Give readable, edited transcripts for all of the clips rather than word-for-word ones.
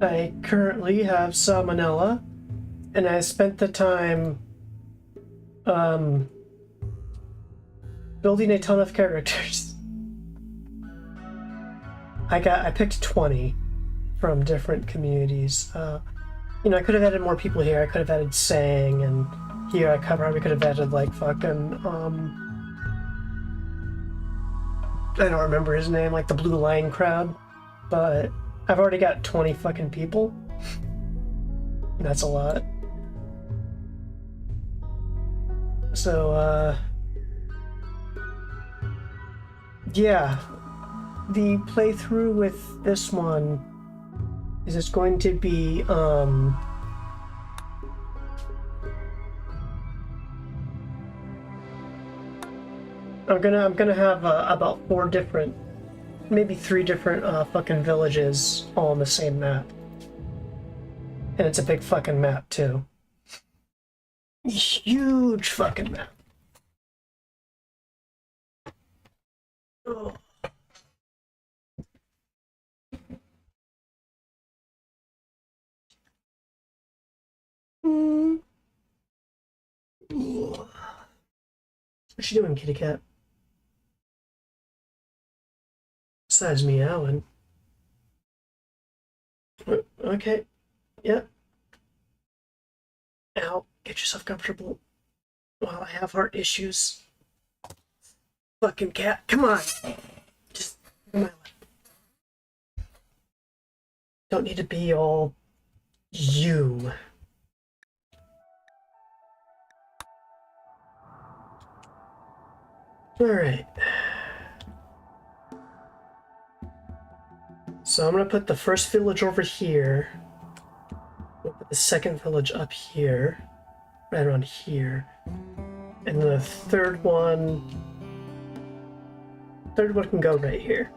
I currently have salmonella, and I spent the time building a ton of characters. I picked 20 from different communities. You know, I could have added more people here. I could have added Sang, and here I probably could have added like fucking I don't remember his name, like the Blue Lion crowd, but I've already got 20 fucking people. That's a lot. So, yeah. The playthrough with this one is it's going to be, I'm gonna have about 4 different, maybe 3 different fucking villages all on the same map. And it's a big fucking map too. Huge fucking map. Oh. What you doing, kitty cat? Besides meowing. Okay. Yep. Ow. Get yourself comfortable while I have heart issues. Fucking cat. Come on. Just come on. Don't need to be all you. Alright. So I'm gonna put the first village over here. We'll put the second village up here. Right around here. And then the third one can go right here.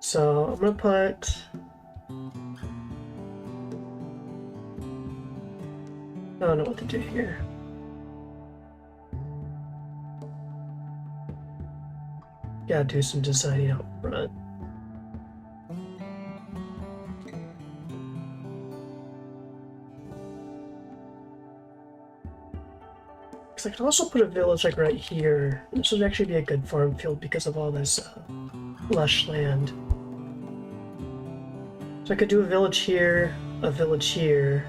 So I'm gonna put I don't know what to do here. Gotta do some designing out front. Because I could also put a village like right here. This would actually be a good farm field because of all this lush land. So I could do a village here, a village here.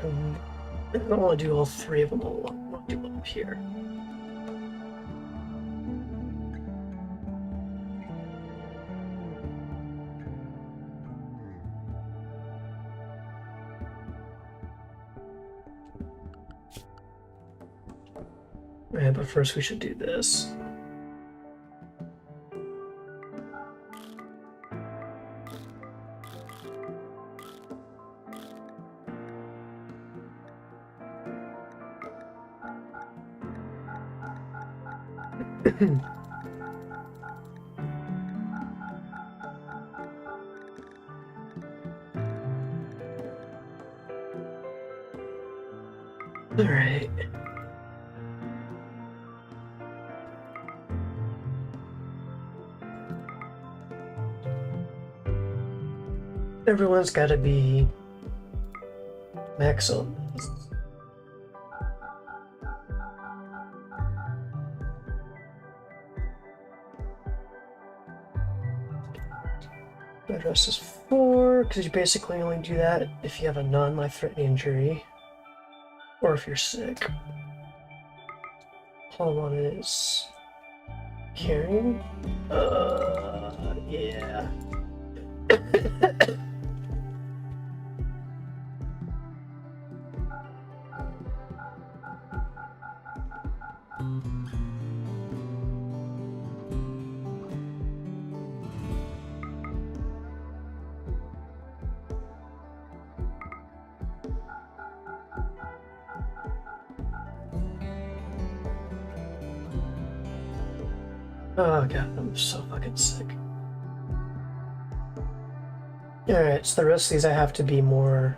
I don't want to do all 3 of them all. I want to do one up here. Yeah, but first we should do this. All right. Everyone's got to be max on this. Address is 4, because you basically only do that if you have a non-life-threatening injury, or if you're sick. All one is carrying. Yeah. Oh god, I'm so fucking sick. Alright, so the rest of these I have to be more...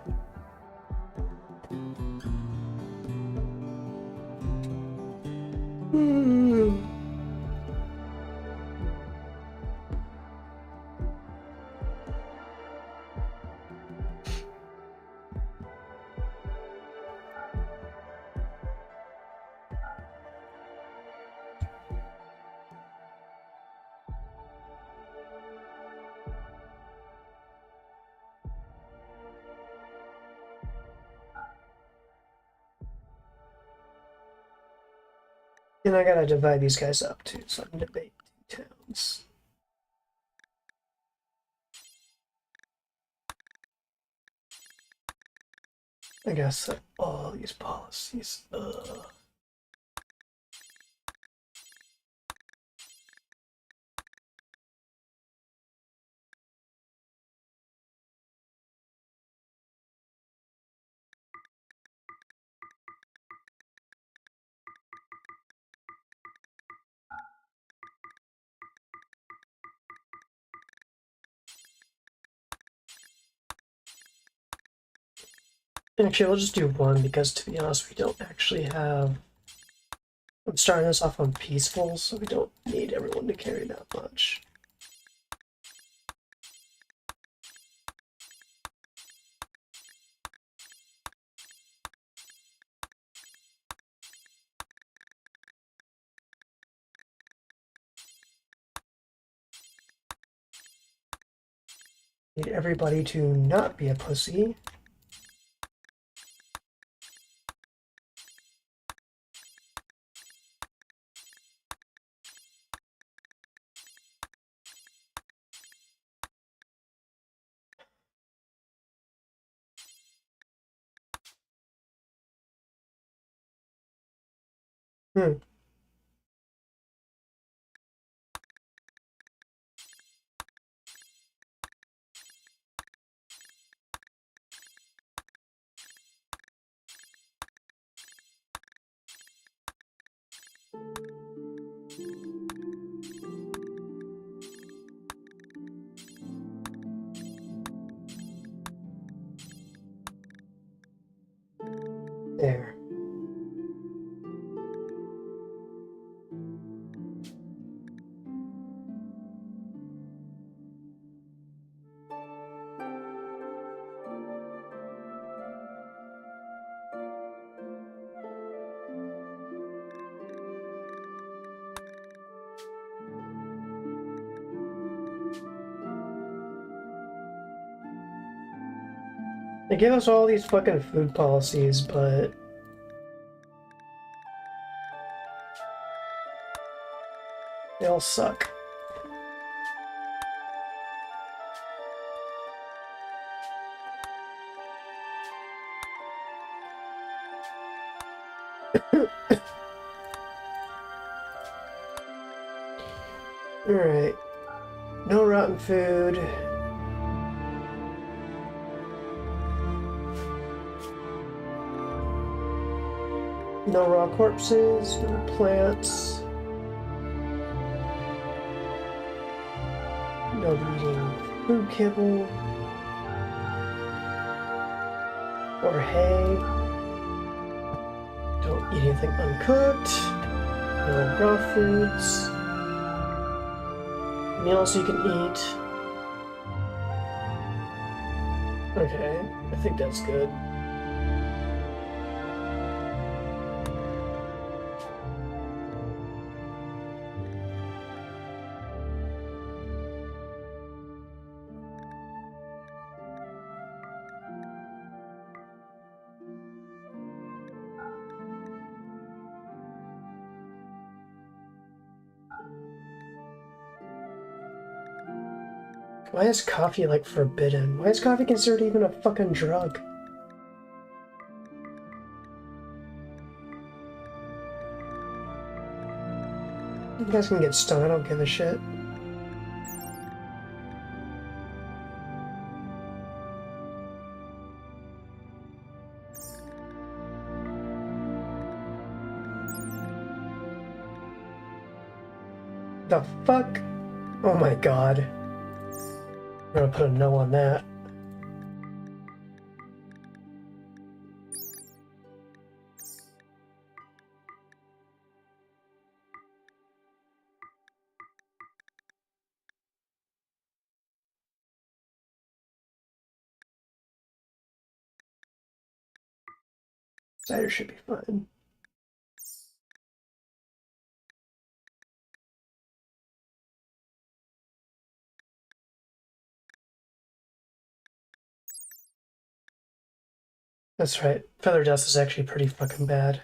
And I gotta divide these guys up too, so I can debate two towns. I guess all these policies. Actually, we'll just do one because, to be honest, we don't actually have. I'm starting this off on peaceful, so we don't need everyone to carry that much. Need everybody to not be a pussy. Hmm. There. They give us all these fucking food policies, but they all suck. Alright. No rotten food. No raw corpses, no plants. No eating food kibble. Or hay. Don't eat anything uncooked. No raw foods. Meals you can eat. Okay, I think that's good. Why is coffee like forbidden? Why is coffee considered even a fucking drug? You guys can get stoned, I don't give a shit. The fuck? Oh my god. I'm gonna put a no on that. Cider should be fine. That's right. Feather dust is actually pretty fucking bad.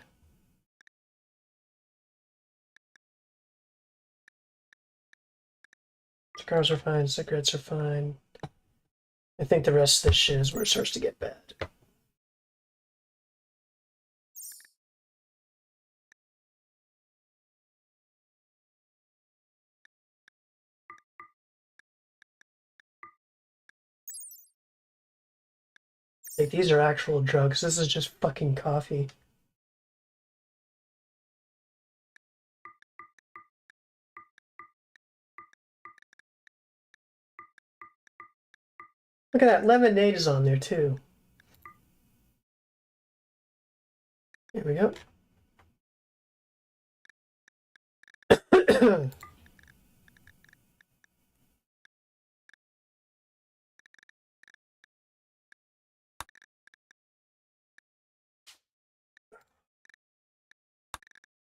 Cigars are fine, cigarettes are fine. I think the rest of this shit is where it starts to get bad. Like, these are actual drugs. This is just fucking coffee. Look at that, lemonade is on there too. Here we go.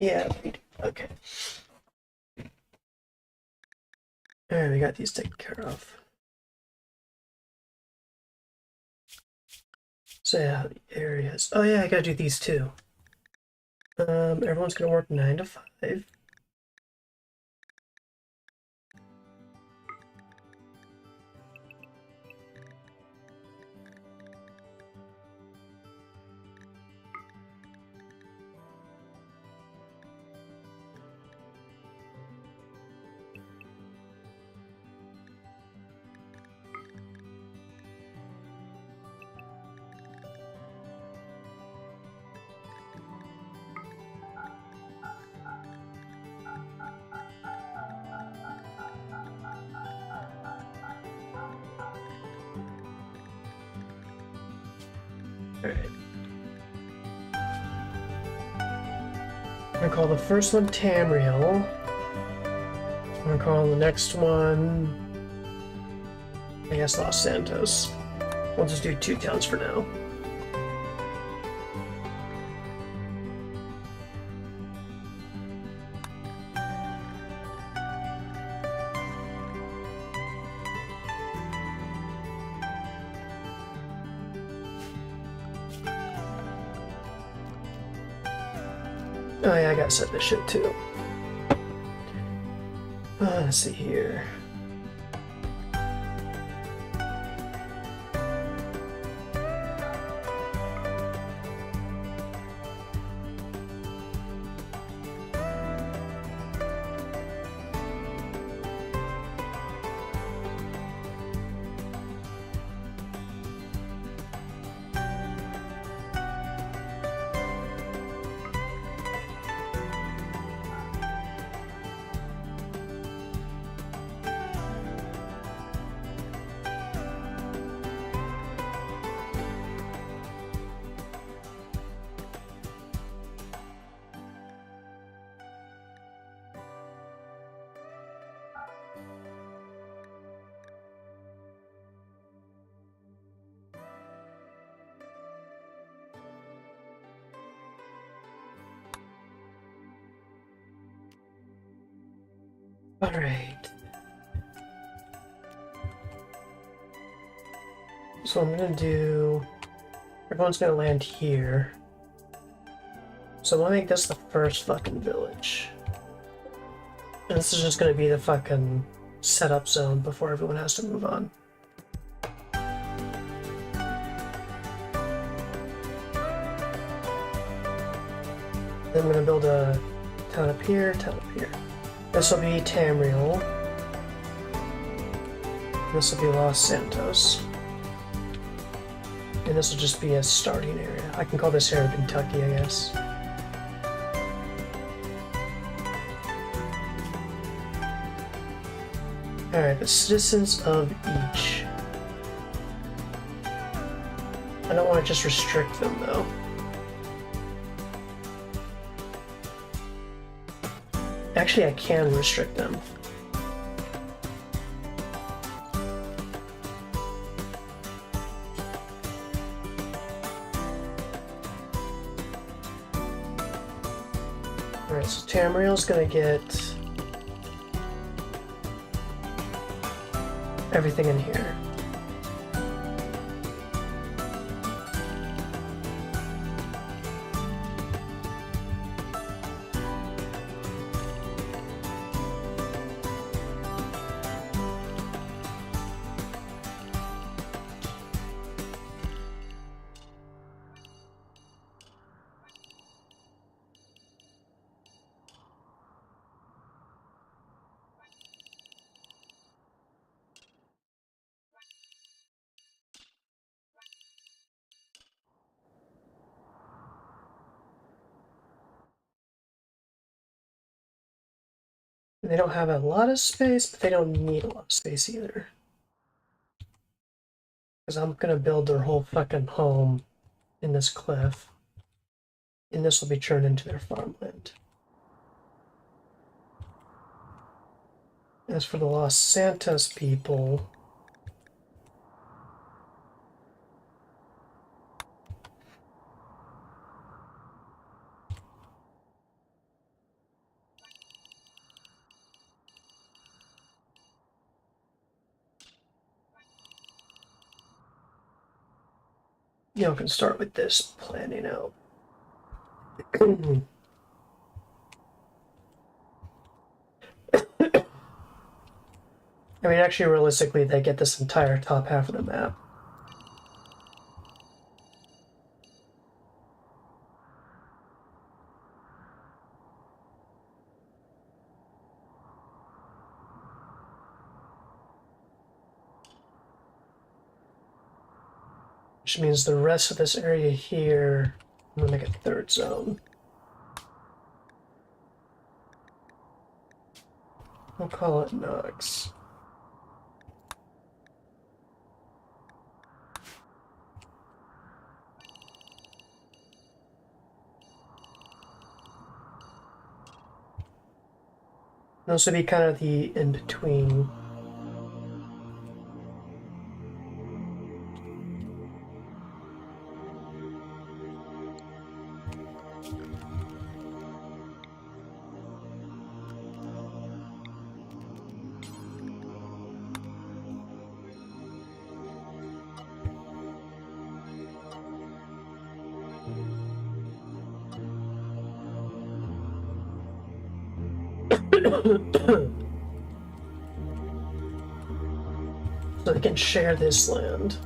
Yeah, okay. Alright, we got these taken care of. So yeah, areas. Oh yeah, I gotta do these too. Everyone's gonna work 9 to 5. Alright. I'm gonna call the first one Tamriel. I'm gonna call the next one, I guess, Los Santos. We'll just do 2 towns for now. Oh yeah, I gotta set this shit too. Let's see here. All right. So I'm gonna do, everyone's gonna land here. So I'm gonna make this the first fucking village. And this is just gonna be the fucking setup zone before everyone has to move on. Then I'm gonna build a town up here, town up here. This will be Tamriel. This will be Los Santos. And this will just be a starting area. I can call this area Kentucky, I guess. Alright, the citizens of each. I don't want to just restrict them though. Actually, I can restrict them. Alright, so Tamriel's gonna get everything in here. They don't have a lot of space, but they don't need a lot of space either. Because I'm gonna build their whole fucking home in this cliff. And this will be turned into their farmland. As for the Los Santos people, you know, can start with this planning out. I mean, actually, realistically, they get this entire top half of the map. Which means the rest of this area here, I'm gonna make a third zone. We'll call it Nox. This would be kind of the in-between. So they can share this land.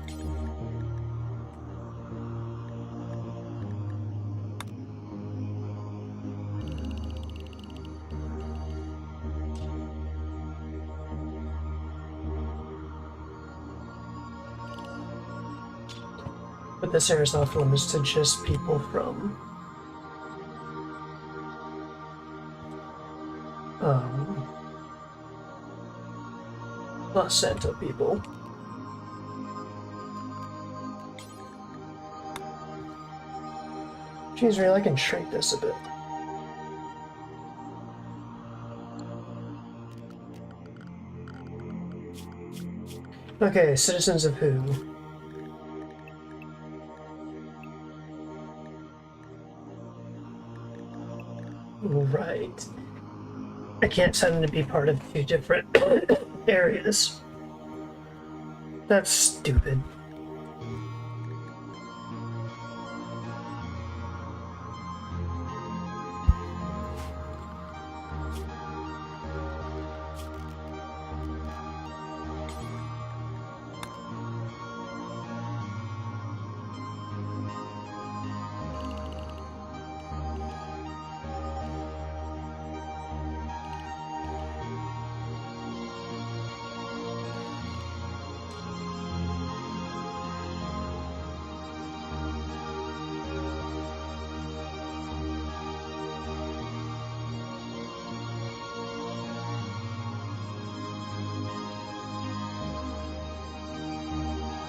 But this area is off limits to just people from Los Santo people. Geez, really, I can shrink this a bit. Okay, citizens of who? Right. I can't send them to be part of two different areas. That's stupid.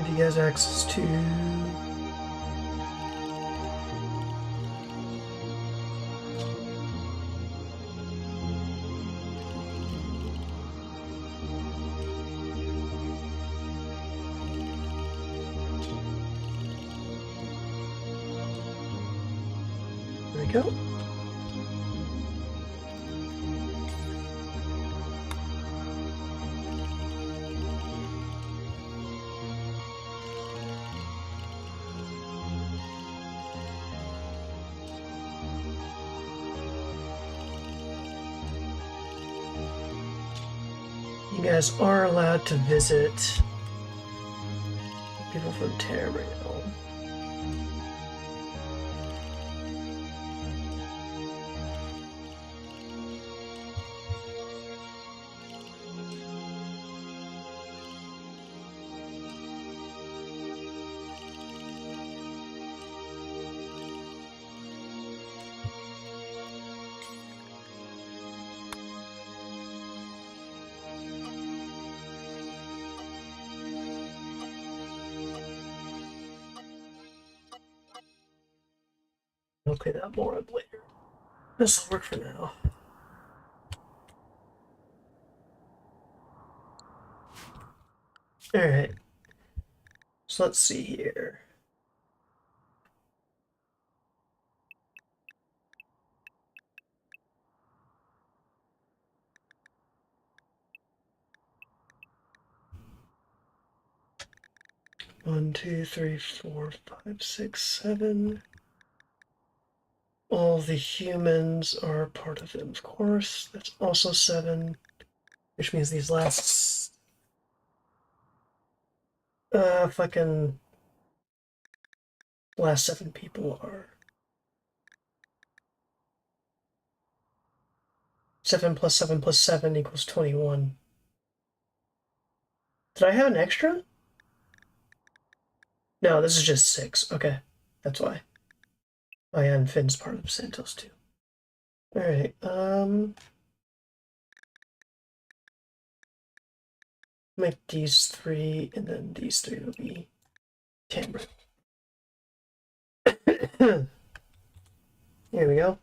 He has access to. There we go. You guys are allowed to visit people from Tamriel. I'll clean that more up later. This will work for now. Alright. So let's see here. One, two, three, four, five, six, seven. All the humans are part of it, of course. That's also 7, which means these last fucking last 7 people are 7 plus 7 plus 7 equals 21. Did I have an extra? No, this is just 6. Okay, that's why. Oh yeah, and Finn's part of Santos too. Alright, make these 3, and then these 3 will be timber. Here we go.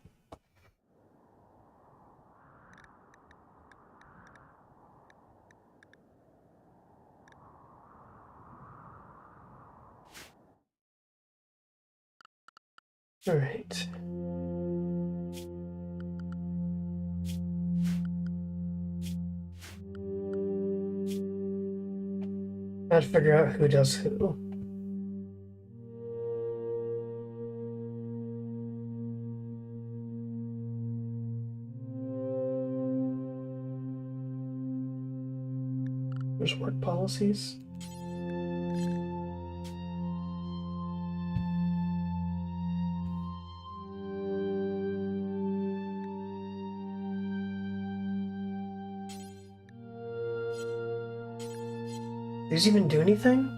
Alright. I have to figure out who does who. There's work policies. Does he even do anything?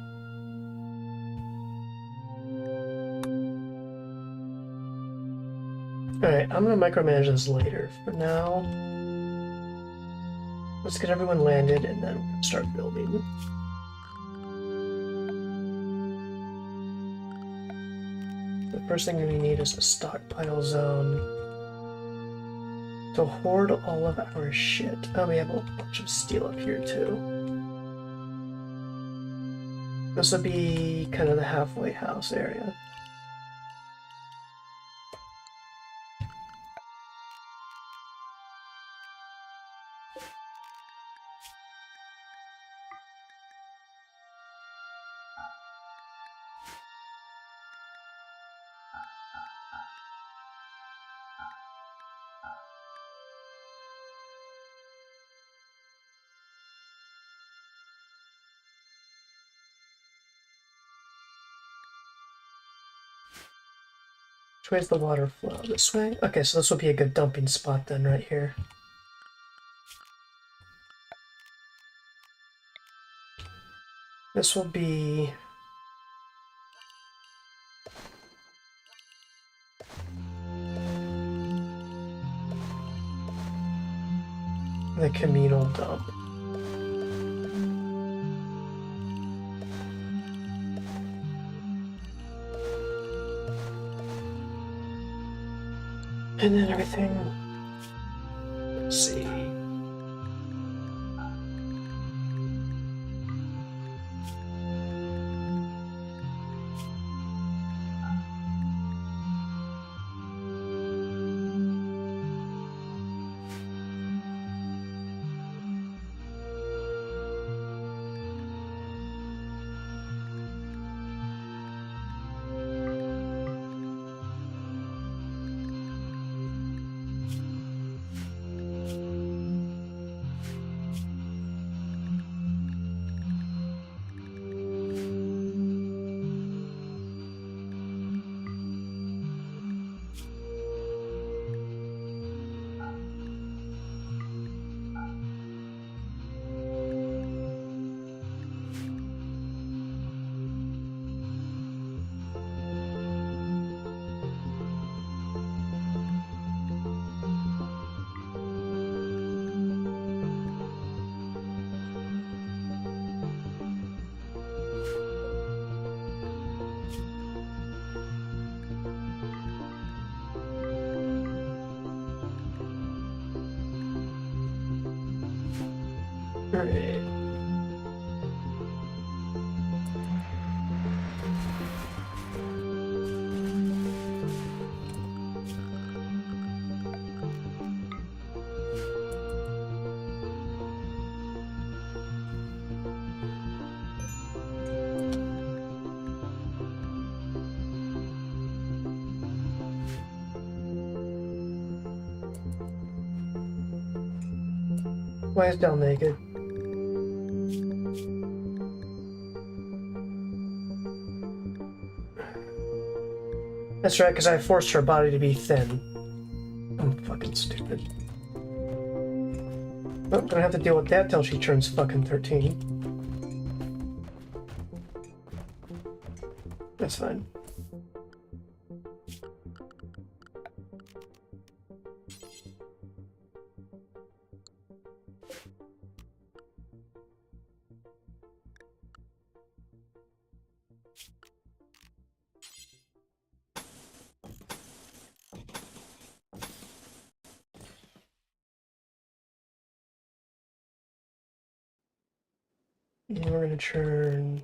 Alright, I'm gonna micromanage this later. For now, let's get everyone landed and then start building. The first thing we need is a stockpile zone to hoard all of our shit. Oh, we have a bunch of steel up here too. This will be kind of the halfway house area. Which way does the water flow? This way? Okay, so this will be a good dumping spot then, right here. This will be... the communal dump. And then everything, let's see. Alright. Why is Del naked? That's right, because I forced her body to be thin. I'm fucking stupid. Well, I'm gonna have to deal with that till she turns fucking 13. That's fine. And we're gonna turn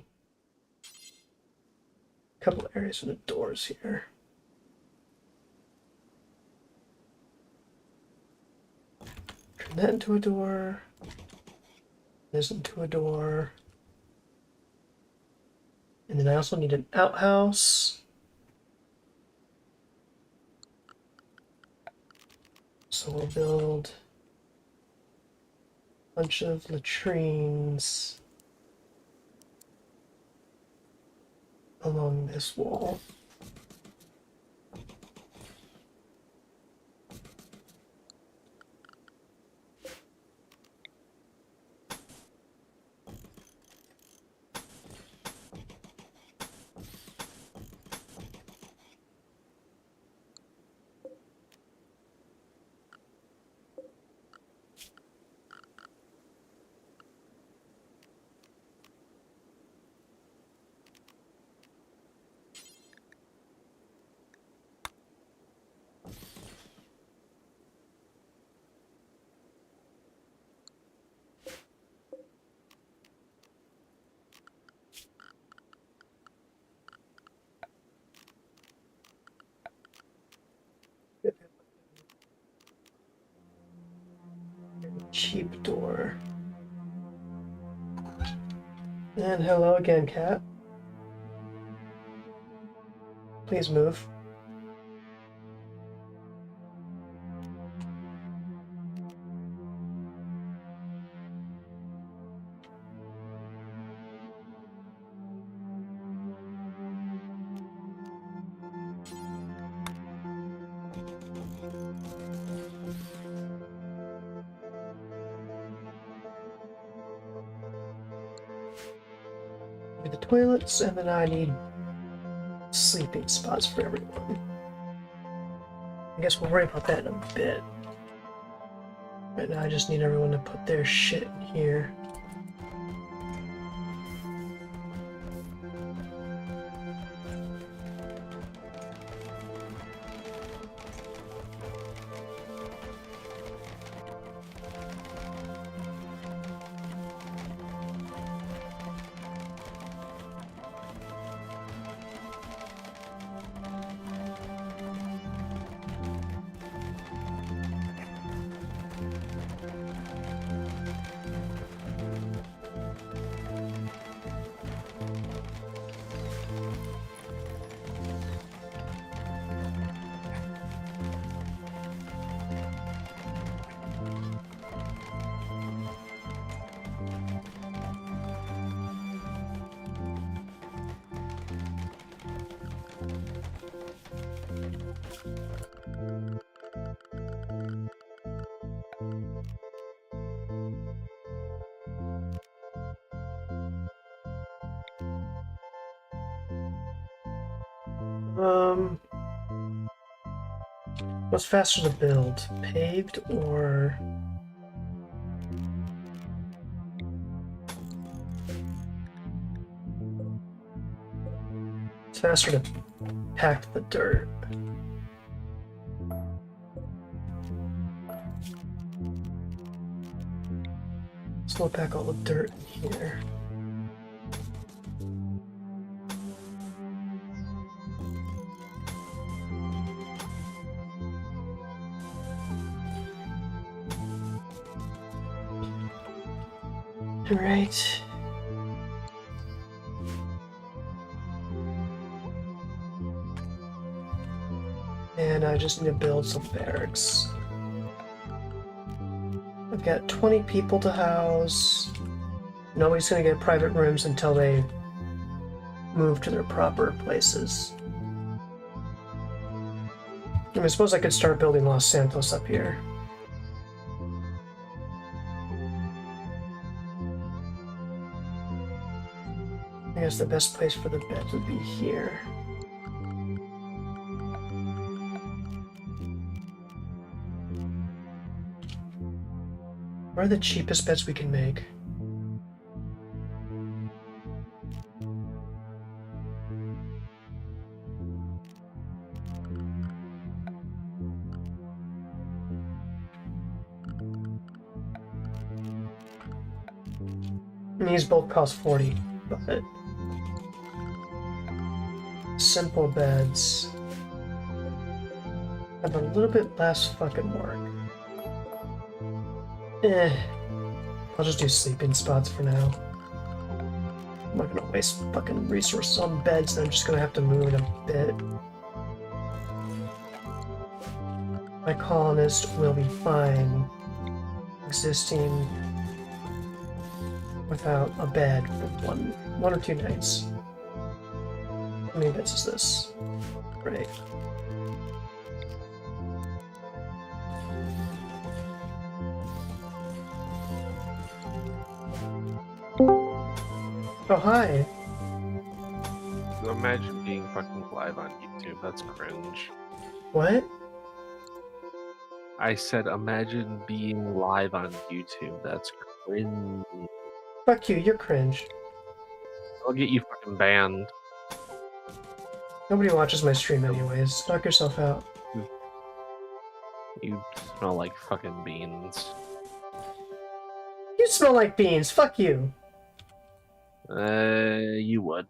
a couple areas in the doors here. Turn that into a door. This into a door. And then I also need an outhouse. So we'll build a bunch of latrines along this wall. Cheap door. And hello again, cat. Please move. The toilets, and then I need sleeping spots for everyone. I guess we'll worry about that in a bit. Right now I just need everyone to put their shit in here. What's faster to build? Paved or... It's faster to pack the dirt. Let's load back all the dirt in here. All right. And I just need to build some barracks. I've got 20 people to house. Nobody's gonna get private rooms until they move to their proper places. I suppose I could start building Los Santos up here. I guess the best place for the beds would be here. What are the cheapest beds we can make? And these both cost 40, but simple beds have a little bit less fucking work. I'll just do sleeping spots for now. I'm not gonna waste fucking resources on beds, then I'm just gonna have to move in a bit. My colonist will be fine existing without a bed for one or two nights. How many beds is this? Right. Oh, hi. Imagine being fucking live on YouTube. That's cringe. What? I said, imagine being live on YouTube. That's cringe. Fuck you, you're cringe. I'll get you fucking banned. Nobody watches my stream anyways. Knock yourself out. You smell like fucking beans. You smell like beans, fuck you. You would.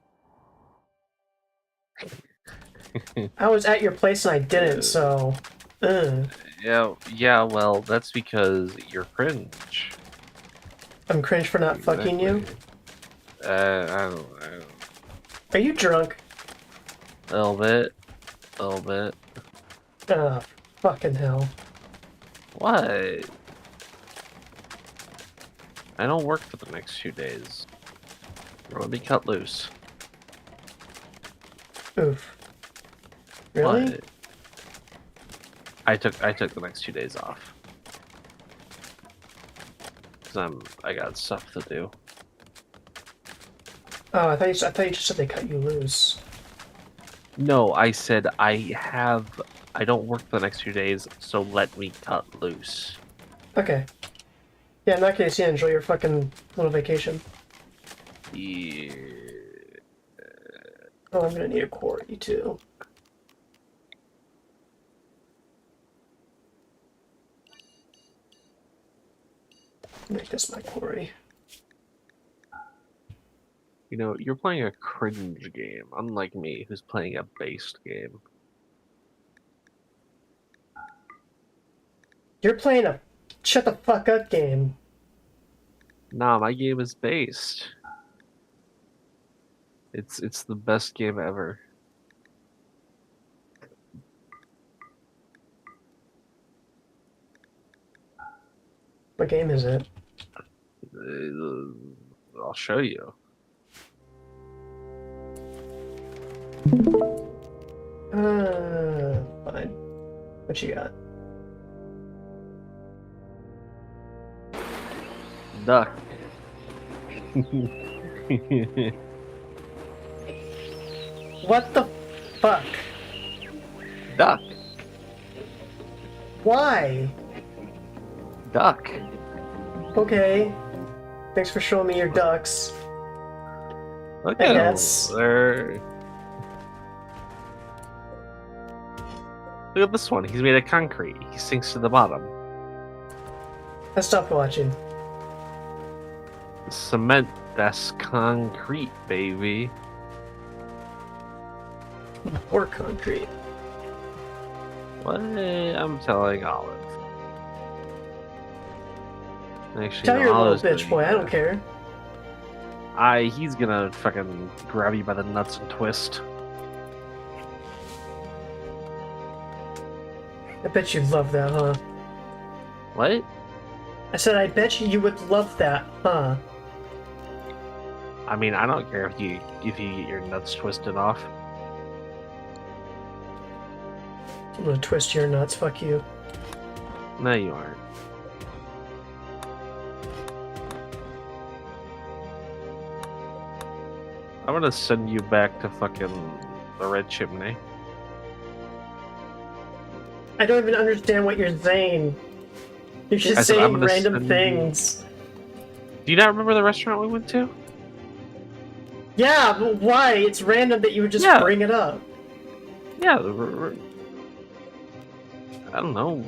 I was at your place and I didn't, so... Yeah, well, that's because you're cringe. I'm cringe for not fucking you? I don't. Are you drunk? A little bit. Oh, fucking hell. What? I don't work for the next 2 days. Let me cut loose. Oof. Really? What? I took the next 2 days off. Cause I got stuff to do. Oh, I thought you just said they cut you loose. No, I said I don't work for the next 2 days, so let me cut loose. Okay. Yeah, in that case, yeah, enjoy your fucking little vacation. Yeah. Oh, I'm gonna need a quarry, too. Make this my quarry. You know, you're playing a cringe game, unlike me, who's playing a based game. You're playing a shut the fuck up game. Nah, my game is based. It's the best game ever. What game is it? I'll show you. Fine. What you got? Duck. What the fuck? Duck. Why? Duck. Okay. Thanks for showing me your ducks. Look I at guess. them. Look at this one. He's made of concrete. He sinks to the bottom. I stopped watching. Cement, that's concrete, baby. Or concrete. What? I'm telling Olive. Actually, Tell no, your little Olive's bitch gonna boy, be I don't care. He's gonna fucking grab you by the nuts and twist. I bet you love that, huh? What? I said I bet you would love that, huh? I mean, I don't care if you get your nuts twisted off. I'm gonna twist your nuts, fuck you. No, you aren't. I'm gonna send you back to fucking the red chimney. I don't even understand what you're saying. You're I just said, I'm saying gonna random send things. Do you not remember the restaurant we went to? Yeah, but why? It's random that you would just Yeah. bring it up. Yeah, I don't know.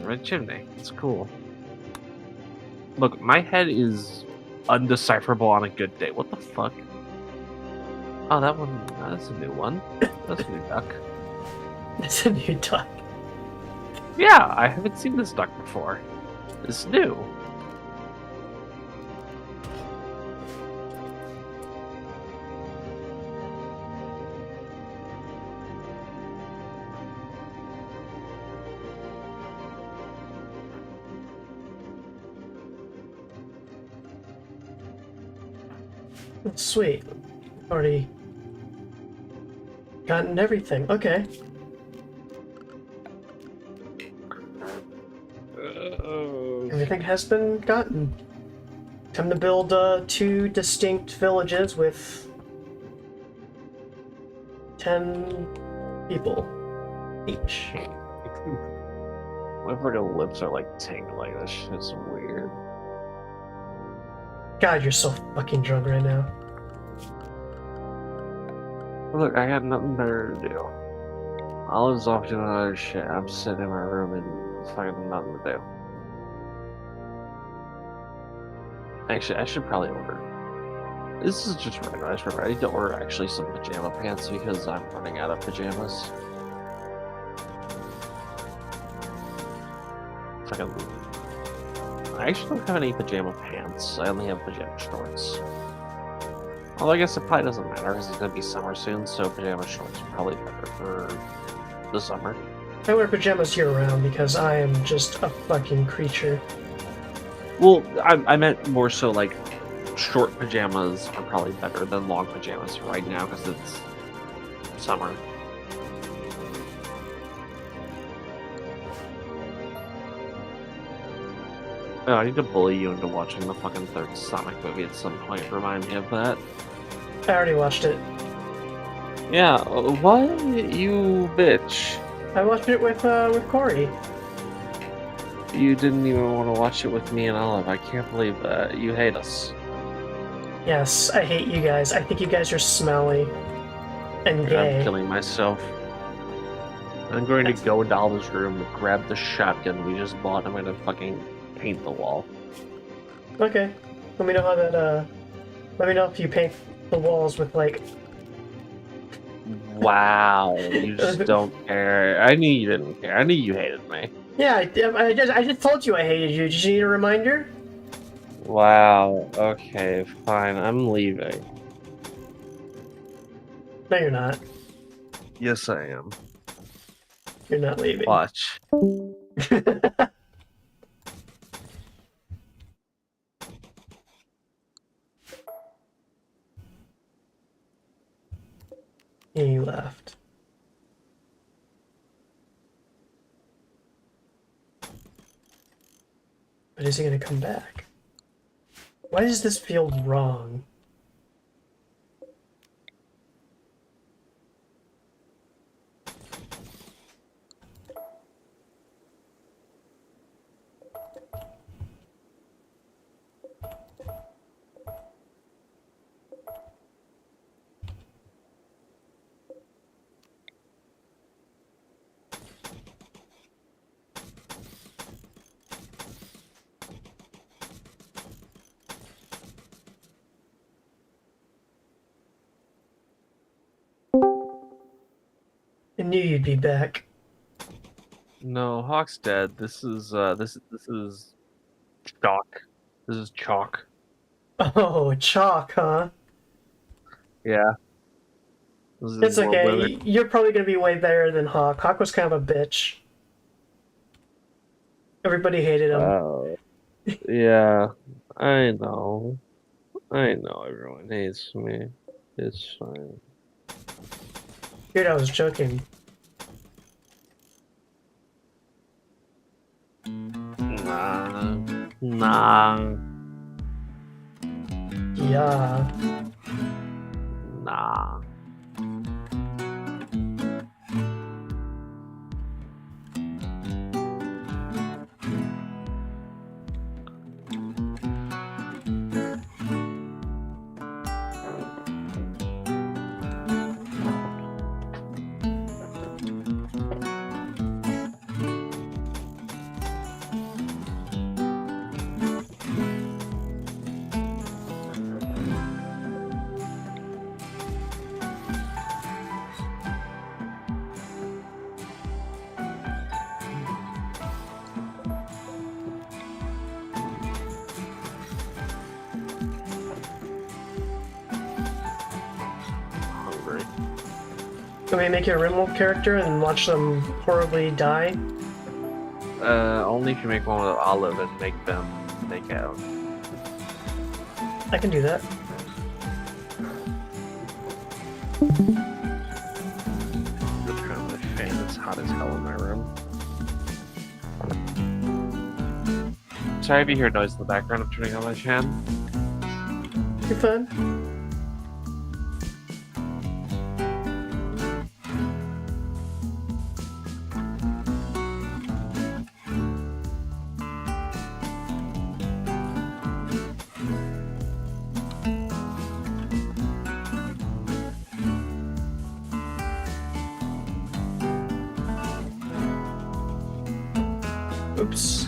Red chimney. It's cool. Look, my head is undecipherable on a good day. What the fuck? Oh, that one. That's a new one. That's a new duck. It's a new duck. Yeah, I haven't seen this duck before. It's new. Sweet. Already gotten everything. Okay. Everything has been gotten. Time to build 2 distinct villages with 10 people each. My freaking lips are like tingling. This shit's weird. God, you're so fucking drunk right now. Look, I got nothing better to do. Olive's off doing other shit. I'm sitting in my room and fucking nothing to do. Actually, I should probably order. This is just regular. I need to order actually some pajama pants because I'm running out of pajamas. Fucking. I actually don't have any pajama pants. I only have pajama shorts. Well, I guess it probably doesn't matter because it's gonna be summer soon, so pajama shorts are probably better for the summer. I wear pajamas year-round because I am just a fucking creature. Well, I meant more so like short pajamas are probably better than long pajamas right now because it's summer. Oh, I need to bully you into watching the fucking third Sonic movie at some point. Remind me of that. I already watched it. Yeah, what? You bitch. I watched it with Corey. You didn't even want to watch it with me and Olive. I can't believe that. You hate us. Yes, I hate you guys. I think you guys are smelly and gay. I'm killing myself. I'm going to go into Olive's room and grab the shotgun we just bought. I'm going to fucking paint the wall. Okay. Let me know how that, let me know if you paint the walls with, like... Wow, you just don't care. I knew you didn't care. I knew you hated me. Yeah, I just told you I hated you. Did you need a reminder? Wow, okay, fine. I'm leaving. No, you're not. Yes, I am. You're not leaving. Watch. He left. But is he gonna come back? Why does this feel wrong? knew you'd be back. No, Hawk's dead. This is chalk. This is chalk. Oh, chalk, huh? Yeah. This is It's world okay. limit. You're probably gonna be way better than Hawk. Hawk was kind of a bitch. Everybody hated him. Yeah. I know. I know everyone hates me. It's fine. Dude, I was joking. Nah. Nah. Yeah. Nah. Hungry. Can we make you a Rimworld character and watch them horribly die? Only if you make one with Olive and make them make out. I can do that. Just turn on my fan. It's hot as hell in my room. Sorry if you hear noise in the background. I'm turning on my fan. You're fine. Oops.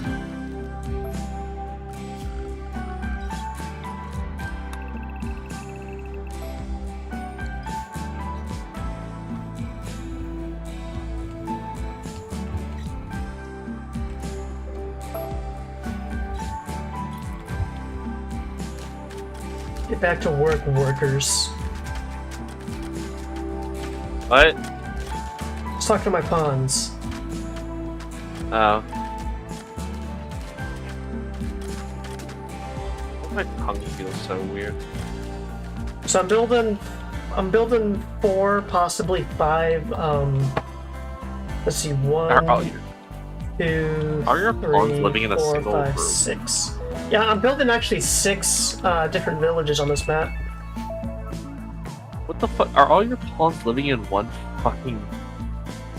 Get back to work, workers. What? Let's talk to my pawns. Oh. My tongue feels so weird. So I'm building 4, possibly 5, let's see, 1, Are 2, your pawns 3, living in a 4, single 5, room? 6. Yeah, I'm building actually 6 different villages on this map. What the fuck? Are all your pawns living in one fucking...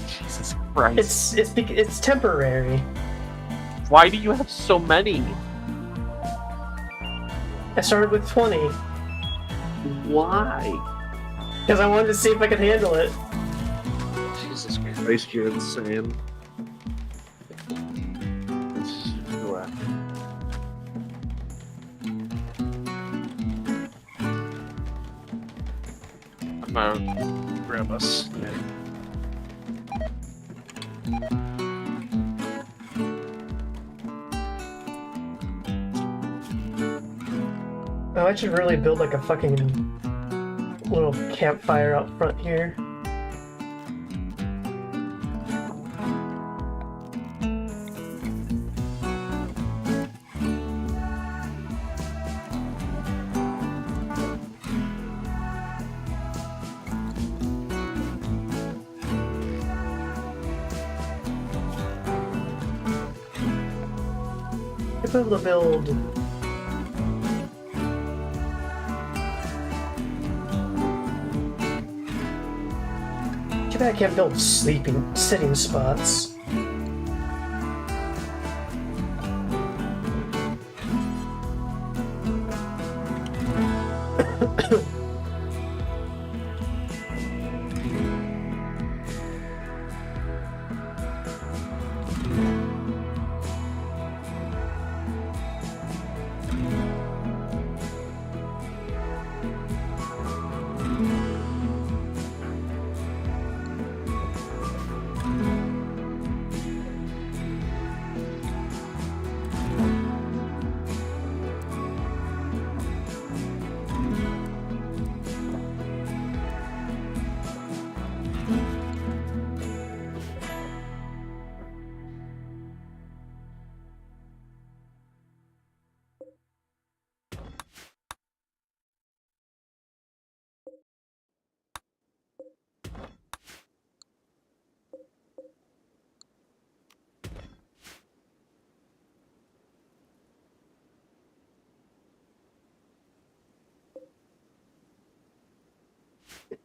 Jesus Christ. It's temporary. Why do you have so many? I started with 20 Why? because I wanted to see if I could handle it. Jesus Christ, you're insane. I'm gonna grab us. Oh, I should really build like a fucking little campfire out front here. If I'm able to build too bad I can't build sitting spots.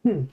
Hmm.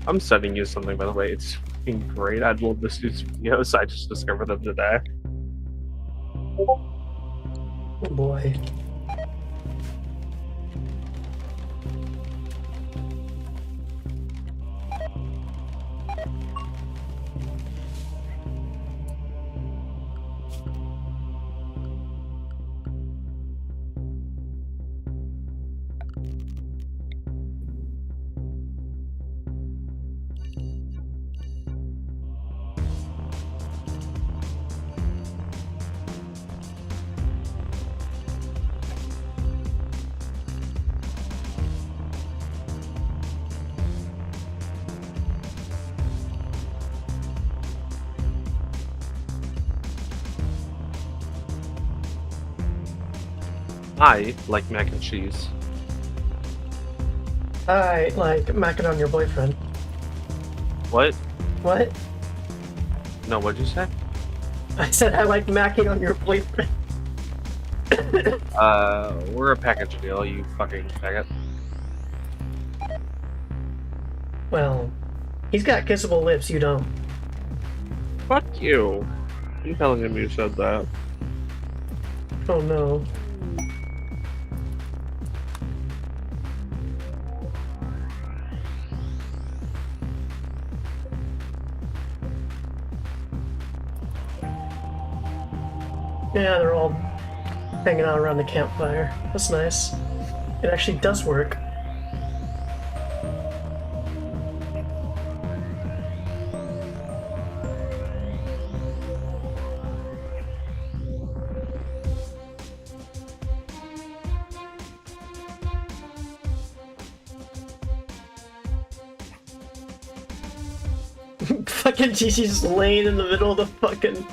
I'm sending you something, by the way. It's fucking great. I'd love to see these videos. I just discovered them today. Oh boy. I like mac and cheese. I like macking on your boyfriend. What? What? No, what'd you say? I said I like macking on your boyfriend. We're a package deal, you fucking faggot. Well, he's got kissable lips, you don't. Fuck you. I'm telling him you said that. Oh no. Yeah, they're all hanging out around the campfire. That's nice. It actually does work. Fucking Gigi's just laying in the middle of the fucking...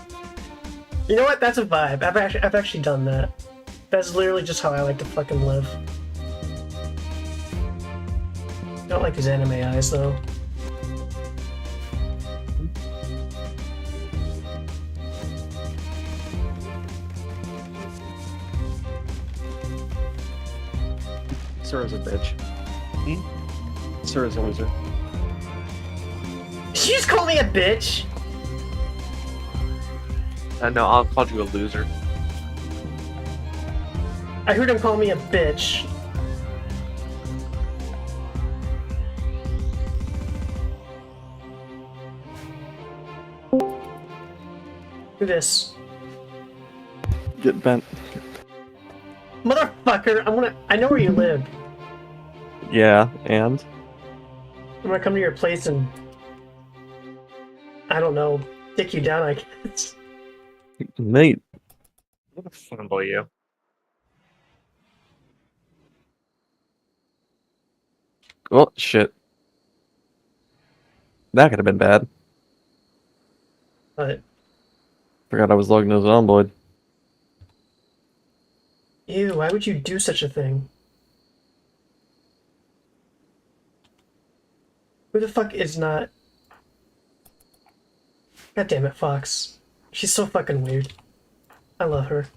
You know what? That's a vibe. I've actually done that. That's literally just how I like to fucking live. I don't like these anime eyes, though. Suraru's a bitch. Suraru's a loser. She just called me a bitch! No, I'll call you a loser. I heard him call me a bitch. Do this. Get bent. Motherfucker, I know where you live. Yeah, and? I'm gonna come to your place and... I don't know, dick you down, I guess. Mate. I'm gonna fumble you. Oh, shit. That could have been bad. But, Forgot I was logging as an onboard. ew, why would you do such a thing? Who the fuck is not... God damn it, Fox. She's so fucking weird. I love her.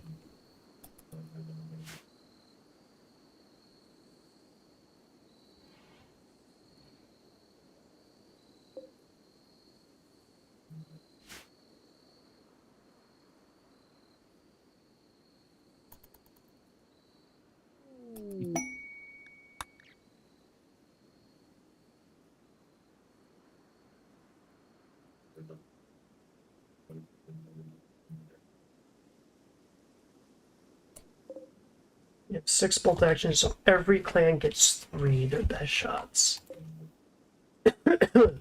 You have 6 bolt actions, so every clan gets 3 their best shots. I'm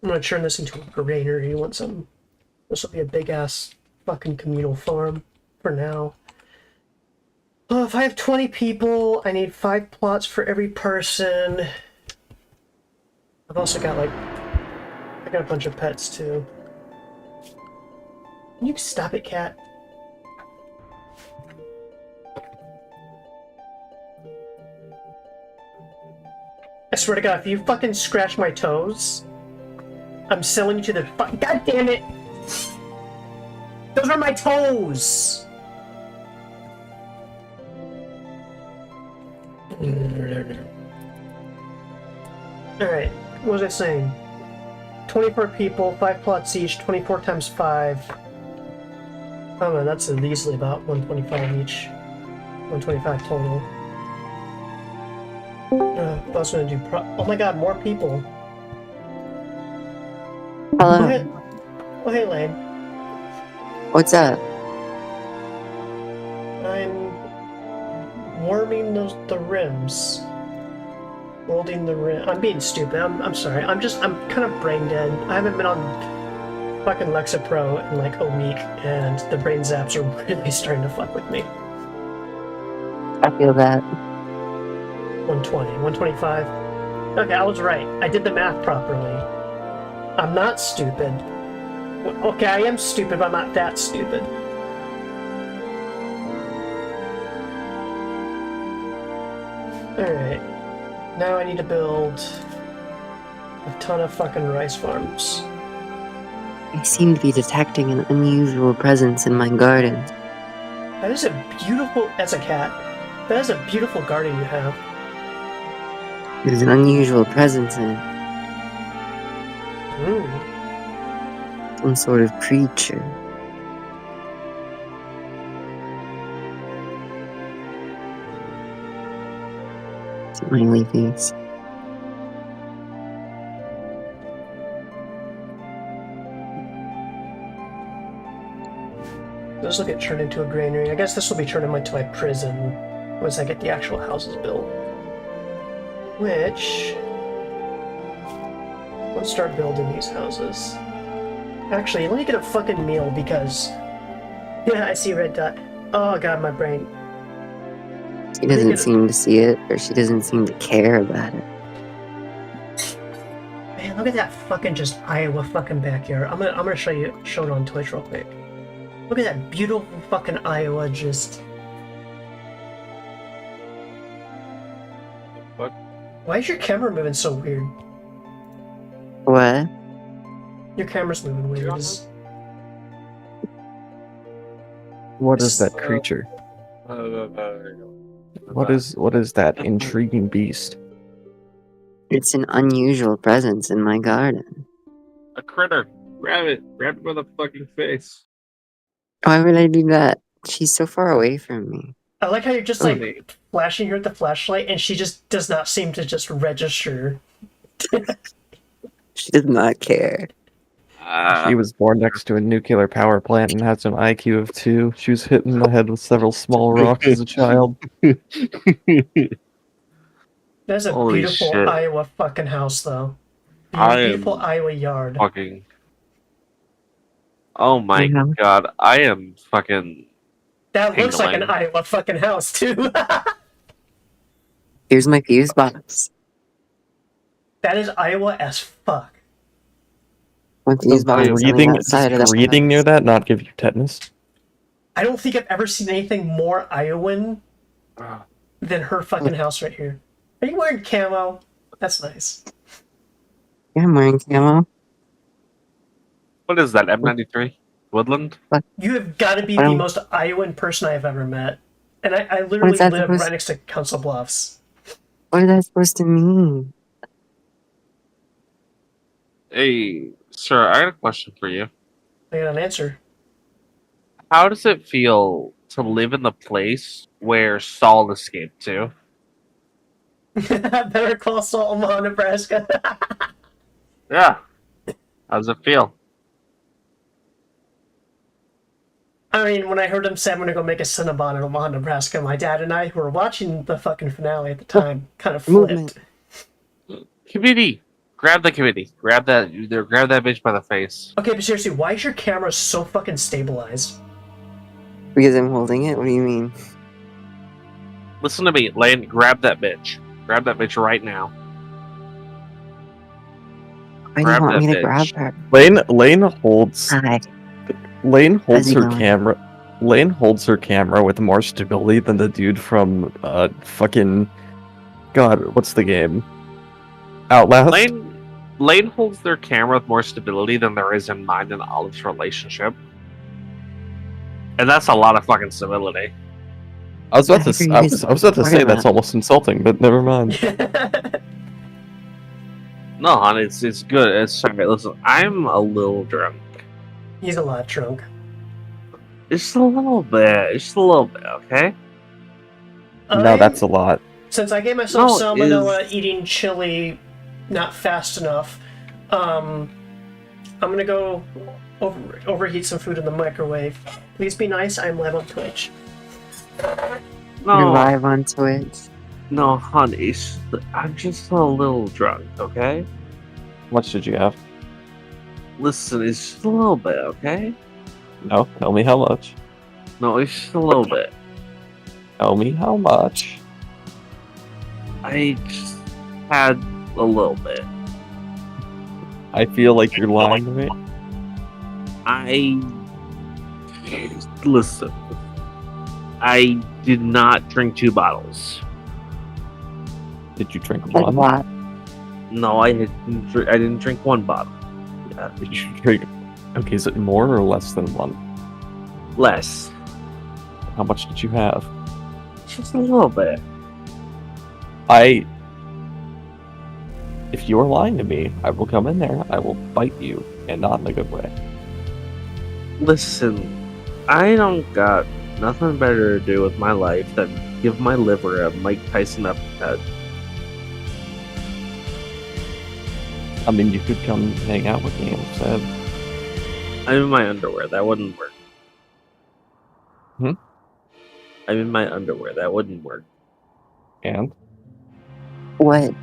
gonna turn this into a granary once this will be a big ass fucking communal farm for now. Oh, if I have 20 people, I need 5 plots for every person. I've also got I got a bunch of pets too. Can you stop it, cat? I swear to God, if you fucking scratch my toes, I'm selling you to the fuck. God damn it! Those are my toes! Alright, what was I saying? 24 people, 5 plots each, 24 times 5. Oh man, that's easily about 125 each. 125 total. What else am I gonna do? Oh my god, more people. Hello. Oh, hey, oh, hey Lane. What's up? I'm warming the rims. Welding the rim. I'm being stupid. I'm sorry. I'm kind of brain dead. I haven't been on fucking Lexapro in like a week, and the brain zaps are really starting to fuck with me. I feel that. 120, 125. Okay, I was right. I did the math properly. I'm not stupid. Okay, I am stupid, but I'm not that stupid. Alright. Now I need to build a ton of fucking rice farms. I seem to be detecting an unusual presence in my garden. That is a beautiful... That's a cat. That is a beautiful garden you have. There's an unusual presence in it. Some sort of creature. Smiley face. This will get turned into a granary. I guess this will be turned into my prison once I get the actual houses built. Which... Let's start building these houses. Actually, let me get a fucking meal because... Yeah, I see red dot. Oh god, my brain. She doesn't seem to see it, or she doesn't seem to care about it. Man, look at that fucking just Iowa fucking backyard. I'm gonna show it on Twitch real quick. Look at that beautiful fucking Iowa just... What? Why is your camera moving so weird? What? Your camera's moving weird. What is that creature? What is that intriguing beast? It's an unusual presence in my garden. A critter. Grab it. Grab it by the fucking face. Why would I do that? She's so far away from me. I like how you're just like flashing her with the flashlight and she just does not seem to just register. She does not care. She was born next to a nuclear power plant and has an IQ of 2. She was hit in the head with several small rocks as a child. That's a Holy beautiful shit. Iowa fucking house, though. Beautiful Iowa yard. Fucking. Oh my Yeah. god, I am fucking. That looks like an tingling. Iowa fucking house, too. Here's my fuse box. That is Iowa as fuck. My fuse box is on the Breathing, outside of does the breathing near house. that not give you tetanus? I don't think I've ever seen anything more Iowan than her fucking house right here. Are you wearing camo? That's nice. Yeah, I'm wearing camo. What is that? M93 Woodland? You have got to be I the don't- most Iowan person I've ever met. And I What literally is that live supposed? right next to Council Bluffs. What is that supposed to mean? Hey, sir, I got a question for you. I got an answer. How does it feel to live in the place where Saul escaped to? Better call Salt, Omaha, Nebraska. Yeah. How does it feel? I mean, when I heard him say I'm gonna go make a Cinnabon in Omaha, Nebraska, my dad and I, who were watching the fucking finale at the time, kind of Movement. flipped. Committee! Grab the committee. Grab that bitch by the face. Okay, but seriously, why is your camera so fucking stabilized? Because I'm holding it? What do you mean? Listen to me, Lane. Grab that bitch. Grab that bitch right now. Why do you Grab want that me to bitch. grab her? Lane holds Hi. Lane holds How's it her going? camera. Lane holds her camera with more stability than the dude from fucking God, what's the game? Outlast. Lane holds their camera with more stability than there is in mine and Olive's relationship. And that's a lot of fucking stability. I was about to. Whatever I you was about to talking say that's about. almost insulting, but never mind. No, hon, it's good. It's sorry. Listen, I'm a little drunk. He's a lot drunk. Just a little bit. Just a little bit, okay? No, that's a lot. Since I gave myself No, salmonella eating chili not fast enough, I'm gonna go overheat some food in the microwave. Please be nice, I'm live on Twitch. You're No, live on Twitch. no, hon, I'm just a little drunk, okay? How much did you have? Listen, it's just a little bit, okay? No, tell me how much. No, it's just a little bit. Tell me how much. I just had a little bit. I feel like you're lying to me. Listen. I did not drink 2 bottles. Did you drink Like one? what? No, I didn't drink 1 bottle. Yeah, Did you drink? Okay, is it more or less than one? less. How much did you have? Just a little bit. If you're lying to me, I will come in there. I will bite you, and not in a good way. Listen, I don't got nothing better to do with my life than give my liver a Mike Tyson uppercut. I mean, you could come hang out with me instead. I'm in my underwear. That wouldn't work. Hmm? I'm in my underwear. That wouldn't work. And What?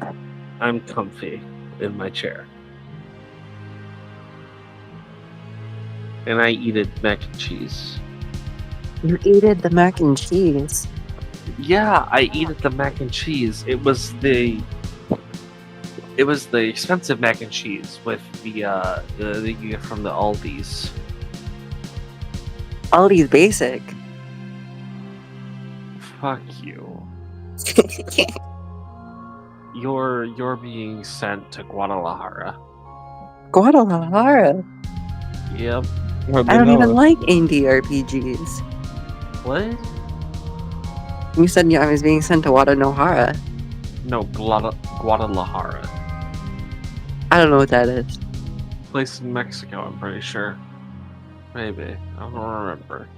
I'm comfy in my chair. And I eat it mac and cheese. You ate the mac and cheese. Yeah, I eat the mac and cheese. It was the expensive mac and cheese with the that you get from the Aldi's. Aldi's basic. Fuck you. You're being sent to Guadalajara. Guadalajara. Yep. I don't even like indie RPGs. What? You said I was being sent to Guadalajara. No, Guadalajara. I don't know what that is. Place in Mexico, I'm pretty sure. Maybe. I don't remember.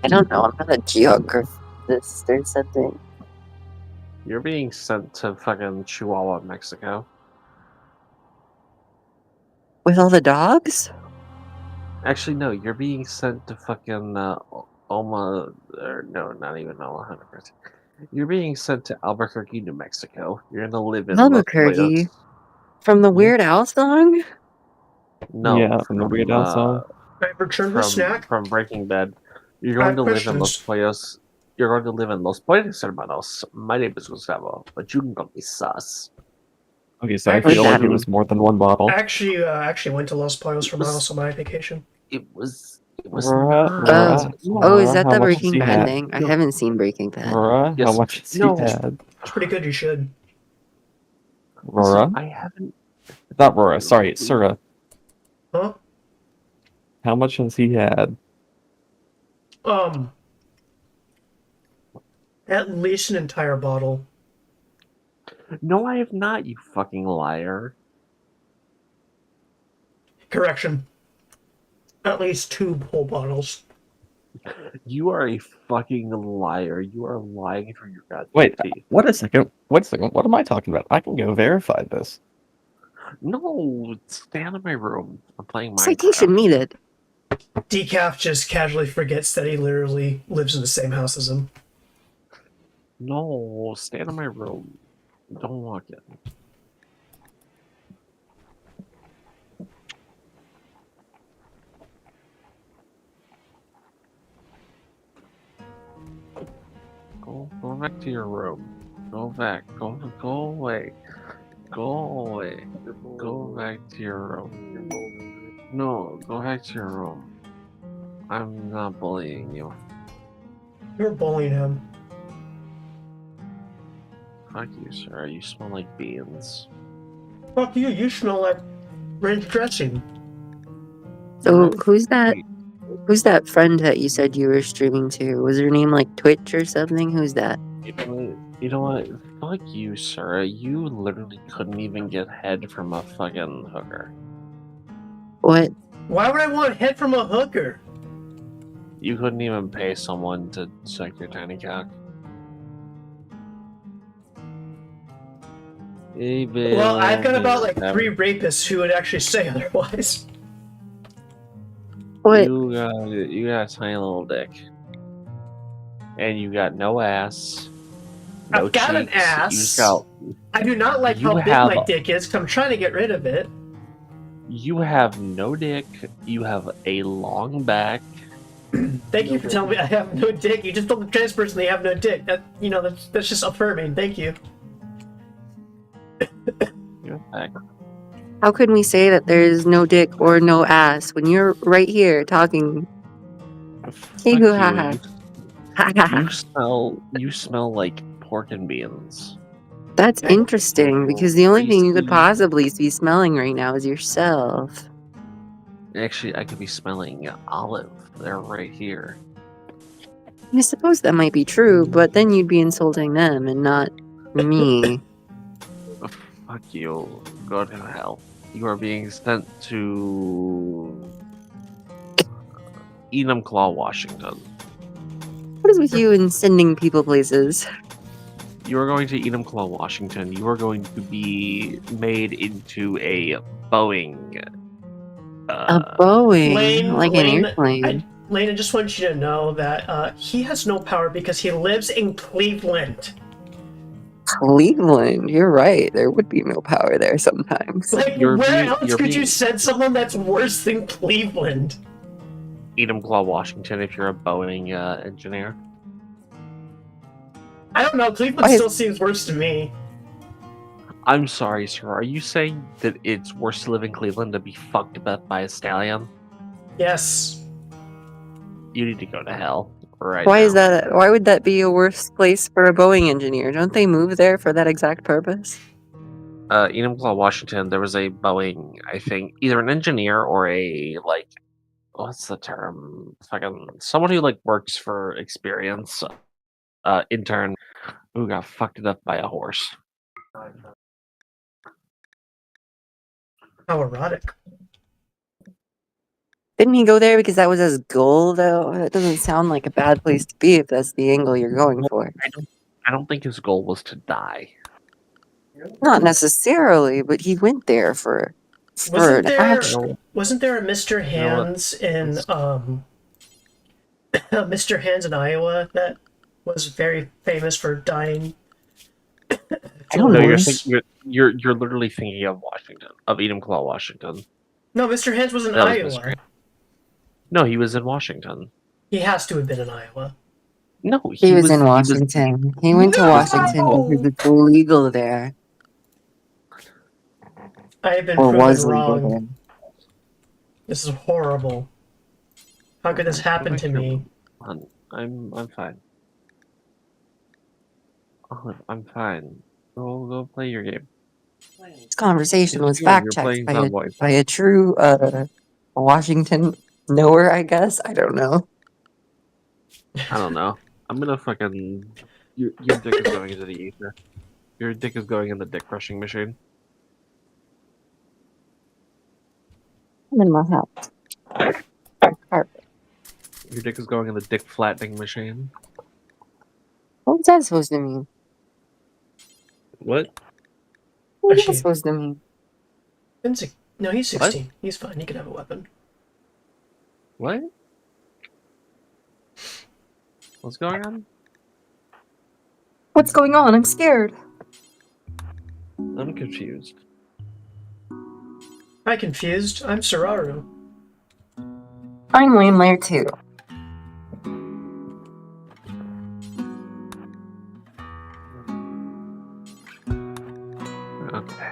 I don't know. I'm not a geographist or something. You're being sent to fucking Chihuahua, Mexico. With all the dogs? Actually, no, you're being sent to fucking Oma, or no, not even Omaha, 100%. You're being sent to Albuquerque, New Mexico. You're gonna live in Los Albuquerque? Platos. From the Yeah. Weird Al song? No, Yeah, from the Weird Al song. I've returned the snack. from Breaking Bad. You're I going have to live in Los questions. Pollos. You're going to live in Los Pollos, hermanos. My name is Gustavo, but you can call me Sus. Okay, so I Actually- feel like it was more than one bottle. I actually went to Los Pollos Hermanos on my vacation. It was It was Bruh, not. Oh, is that how the much has Breaking he Bad had? thing? I haven't seen Breaking Bad. Bruh, Yes. how much has he No. had? It's pretty good. You should. Rora? I haven't. Not Rora, sorry, Sura. Huh? How much has he had? At least an entire bottle. No, I have not, you fucking liar. Correction. At least 2 whole bottles. You are a fucking liar. You are lying through your goddamn Wait, teeth. wait a second. Wait a second. What am I talking about? I can go verify this. No, stay out of my room. I'm playing Minecraft. Citation needed. Decaf just casually forgets that he literally lives in the same house as him. No, stay out of my room. Don't walk in. Go back to your room. Go back. Go away. Go away. Go back to your room. No, go back to your room. I'm not bullying you. You're bullying him. Fuck you, sir. You smell like beans. Fuck you, you smell like ranch dressing. So who's that? Who's that friend that you said you were streaming to? Was her name like Twitch or something? Who's that? You know what? Fuck you, sir. You literally couldn't even get head from a fucking hooker. What? Why would I want head from a hooker? You couldn't even pay someone to suck your tiny cock. Hey, Bill, Well, I've got about Bill, like have- 3 rapists who would actually say otherwise. What? You got a tiny little dick. And you got no ass. No I've got an cheeks. You ass. just got, I do not like You how big have my a- dick is because I'm trying to get rid of it. you have no dick. You have a long back. Thank you for telling me I have no dick. You just told the trans person they have no dick. That's just affirming. Thank you. Your back. How can we say that there's no dick or no ass when you're right here talking? Fuck Hey, you. hoo, ha, You smell like pork and beans. That's Okay. interesting because the only thing you could Basically- possibly be smelling right now is yourself. Actually, I could be smelling olive. They're right here. I suppose that might be true, but then you'd be insulting them and not me. Fuck you. Go to hell. You are being sent to Enumclaw, Washington. What is with you and sending people places? You are going to Enumclaw, Washington. You are going to be made into a Boeing. A Boeing, Lane, like Lane, an airplane. Lane, I just want you to know that he has no power because he lives in Cleveland. Cleveland, you're right. There would be no power there sometimes. Like, You're where being- else you're could you being- send someone that's worse than Cleveland? Enumclaw, Washington, if you're a Boeing engineer. I don't know. Cleveland Why is- still seems worse to me. I'm sorry, sir. Are you saying that it's worse to live in Cleveland than be fucked up by a stallion? Yes. You need to go to hell right Why now. is that? Why would that be a worse place for a Boeing engineer? Don't they move there for that exact purpose? Enumclaw, Washington, there was a Boeing, I think, either an engineer or a, like, what's the term? Fucking, someone who, like, works for experience, intern, who got fucked up by a horse. How erotic. Didn't he go there because that was his goal, though? That doesn't sound like a bad place to be if that's the angle you're going for. I don't think his goal was to die. Not necessarily, but he went there for Wasn't an there- action. Wasn't there a Mr. You know what? Hands in Mr. Hands in Iowa that was very famous for dying? I don't No, know. you're literally thinking of Washington, of Enumclaw, Washington. No, Mr. Hands was in That was Iowa. Mr. No, he was in Washington. He has to have been in Iowa. No, He was in Washington. He went to Washington because it's legal there. I have been Or proven was legal wrong. there. This is horrible. How could this happen to me? I'm fine. Olive, I'm fine. Go play your game. This conversation was You're fact checked playing some voice. by a true Washington knower, I guess. I don't know. I don't know. I'm gonna fucking. Your dick is going into the ether. Your dick is going in the dick crushing machine. I'm in my house. Carpet. Your dick is going in the dick flattening machine. What's that supposed to mean? What? What's Actually- that supposed to mean? No, he's What? 16. He's fine. He can have a weapon. What? What's going on? What's going on? I'm scared. I'm confused. Hi, confused. I'm Suraru. I'm Lame Lair too. Okay.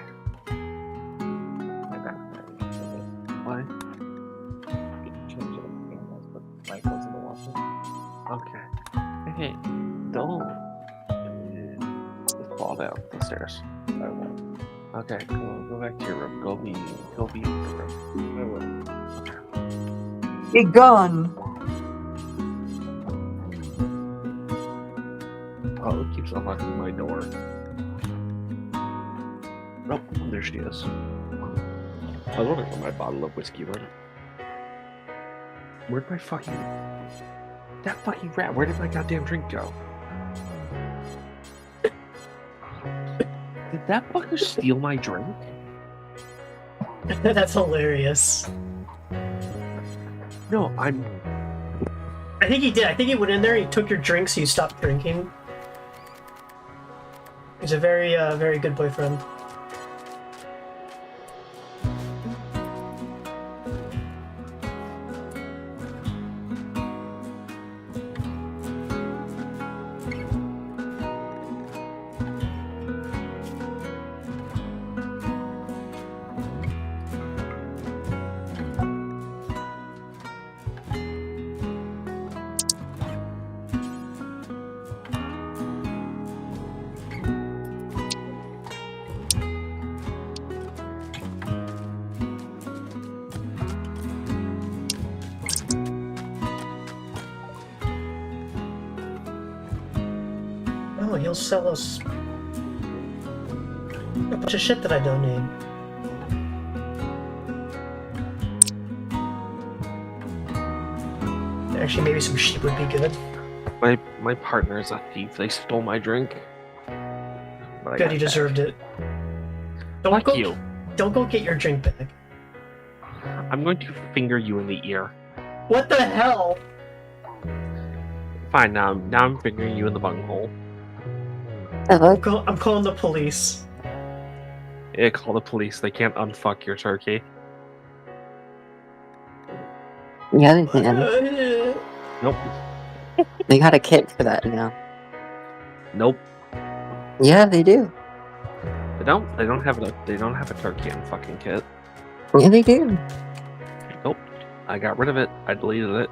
Why? Okay. Hey, don't just fall down the stairs. I won't. Okay, go back to your room. Go be in your room. I will. Be gone. Oh, it keeps unlocking my door. Oh, there she is. I was wondering where my bottle of whiskey went. Where'd my fucking... That fucking rat, where did my goddamn drink go? Did that fucker steal my drink? That's hilarious. No, I think he did. I think he went in there, he took your drink, so you stopped drinking. He's a very, very good boyfriend. Oh, he'll sell us a bunch of shit that I don't need. Actually, maybe some sheep would be good. my partner is a thief. They stole my drink. But I Good, got you back. deserved it. Fuck you. Don't go get your drink back. I'm going to finger you in the ear. What the hell? Fine, now I'm fingering you in the bunghole. I'm calling the police. Yeah, call the police. They can't unfuck your turkey. Yeah, they can. Nope. They got a kit for that now. Nope. Yeah, they do. They don't have a turkey unfucking kit. Yeah, they do. Nope. I got rid of it. I deleted it.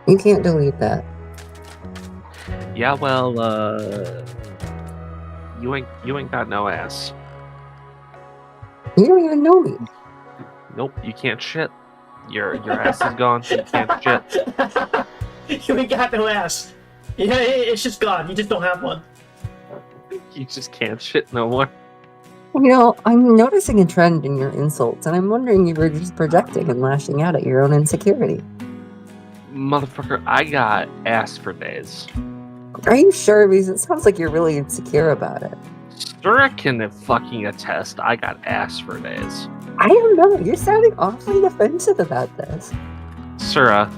You can't delete that. Yeah, well, you ain't got no ass. You don't even know me. Nope, you can't shit. Your ass is gone, so you can't shit. You ain't got no ass. Yeah, it's just gone. You just don't have one. You just can't shit no more. You know, I'm noticing a trend in your insults, and I'm wondering if you're just projecting and lashing out at your own insecurity. Motherfucker, I got ass for days. Are you sure? Because it sounds like you're really insecure about it. Sura can fucking attest. I got ass for days. I don't know. You're sounding awfully defensive about this. Sura,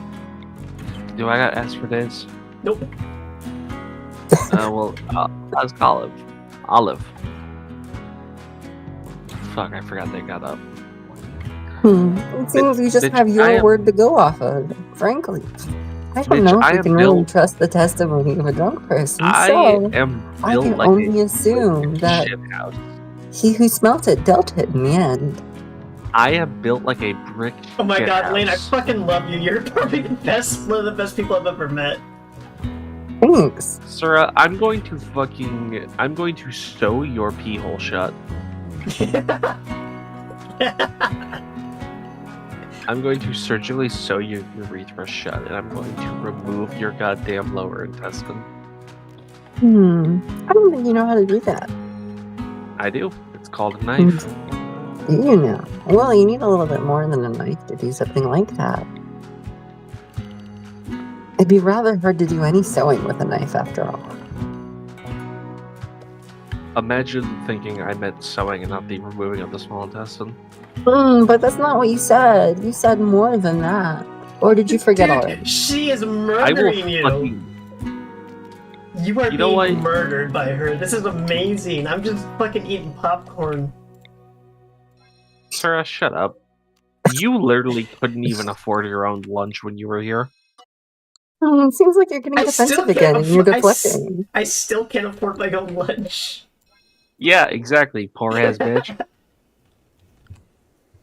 do I got ass for days? Nope. Well, how's Olive? Olive. Fuck, I forgot they got up. It seems you just Bitch, have I your am- word to go off of, frankly. I don't Bitch, know I if you am can really built- trust the testimony of a drunk person, I so am I built can like only a assume that shit house. he who smelt it dealt it in the end. I have built like a brick. Oh my god, shithouse. Lane, I fucking love you. You're probably the best, one of the best people I've ever met. Thanks. Sarah, I'm going to sew your pee hole shut. I'm going to surgically sew your urethra shut, and I'm going to remove your goddamn lower intestine. I don't think you know how to do that. I do. It's called a knife. You know. Well, you need a little bit more than a knife to do something like that. It'd be rather hard to do any sewing with a knife, after all. Imagine thinking I meant sewing and not the removing of the small intestine. But that's not what you said. You said more than that. Or did you forget Dude, already? she is I will murdering you. fucking. You are You know being what? murdered by her. This is amazing. I'm just fucking eating popcorn. Sarah, shut up. You literally couldn't even afford your own lunch when you were here. It seems like you're getting I still defensive can't again, and you're afford- I s- deflecting. I still can't afford my own lunch. Yeah, exactly, poor ass bitch.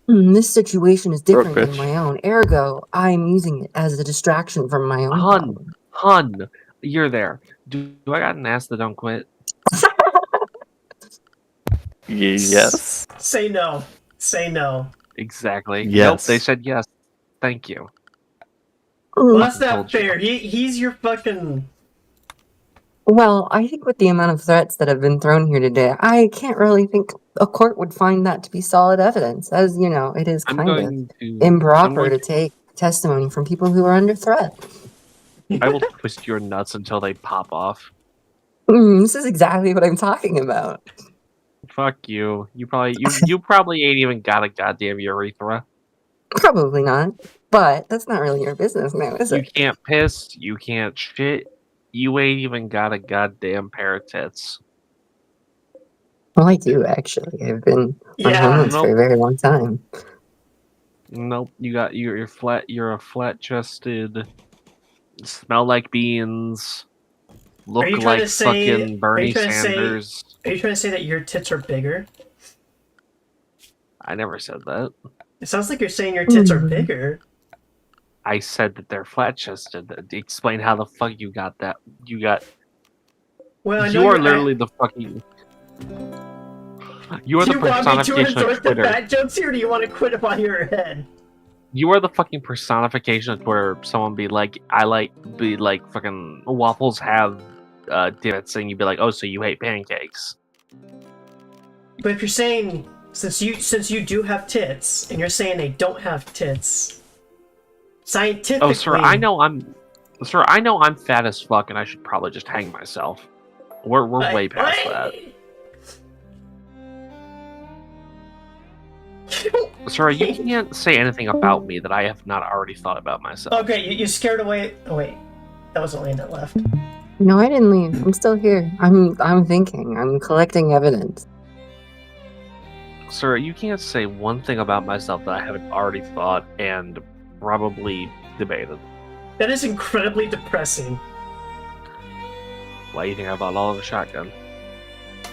This situation is different than bitch. my own. Ergo, I'm using it as a distraction from my own problem. Hun, you're there. Do I got an ass that don't quit? Yes. Say no. Say no. Exactly. Nope, Yes. they said yes. Thank you. Well, Mm, that's not Told you. fair. He's your fucking. Well, I think with the amount of threats that have been thrown here today, I can't really think a court would find that to be solid evidence. As you know, it is I'm kind of going to. improper to take testimony from people who are under threat. I will twist your nuts until they pop off. This is exactly what I'm talking about. Fuck you. You probably ain't even got a goddamn urethra. Probably not, but that's not really your business now, is You it? can't piss. You can't shit. You ain't even got a goddamn pair of tits. Well, I do actually. I've been on Yeah. hormones for a very long time. Nope. You're flat. You're a flat-chested. Smell like beans. Look you trying like to say- fucking Bernie trying to say- Sanders. Are you trying to say that your tits are bigger? I never said that. It sounds like you're saying your tits are Mhm. bigger. I said that they're flat-chested. Explain how the fuck you got that. You got. Well, I know You are you're- literally the fucking. You are Do the you want me to personification of endorse the Twitter. fat jokes here, or do you want to quit upon your head? You are the fucking personification of Twitter. Someone be like, be like, fucking waffles have divots, and you'd be like, oh, so you hate pancakes. But if you're saying since you do have tits, and you're saying they don't have tits, scientifically. Oh, sir, I know I'm fat as fuck, and I should probably just hang myself. We're way past that. Sir, you can't say anything about me that I have not already thought about myself. Okay, you scared away. Oh wait, that wasn't Lane that left. No, I didn't leave. I'm still here. I'm thinking. I'm collecting evidence. Sir, you can't say one thing about myself that I haven't already thought and probably debated. That is incredibly depressing. Why do you think I bought all of a shotgun?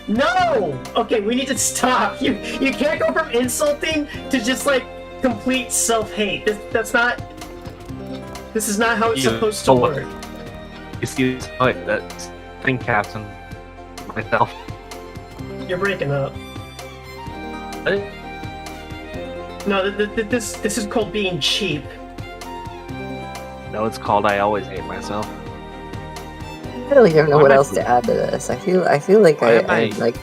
No! Okay, we need to stop. You can't go from insulting to just like complete self-hate. That's not. This is not how it's supposed to work. You see, that thing, Captain. Myself. You're breaking up. What? No, this is called being cheap. No, it's called I always hate myself. I really don't know Why what am I else to add to this. I feel like Why I am I- like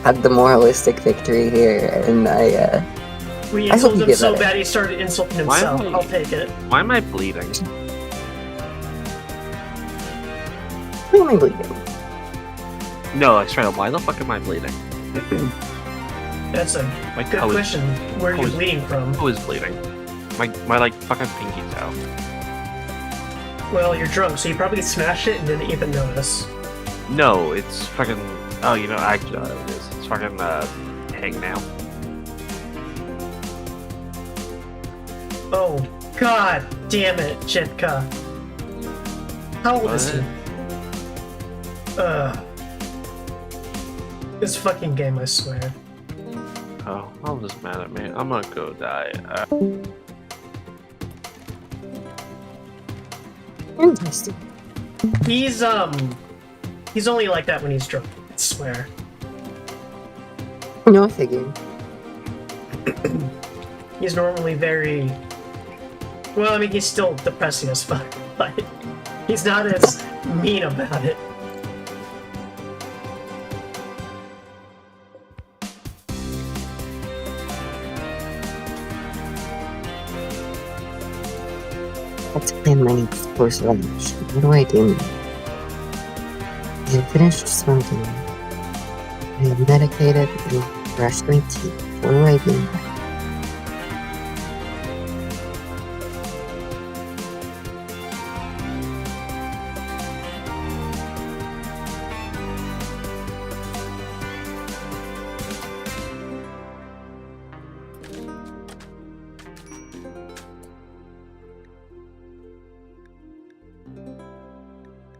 had the moralistic victory here, and We I hope insulted you him get so better. bad he started insulting Why am himself. I- I'll take it. Why am I bleeding? why am I bleeding? No, like straight up, why the fuck am I bleeding? That's a My good toe is, question. Where are you toe is- bleeding from? toe is bleeding. My like fucking pinky toe. Well, you're drunk, so you probably smashed it and didn't even notice. No, it's fucking. Oh, you know, actually, it is. It's fucking hang now. Oh, god damn it, Jitka. How old is he? This fucking game, I swear. Oh, I'm just mad at me. I'm gonna go die. Interesting. He's only like that when he's drunk, I swear. No figure. He's normally very... Well, I mean, he's still depressing as fuck, but he's not as mean about it. Let's plan my next course lunch. What do I do? I have finished smoking. I have medicated and brushed my teeth. What do I do?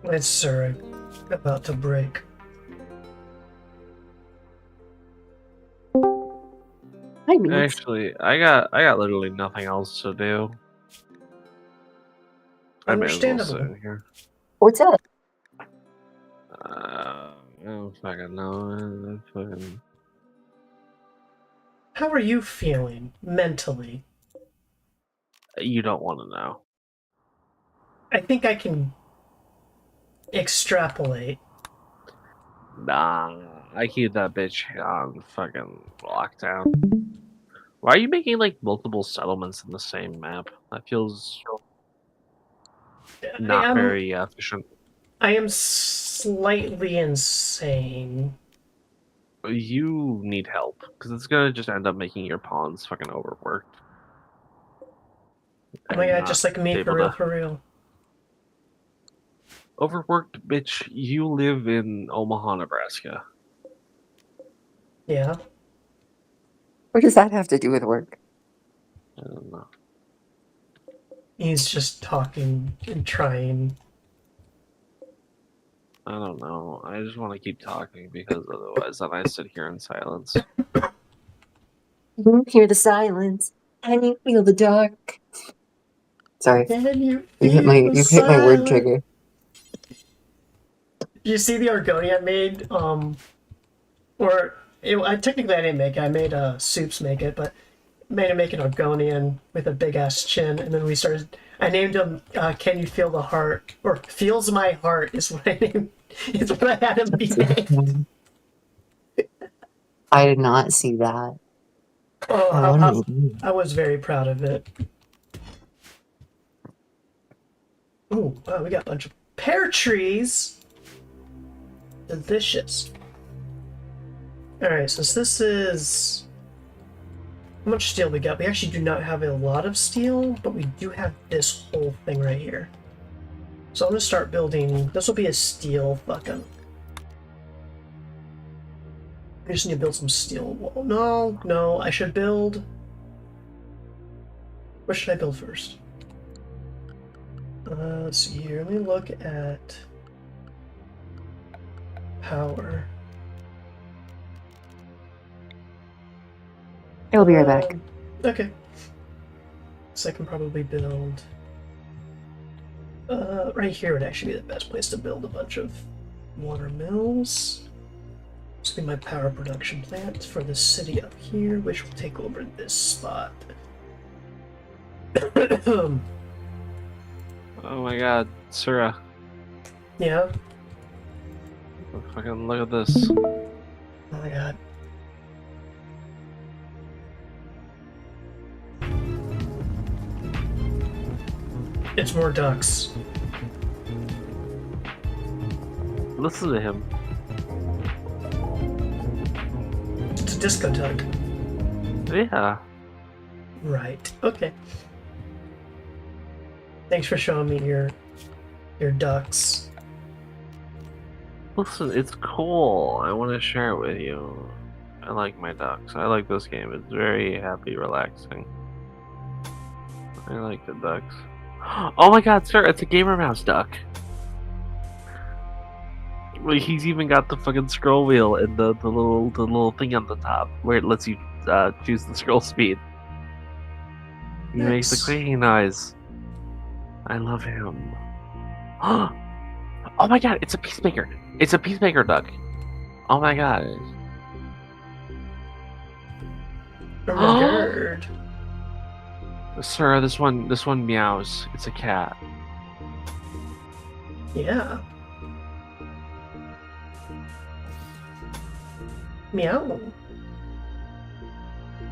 It's Suraru about to break. I mean, Actually, I got literally nothing else to do. I may as well sit in here. what's up? I don't fucking know. Fucking... How are you feeling mentally? You don't want to know. I think I can extrapolate. Nah, I keep that bitch on fucking lockdown. Why are you making like multiple settlements in the same map? That feels not very efficient. I am slightly insane. You need help because it's gonna just end up making your pawns fucking overworked. Oh my And god, not just like me, able for real, to- for real. Overworked, bitch. You live in Omaha, Nebraska. Yeah. What does that have to do with work? I don't know. He's just talking and trying. I don't know. I just want to keep talking because otherwise, then I sit here in silence. You hear the silence, and you feel the dark. Sorry, Can you you hit my word silence? trigger. Did you see the Argoni I made? Technically I didn't make it. I made Soups make it, but made him make an Argonian with a big ass chin, and then we started. I named him "Can You Feel the Heart?" or "Feels My Heart" is what I named. It's what I had him be named. I did not see that. Oh, I was very proud of it. Ooh, wow, we got a bunch of pear trees. Delicious. Alright, since this is... How much steel we got? We actually do not have a lot of steel, but we do have this whole thing right here. So I'm gonna start building... This will be a steel fucking... I just need to build some steel wall. No, I should build... What should I build first? Let's see here. Let me look at... Power. I will be right back. Okay. So I can probably build... right here would actually be the best place to build a bunch of water mills. This will be my power production plant for the city up here, which will take over this spot. Oh my god, Sura. Yeah? Fucking look at this. Oh my god. It's more ducks. Listen to him. It's a discotheque. Yeah. Right. Okay. Thanks for showing me your ducks. Listen, it's cool. I want to share it with you. I like my ducks. I like this game. It's very happy, relaxing. I like the ducks. Oh my god, sir, it's a gamer mouse duck. Like, he's even got the fucking scroll wheel and the little thing on the top where it lets you choose the scroll speed. He makes the Nice. clicking noise. I love him. Oh my god, it's a peacemaker. It's a peacemaker duck. Oh my god. Oh my god. Sir, this one meows. It's a cat. Yeah. Meow.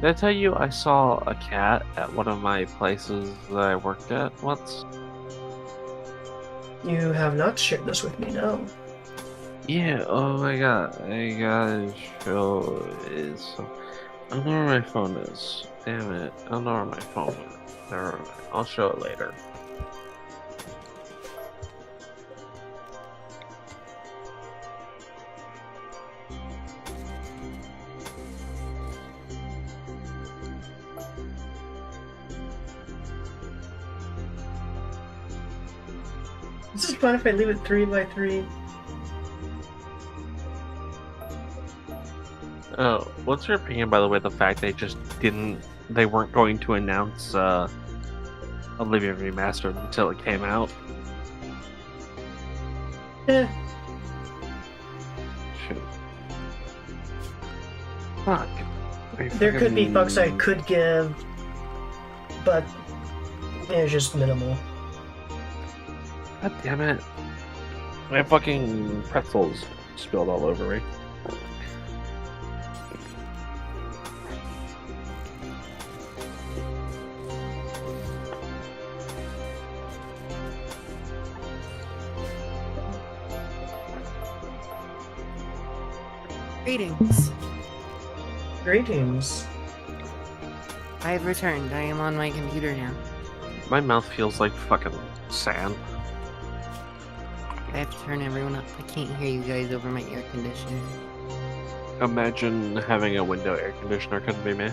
Did I tell you I saw a cat at one of my places that I worked at once? You have not shared this with me, no. Yeah, oh my god, I gotta show it. I don't know where my phone is. Damn it, I don't know where my phone is. Never mind, I'll show it later. Is this fine if I leave it 3x3? Oh, what's your opinion, by the way, the fact they weren't going to announce Oblivion Remastered until it came out? Eh, Shoot. Fuck. there could be fucks I could give, but it's just minimal. God damn it. My fucking pretzels spilled all over me. Greetings. Greetings. I have returned. I am on my computer now. My mouth feels like fucking sand. I have to turn everyone up. I can't hear you guys over my air conditioning. Imagine having a window air conditioner, couldn't be me.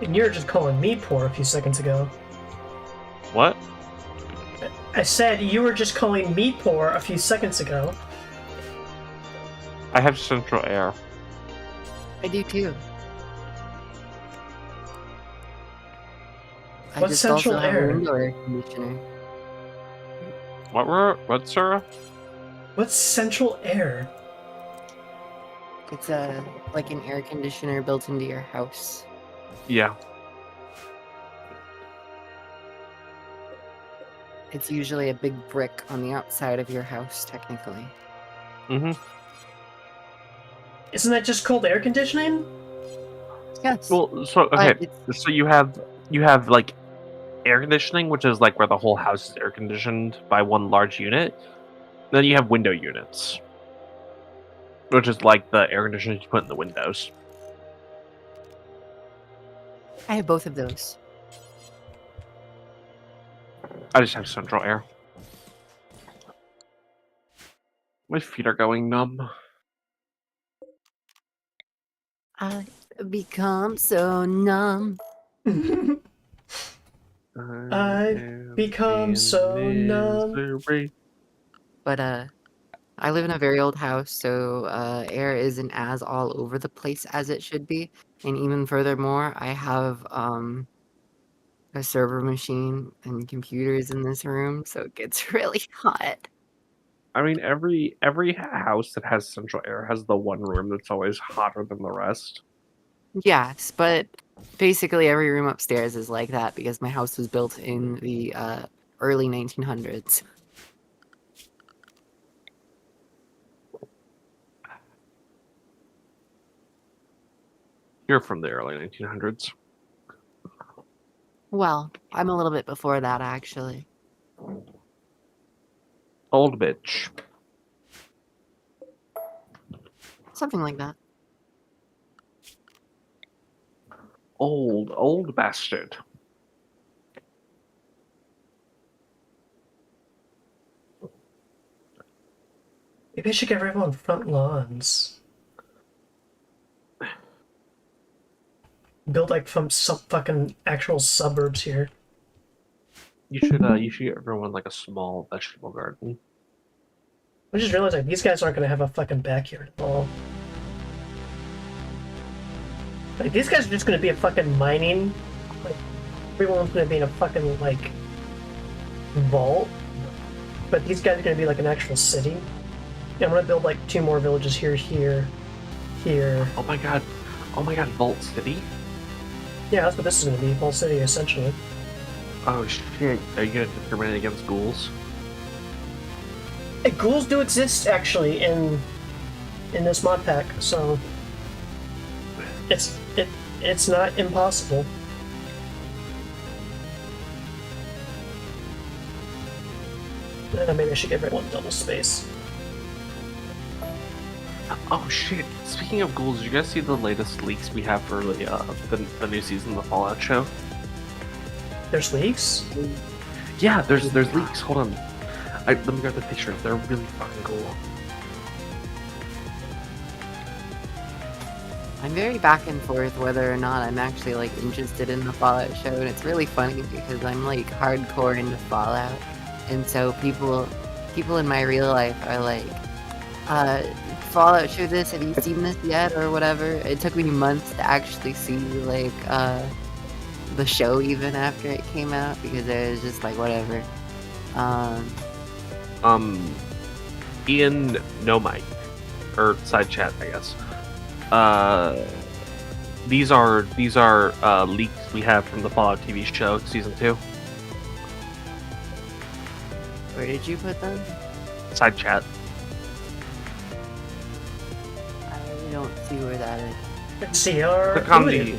And you were just calling me poor a few seconds ago. What? I said you were just calling me poor a few seconds ago. I have central air. I do too. I What's just central also have air? a window air conditioner. What, Sarah? What's central air? It's like an air conditioner built into your house. Yeah. It's usually a big brick on the outside of your house, technically. Mm-hmm. Isn't that just called air conditioning? Yes. Well, so okay, it's- so you have like air conditioning, which is like where the whole house is air conditioned by one large unit. Then you have window units, which is like the air conditioning you put in the windows. I have both of those. I just have central air. My feet are going numb. I become so numb. I've become so numb. misery. But I live in a very old house, so air isn't as all over the place as it should be. And even furthermore, I have a server machine and computers in this room, so it gets really hot. I mean, every house that has central air has the one room that's always hotter than the rest. Yes, but basically every room upstairs is like that because my house was built in the early 1900s. You're from the early 1900s. Well, I'm a little bit before that, actually. Old bitch. Something like that. Old bastard. Maybe I should get rid of on front lawns. Build like some fucking actual suburbs here. You should get everyone like a small vegetable garden. I just realized like these guys aren't gonna have a fucking backyard at all. Like, these guys are just gonna be a fucking mining. Like, everyone's gonna be in a fucking, like, vault. But these guys are gonna be like an actual city. Yeah, I'm gonna build like 2 more villages here, here. Oh my god, Vault City? Yeah, that's what this is gonna be, Vault City, essentially. Oh shit, are you gonna discriminate against ghouls? Hey, ghouls do exist, actually, in this mod pack, so... It's not impossible. Maybe I should give everyone double space. Oh shit, speaking of ghouls, did you guys see the latest leaks we have for the new season of the Fallout show? There's leaks? Yeah, there's leaks, hold on. Let me grab the picture, they're really fucking cool. I'm very back and forth whether or not I'm actually like interested in the Fallout show, and it's really funny because I'm like hardcore into Fallout, and so people in my real life are like, Fallout show this, have you seen this yet, or whatever. It took me months to actually see like the show even after it came out, because it was just like whatever. Ian No Mic, or side chat, I guess. These are leaks we have from the Fallout TV show season 2. Where did you put them? Side chat. I really don't see where that is. CR. Click on the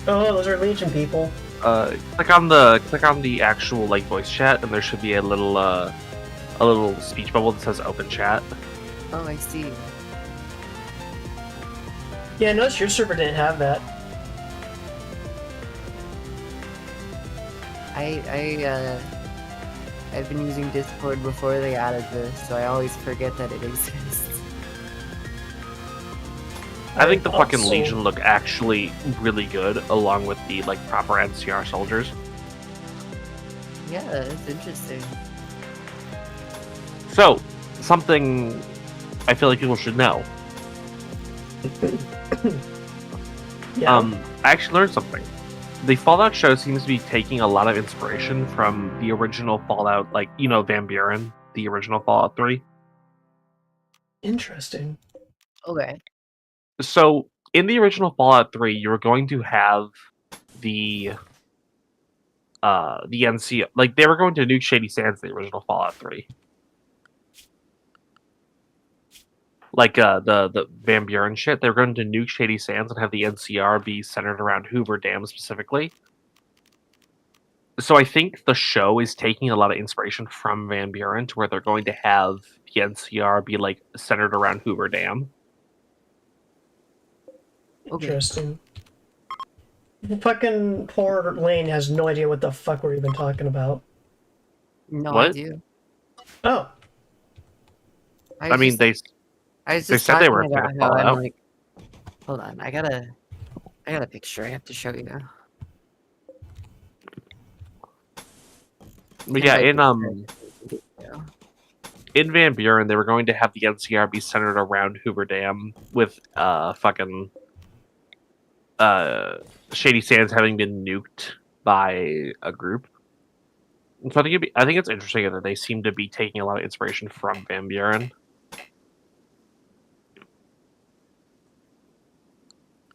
Oh, those are Legion people. click on the actual like voice chat, and there should be a little speech bubble that says open chat. Oh, I see. Yeah, I noticed your server didn't have that. I've been using Discord before they added this, so I always forget that it exists. I think the fucking Also- Legion look actually really good, along with the like proper NCR soldiers. Yeah, it's interesting. So, something I feel like people should know. Yeah. I actually learned something. The Fallout show seems to be taking a lot of inspiration from the original Fallout, like, you know, Van Buren, the original Fallout 3. Interesting. Okay. So, in the original Fallout 3, you were going to have the NC, like, they were going to nuke Shady Sands in the original Fallout 3. Like, the Van Buren shit, they were going to nuke Shady Sands and have the NCR be centered around Hoover Dam specifically. So I think the show is taking a lot of inspiration from Van Buren to where they're going to have the NCR be, like, centered around Hoover Dam. Okay. Interesting. Fucking poor Lane has no idea what the fuck we're even talking about. No, What? I do. Oh, I mean, they I was they just said they talking were about gonna how fall I'm out. like, hold on, I got a picture I have to show you. But yeah, in Yeah. in Van Buren, they were going to have the NCR be centered around Hoover Dam, with fucking Shady Sands having been nuked by a group. So I think it's interesting that they seem to be taking a lot of inspiration from Van Buren.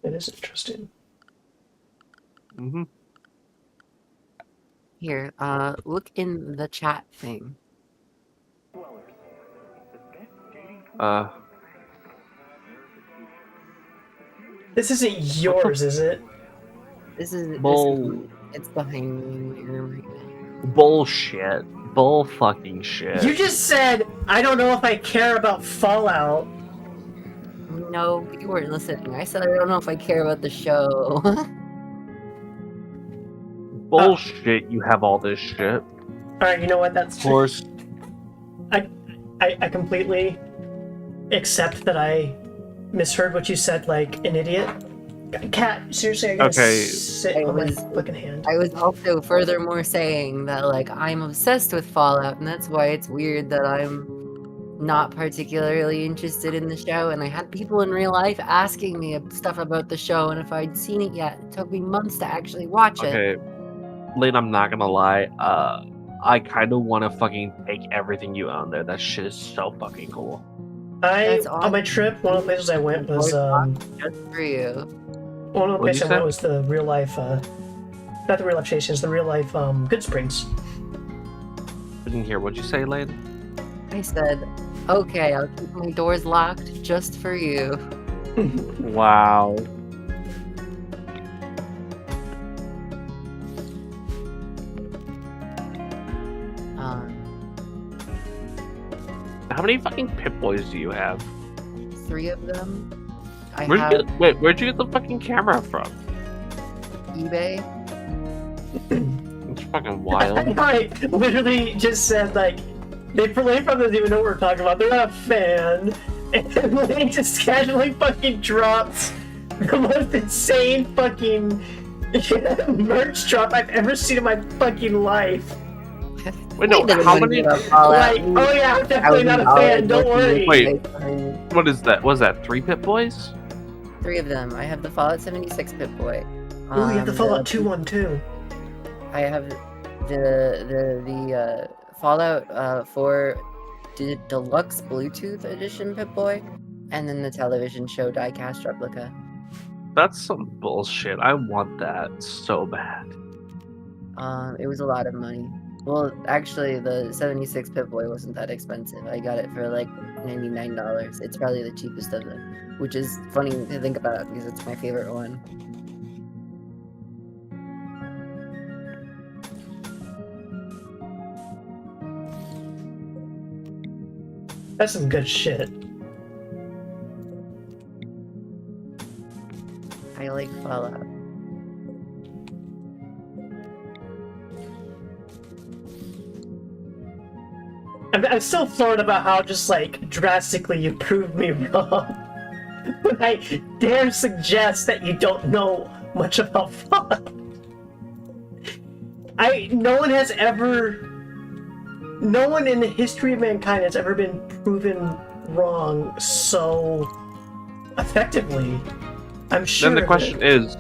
it is interesting. Mm-hmm. Here, look in the chat thing. This isn't yours, is it? It's behind me in my room right now. Bullshit. Bull fucking shit. You just said, I don't know if I care about Fallout. No, you weren't listening. I said I don't know if I care about the show. Bullshit, you have all this shit. Alright, you know what? That's Of course. I completely accept that I misheard what you said like an idiot. Cat, seriously, I gotta Okay. sit I on my was- fucking hand. I was also furthermore saying that like I'm obsessed with Fallout, and that's why it's weird that I'm not particularly interested in the show, and I had people in real life asking me stuff about the show and if I'd seen it yet. It took me months to actually watch it. Okay, Lane, I'm not gonna lie. I kind of want to fucking take everything you own there. That shit is so fucking cool. That's On my trip, one of the places I went was Just for you. one of the What'd places you I went say? was the real life, not the real life stations, the real life Good Springs. Didn't hear. What'd you say, Lane? I said, okay, I'll keep my doors locked just for you. Wow. How many fucking Pip-Boys do you have? 3 of them. I Where'd have you get, wait, where'd you get the fucking camera from? eBay. It's fucking wild. I literally just said, like, they probably doesn't even know what we're talking about. They're not a fan. And they just casually fucking dropped the most insane fucking merch drop I've ever seen in my fucking life. Wait, no, We didn't how even many? give a Fallout. Like, oh yeah, I'm definitely not a fan, don't worry. Wait. What is that? Was that 3 Pip-Boys? 3 of them. I have the Fallout 76 Pip-Boy. Ooh, you have the Fallout 2 one too. I have the Fallout 4 Deluxe Bluetooth Edition Pip-Boy, and then the television show diecast replica. That's some bullshit. I want that so bad. It was a lot of money. Well, actually, the 76 Pip-Boy wasn't that expensive. I got it for like $99. It's probably the cheapest of them, which is funny to think about because it's my favorite one. That's some good shit. I like Fallout. I'm still floored about how just like drastically you proved me wrong. When I dare suggest that you don't know much about Fallout. No one in the history of mankind has ever been proven wrong so effectively. I'm sure. Then the question is,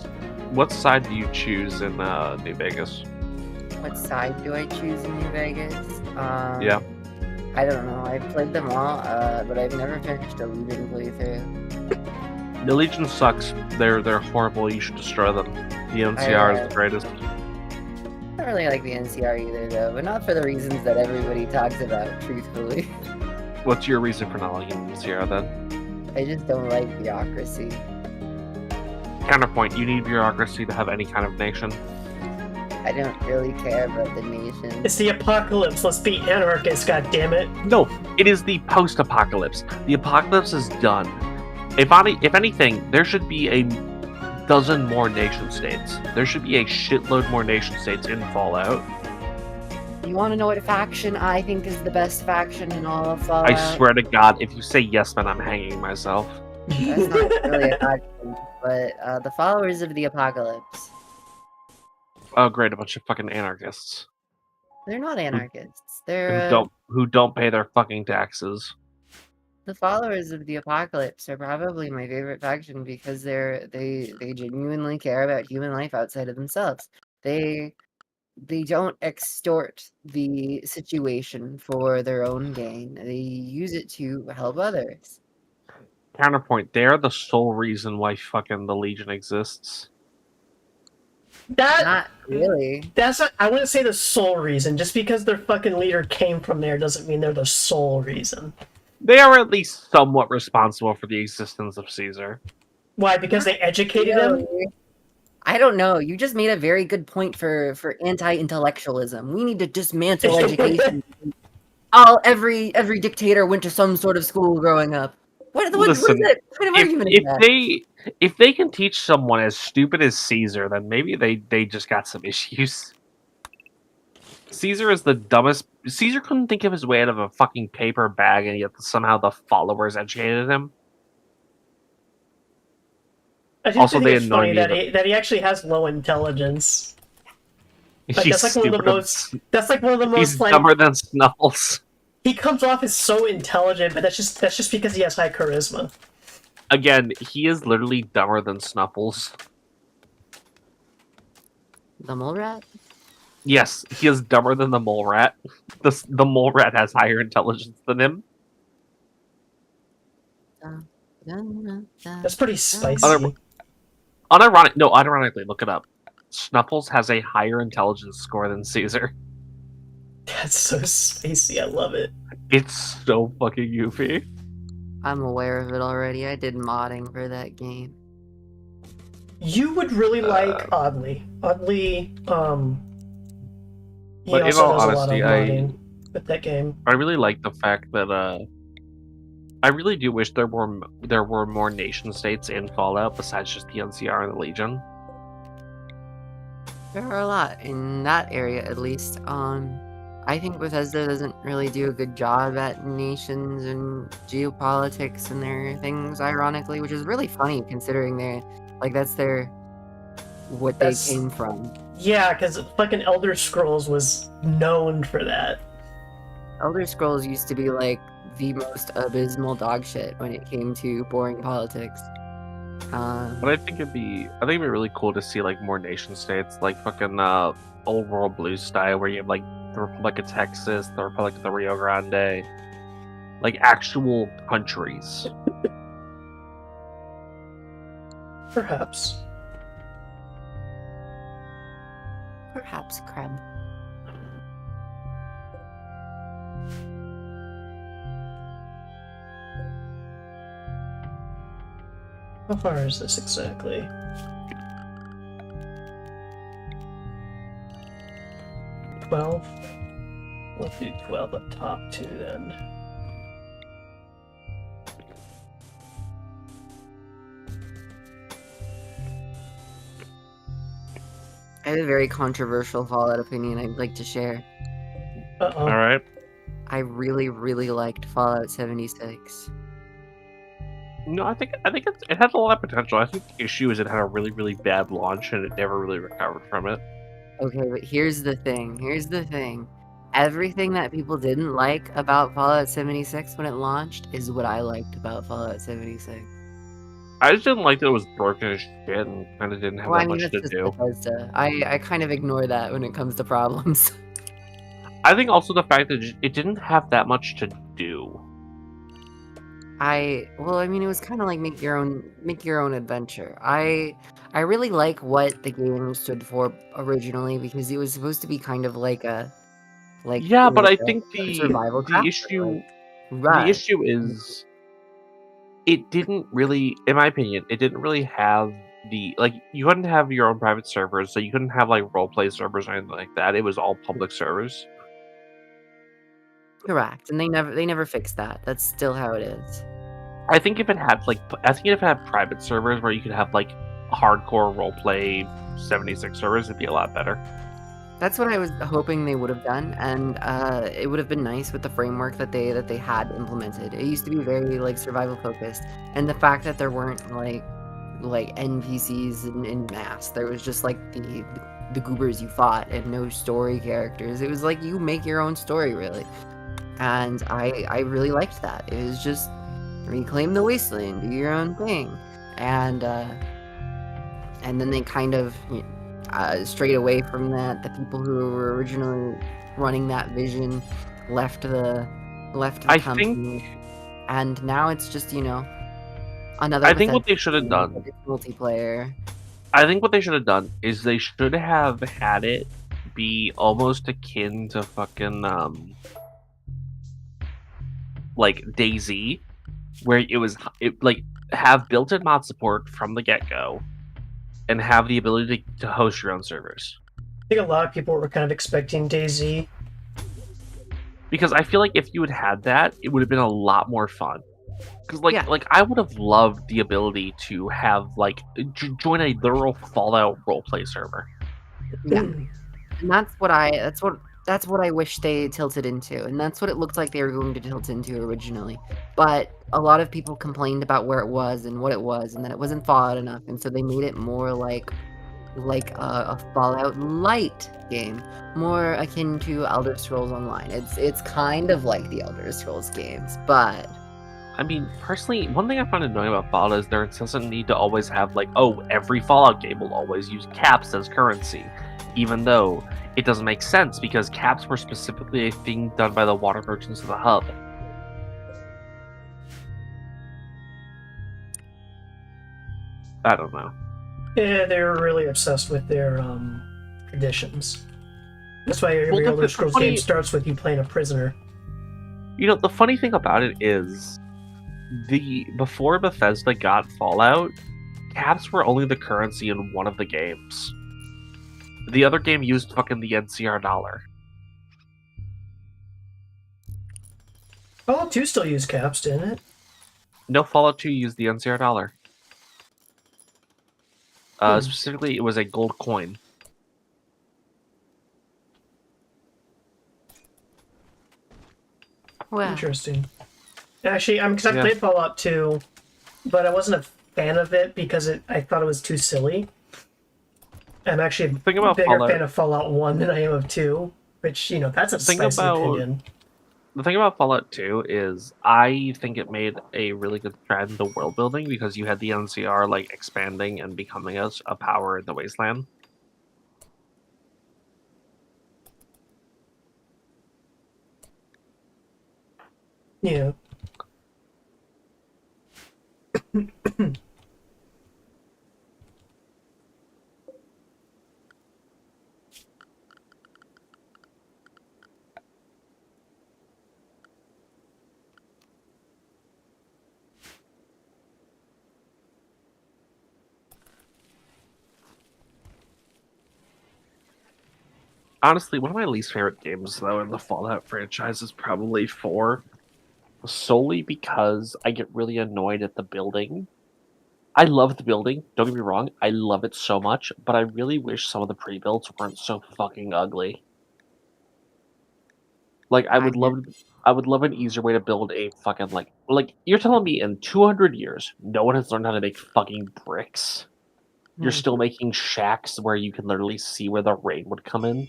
what side do you choose in New Vegas? What side do I choose in New Vegas? Yeah. I don't know. I've played them all, but I've never finished a Legion playthrough. The Legion sucks. They're horrible. You should destroy them. The NCR is the greatest. I don't really like the NCR either, though, but not for the reasons that everybody talks about, truthfully. What's your reason for not liking the NCR then? I just don't like bureaucracy. Counterpoint, you need bureaucracy to have any kind of nation. I don't really care about the nation. It's the apocalypse. Let's be anarchists, goddammit. No, it is the post-apocalypse. The apocalypse is done. If anything, there should be a dozen more nation states. There should be a shitload more nation states in Fallout. You want to know what faction I think is the best faction in all of Fallout? I swear to God, if you say yes, then I'm hanging myself. That's not really a faction, but the followers of the apocalypse. Oh, great, a bunch of fucking anarchists They're not anarchists. They're who don't pay their fucking taxes. the followers of the apocalypse are probably my favorite faction because they genuinely care about human life outside of themselves. They don't extort the situation for their own gain. They use it to help others. Counterpoint, they're the sole reason why fucking the Legion exists. Not really. I wouldn't say the sole reason. Just because their fucking leader came from there doesn't mean they're the sole reason. They are at least somewhat responsible for the existence of Caesar. Why? Because they educated him? I don't know. You just made a very good point for anti-intellectualism. We need to dismantle education. Every dictator went to some sort of school growing up. What is that? What kind of argument is that? If they can teach someone as stupid as Caesar, then maybe they just got some issues. Caesar is the dumbest. Caesar couldn't think of his way out of a fucking paper bag, and yet somehow the followers educated him. I just Also, think they it's annoy funny me that he actually has low intelligence. Like, He's that's like one of the most. That's like one of the most He's like. dumber than Snuffles. He comes off as so intelligent, but that's just because he has high charisma. Again, he is literally dumber than Snuffles. The mole rat? Yes, he is dumber than the mole rat. The mole rat has higher intelligence than him. That's pretty spicy. Unironically, look it up. Snuffles has a higher intelligence score than Caesar. That's so spicy. I love it. It's so fucking goofy. I'm aware of it already. I did modding for that game. You would really like Oddly. Oddly, he But in also all does honesty, a lot of modding with that game. I really like the fact that I really do wish there were more nation states in Fallout besides just the NCR and the Legion. There are a lot in that area, at least. I think Bethesda doesn't really do a good job at nations and geopolitics and their things, ironically, which is really funny considering that's what they came from. Yeah, because fucking Elder Scrolls was known for that. Elder Scrolls used to be like the most abysmal dog shit when it came to boring politics. But I think it'd be really cool to see like more nation states, like fucking old world blue style, where you have like the Republic of Texas, the Republic of the Rio Grande, like actual countries. Perhaps. Perhaps, Crab. How far is this exactly? $12? We'll do 12 up top too then. I have a very controversial Fallout opinion I'd like to share. Uh-oh. All right. I really, really liked Fallout 76. No, I think it had a lot of potential. I think the issue is it had a really, really bad launch and it never really recovered from it. Okay, but here's the thing. Everything that people didn't like about Fallout 76 when it launched is what I liked about Fallout 76. I just didn't like that it was broken as shit and kind of didn't have that much that's to just do. Bethesda. I kind of ignore that when it comes to problems. I think also the fact that it didn't have that much to do. It was kind of like make your own adventure. I really like what the game stood for originally because it was supposed to be kind of like Yeah, but I think survival the craft, issue right. the issue is it didn't really, in my opinion, it didn't really have you couldn't have your own private servers, so you couldn't have like roleplay servers or anything like that. It was all public servers. Correct, and they never fixed that. That's still how it is. I think if it had private servers where you could have like hardcore roleplay 76 servers, it'd be a lot better. That's what I was hoping they would have done, and it would have been nice with the framework that they had implemented. It used to be very like survival focused, and the fact that there weren't like NPCs in mass. There was just like the goobers you fought and no story characters. It was like you make your own story really, and I really liked that. It was just reclaim the wasteland, do your own thing, and then they kind of strayed away from that. The people who were originally running that vision left the company, and now it's just another. I think what they should have done, multiplayer. I think what they should have done is they should have had it be almost akin to fucking like DayZ, where it have built-in mod support from the get-go and have the ability to host your own servers. I think a lot of people were kind of expecting DayZ. Because I feel like if you had had that, it would have been a lot more fun. Because I would have loved the ability to have join a literal Fallout roleplay server. Yeah, and that's what I wish they tilted into, and that's what it looked like they were going to tilt into originally. But a lot of people complained about where it was and what it was, and that it wasn't Fallout enough, and so they made it more like like a Fallout Light game, more akin to Elder Scrolls Online. It's kind of like the Elder Scrolls games, but I mean, personally, one thing I find annoying about Fallout is their incessant need to always have, like, oh, every Fallout game will always use caps as currency. Even though it doesn't make sense, because caps were specifically a thing done by the water merchants of the hub. I don't know. Yeah, they were really obsessed with their traditions. That's why every Elder Scrolls game starts with you playing a prisoner. You know, the funny thing about it is, before Bethesda got Fallout, caps were only the currency in one of the games. The other game used fucking the NCR dollar. Fallout 2 still used caps, didn't it? No, Fallout 2 used the NCR dollar. Specifically, it was a gold coin. wow. Interesting. Actually, because I Yeah. played Fallout 2, but I wasn't a fan of it because I thought it was too silly. I'm actually a thing about bigger Fallout- fan of Fallout 1 than I am of 2, which, that's a thing spicy about- opinion. The thing about Fallout 2 is I think it made a really good thread in the world building because you had the NCR like expanding and becoming a power in the wasteland. Yeah. Honestly, one of my least favorite games though in the Fallout franchise is probably 4, solely because I get really annoyed at the building. I love the building, don't get me wrong, I love it so much, but I really wish some of the pre-builds weren't so fucking ugly. Like I would love an easier way to build a fucking like you're telling me in 200 years no one has learned how to make fucking bricks. You're still making shacks where you can literally see where the rain would come in.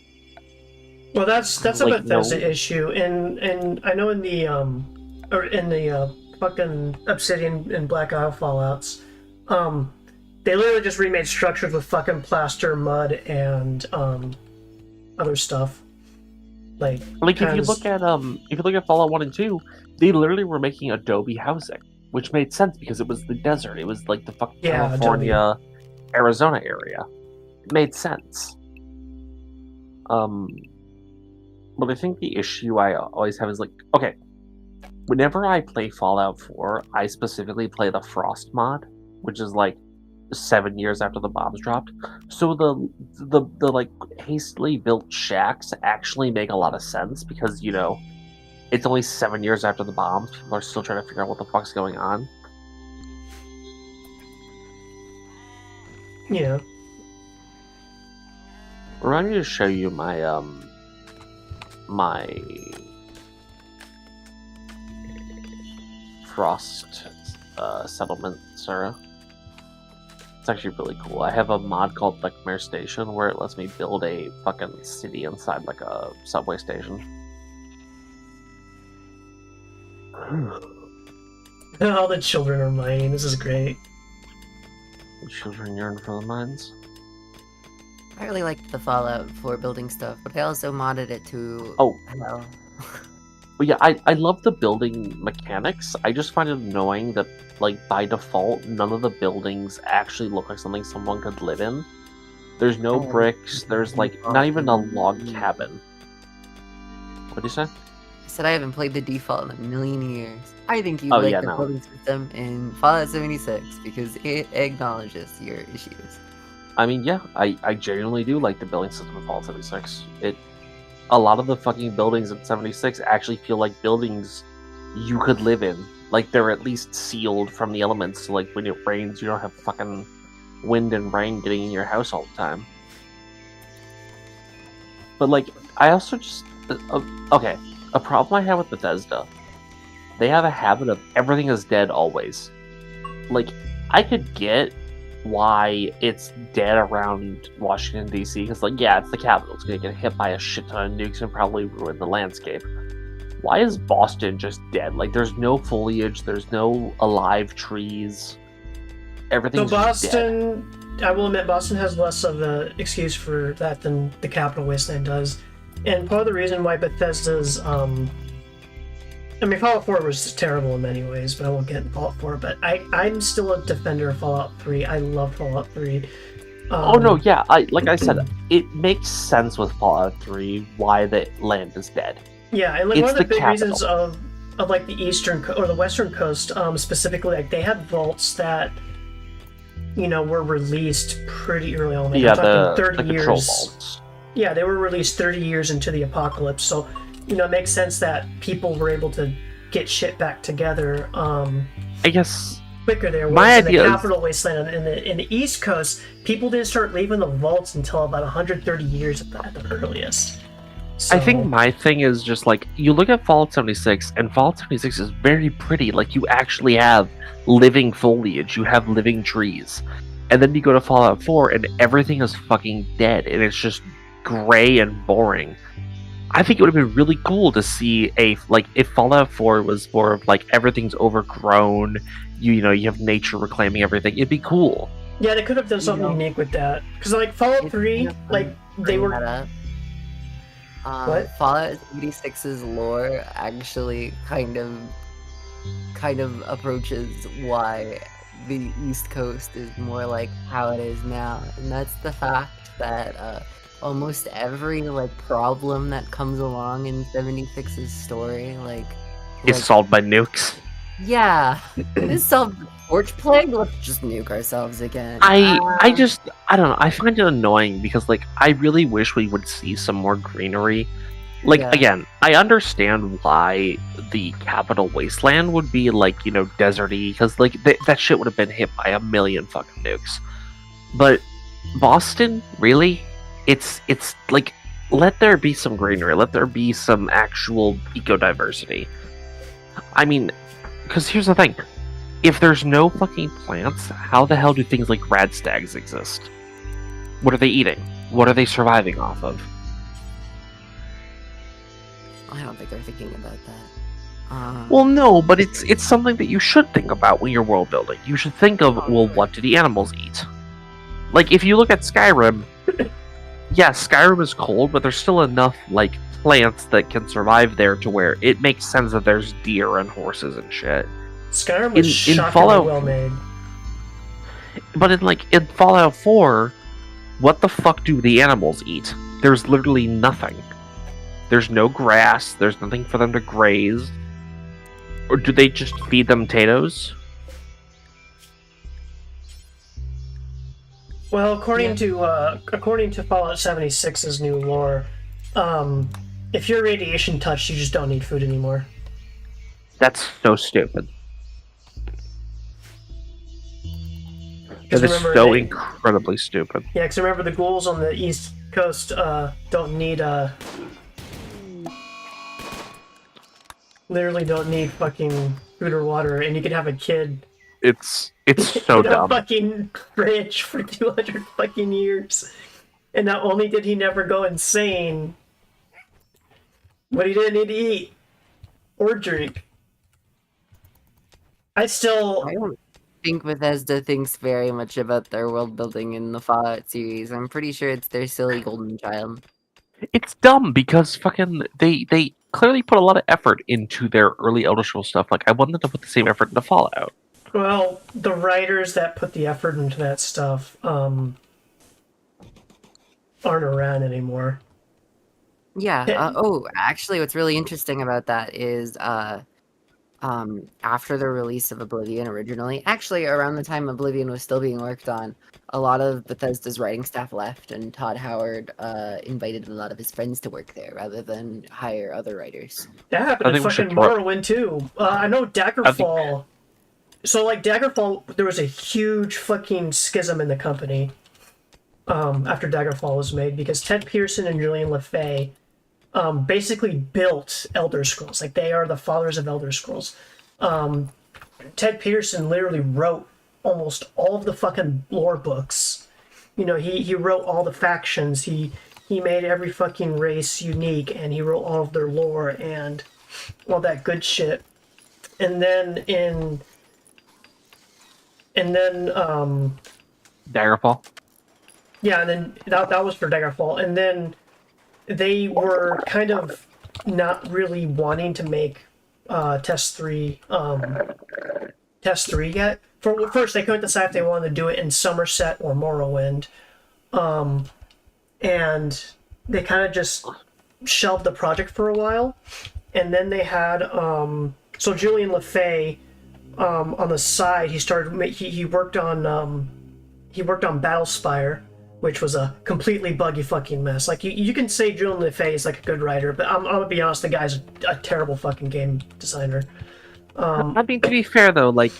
Well, that's a Like, Bethesda no. issue, and I know in the fucking Obsidian and Black Isle Fallouts, they literally just remade structures with fucking plaster, mud, and other stuff. Like if you look at Fallout 1 and 2, they literally were making Adobe housing, which made sense because it was the desert. It was like the fucking California, Arizona area. It made sense. But I think the issue I always have is okay, whenever I play Fallout 4, I specifically play the Frost mod, which is 7 years after the bombs dropped. So the hastily built shacks actually make a lot of sense because it's only 7 years after the bombs. People are still trying to figure out what the fuck's going on. Yeah. Remind me to show you my my Frost settlement, Suraru. It's actually really cool. I have a mod called Lekmere Station where it lets me build a fucking city inside a subway station. All the children are mining. This is great. The children yearn for the mines. I really like the Fallout 4 building stuff, but I also modded it to hell. But yeah, I love the building mechanics. I just find it annoying that, by default, none of the buildings actually look like something someone could live in. There's no bricks, there's, not even a log cabin. What do you say? I said I haven't played the default in a million years. I think you like the building system in Fallout 76 because it acknowledges your issues. I mean, yeah, I genuinely do like the building system of Fallout 76. A lot of the fucking buildings in 76 actually feel like buildings you could live in. They're at least sealed from the elements, so when it rains, you don't have fucking wind and rain getting in your house all the time. But, I also just... okay, a problem I have with Bethesda, they have a habit of everything is dead always. I could get why it's dead around Washington D.C. Because, like, yeah, it's the capital. It's gonna get hit by a shit ton of nukes and probably ruin the landscape. Why is Boston just dead? Like, there's no foliage, there's no alive trees. Everything's So just dead. Boston, I will admit, Boston has less of an excuse for that than the Capital Wasteland does. And part of the reason why Bethesda's, I mean, Fallout 4 was terrible in many ways, but I won't get into Fallout 4. But I'm still a defender of Fallout 3. I love Fallout 3. Oh no, yeah, like I said, it makes sense with Fallout 3 why the land is dead. Yeah, and like It's one of the the big capital. reasons of like the eastern or the western coast, specifically, like they had vaults that, you know, were released pretty early on. Like, Yeah, I'm talking the 30 control years. vaults. Yeah, they were released 30 years into the apocalypse, so you know, it makes sense that people were able to get shit back together I guess quicker there. My Whereas in the idea is- Capital Wasteland, in the East Coast, people didn't start leaving the vaults until about 130 years at the earliest. So, I think my thing is just like you look at Fallout 76, and Fallout 76 is very pretty. Like you actually have living foliage, you have living trees, and then you go to Fallout 4, and everything is fucking dead, and it's just gray and boring. I think it would have been really cool to see if Fallout 4 was more of like everything's overgrown. You know you have nature reclaiming everything. It'd be cool. yeah, they could have done something know, unique with that. Because like Fallout it's 3, kind of like funny they bring that were. up. What? Fallout 76's lore actually kind of approaches why the East Coast is more like how it is now, and that's the fact that almost every like problem that comes along in 76's story, It's solved by nukes. yeah, this solved the torch plague. Let's just nuke ourselves again. I don't know. I find it annoying because like I really wish we would see some more greenery. Like Yeah. again, I understand why the Capital Wasteland would be like, you know, deserty because like that shit would have been hit by a million fucking nukes. But Boston, really? It's like let there be some greenery, let there be some actual eco-diversity. I mean, because here's the thing. If there's no fucking plants, how the hell do things like radstags exist? What are they eating? What are they surviving off of? I don't think they're thinking about that. Well, no, but it's something that you should think about when you're world building. You should think of, well, what do the animals eat? Like, if you look at Skyrim, yeah, Skyrim is cold, but there's still enough, like, plants that can survive there to where it makes sense that there's deer and horses and shit. Skyrim was in shockingly Fallout- well made. But in Fallout 4, what the fuck do the animals eat? There's literally nothing. There's no grass, there's nothing for them to graze. Or do they just feed them potatoes? Well, according to Fallout 76's new lore, if you're radiation touched, you just don't need food anymore. That's so stupid. That 'Cause is remember so they- incredibly stupid. Yeah, because remember the ghouls on the East Coast don't need literally don't need fucking food or water, and you could have a kid It's so in a dumb. fucking fridge for 200 fucking years, and not only did he never go insane, but he didn't need to eat or drink. I I don't think Bethesda thinks very much about their world building in the Fallout series. I'm pretty sure it's their silly golden child. It's dumb because fucking they clearly put a lot of effort into their early Elder Scrolls stuff. Like I want them to put the same effort into Fallout. Well, the writers that put the effort into that stuff aren't around anymore. Yeah. Actually, what's really interesting about that is after the release of Oblivion originally, actually around the time Oblivion was still being worked on, a lot of Bethesda's writing staff left, and Todd Howard invited a lot of his friends to work there rather than hire other writers. That I happened in think we should fucking throw- Morrowind too. I know Daggerfall. So like Daggerfall, there was a huge fucking schism in the company after Daggerfall was made because Ted Pearson and Julian LeFay basically built Elder Scrolls. Like they are the fathers of Elder Scrolls. Ted Pearson literally wrote almost all of the fucking lore books. You know, he wrote all the factions. He made every fucking race unique, and he wrote all of their lore and all that good shit. And then Daggerfall. yeah, and then that was for Daggerfall. And then they were kind of not really wanting to make Test 3 yet. First, they couldn't decide if they wanted to do it in Somerset or Morrowind. And they kind of just shelved the project for a while. And then they had so Julian LeFay on the side. He worked on Battlespire, which was a completely buggy fucking mess. Like you can say Julian LeFay is like a good writer, but I'm gonna be honest, the guy's a terrible fucking game designer. I mean, to be fair though, like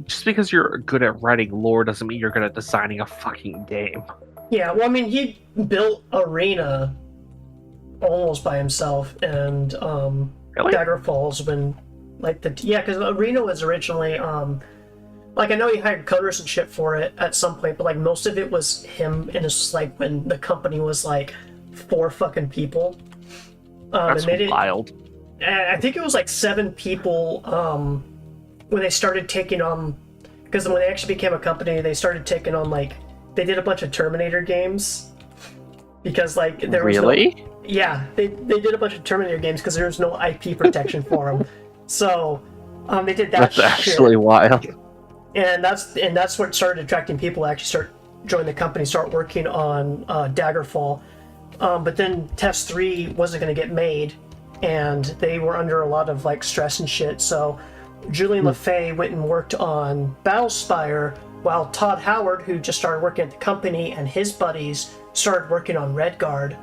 just because you're good at writing lore doesn't mean you're good at designing a fucking game. Yeah, well, I mean, he built Arena almost by himself, and Really? Daggerfall's been like because Arena was originally like, I know he hired coders and shit for it at some point, but like most of it was him, and it's just like when the company was like 4 fucking people. That's and they wild. I think it was like 7 people when they started taking on, because when they actually became a company, they started taking on like, they did a bunch of Terminator games because like there was Really? yeah, they did a bunch of Terminator games because there was no IP protection for them. So they did that. That's shit. actually wild. And that's what started attracting people to actually start join the company, start working on Daggerfall. But then Test 3 wasn't going to get made, and they were under a lot of like stress and shit. So Julian LeFay went and worked on Battlespire, while Todd Howard, who just started working at the company, and his buddies started working on Redguard.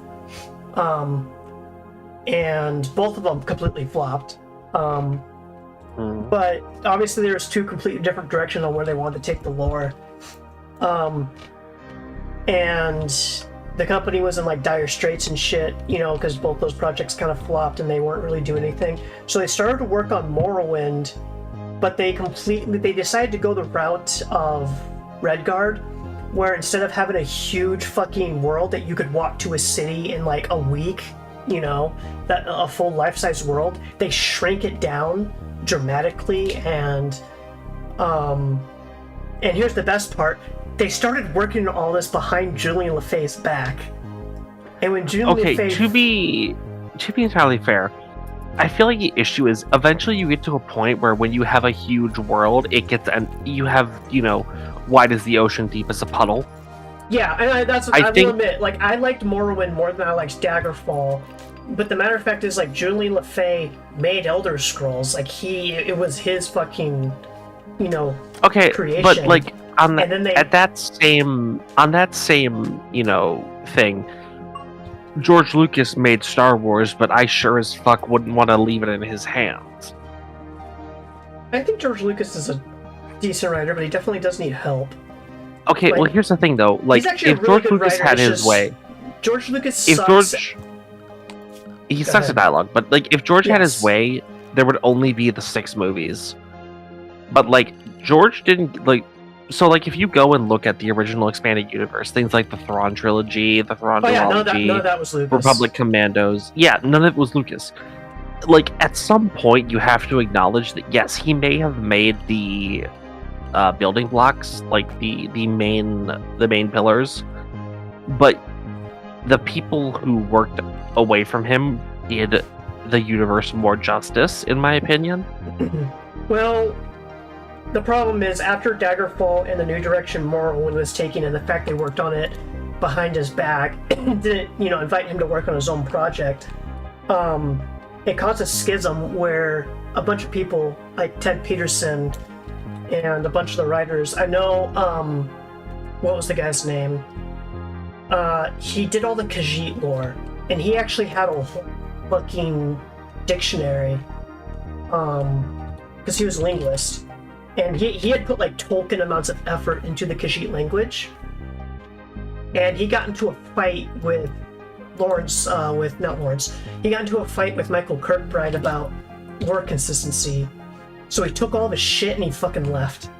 And both of them completely flopped. But obviously there's 2 completely different directions on where they wanted to take the lore. And the company was in like dire straits and shit, you know, because both those projects kind of flopped and they weren't really doing anything. So they started to work on Morrowind, but they decided to go the route of Redguard, where instead of having a huge fucking world that you could walk to a city in like a week, you know, that a full life-size world, they shrank it down dramatically. And here's the best part: they started working on all this behind Julian LeFay's back. And when Julian LeFay... to be entirely fair, I feel like the issue is eventually you get to a point where when you have a huge world, it gets, and you have, you know, wide as the ocean, deep as a puddle. Yeah, and I will admit, like, I liked Morrowind more than I liked Daggerfall. But the matter of fact is, like, Julian LeFay made Elder Scrolls. Like, it was his fucking, you know, creation. But like on that, And then on that same, you know, thing, George Lucas made Star Wars, but I sure as fuck wouldn't want to leave it in his hands. I think George Lucas is a decent writer, but he definitely does need help. Okay, Like, well, here's the thing, though. Like, he's actually a if really George good Lucas writer, had it's his just- way, George Lucas if sucks. he Go sucks ahead. at dialogue, but like, if George had his Yes. way, there would only be the 6 movies. But like, George didn't like. So like, if you go and look at the original expanded universe, things like the Thrawn trilogy, the Thrawn Oh yeah, none duology, of that was Lucas. Republic Commandos. Yeah, none of it was Lucas. Like, at some point, you have to acknowledge that yes, he may have made the building blocks, like the main pillars, but the people who worked away from him did the universe more justice, in my opinion. Well, the problem is, after Daggerfall and the new direction Morrowind was taking, and the fact they worked on it behind his back, didn't, you know, invite him to work on his own project, it caused a schism where a bunch of people, like Ted Peterson and a bunch of the writers, I know, what was the guy's name? He did all the Khajiit lore, and he actually had a whole fucking dictionary, because he was a linguist. And he had put like Tolkien amounts of effort into the Khajiit language. And he got into a fight with he got into a fight with Michael Kirkbride about word consistency. So he took all of his shit and he fucking left.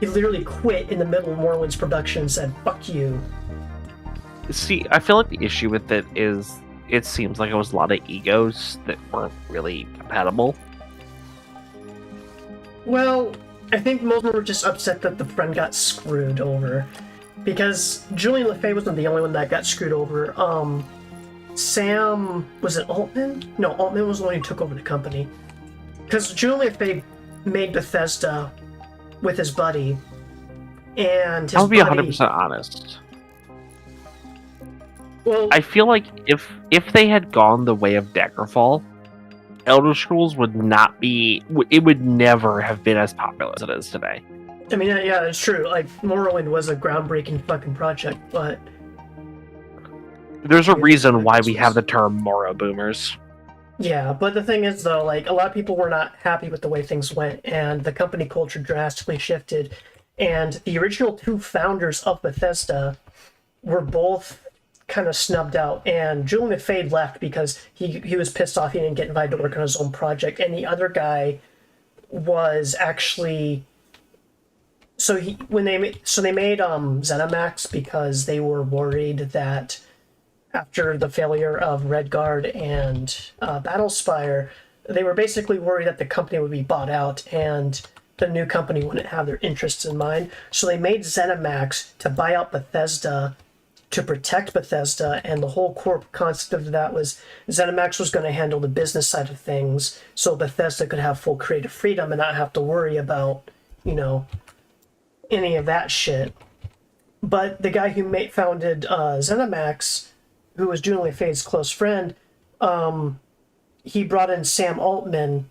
He literally quit in the middle of Morrowind's production and said, "Fuck you." See, I feel like the issue with it is it seems like it was a lot of egos that weren't really compatible. Well, I think most of them were just upset that the friend got screwed over. Because Julian LaFay wasn't the only one that got screwed over. Sam... was it Altman? No, Altman was the one who took over the company. Because Julian LaFay made Bethesda with his buddy. And his I'll be buddy... 100% honest. Well, I feel like if they had gone the way of Daggerfall, Elder Scrolls would not be... it would never have been as popular as it is today. I mean, yeah, it's true. Like, Morrowind was a groundbreaking fucking project, but... There's a reason why we have the term Morrow Boomers. Yeah, but the thing is, though, like, a lot of people were not happy with the way things went, and the company culture drastically shifted, and the original two founders of Bethesda were both kind of snubbed out, and Julian LaFay left because he was pissed off he didn't get invited to work on his own project, and the other guy was actually... they made ZeniMax because they were worried that after the failure of Redguard and Battlespire, they were basically worried that the company would be bought out and the new company wouldn't have their interests in mind. So they made ZeniMax to buy out Bethesda to protect Bethesda, and the whole core concept of that was ZeniMax was going to handle the business side of things so Bethesda could have full creative freedom and not have to worry about, any of that shit. But the guy who founded ZeniMax, who was Julian LaFay's close friend, he brought in Sam Altman,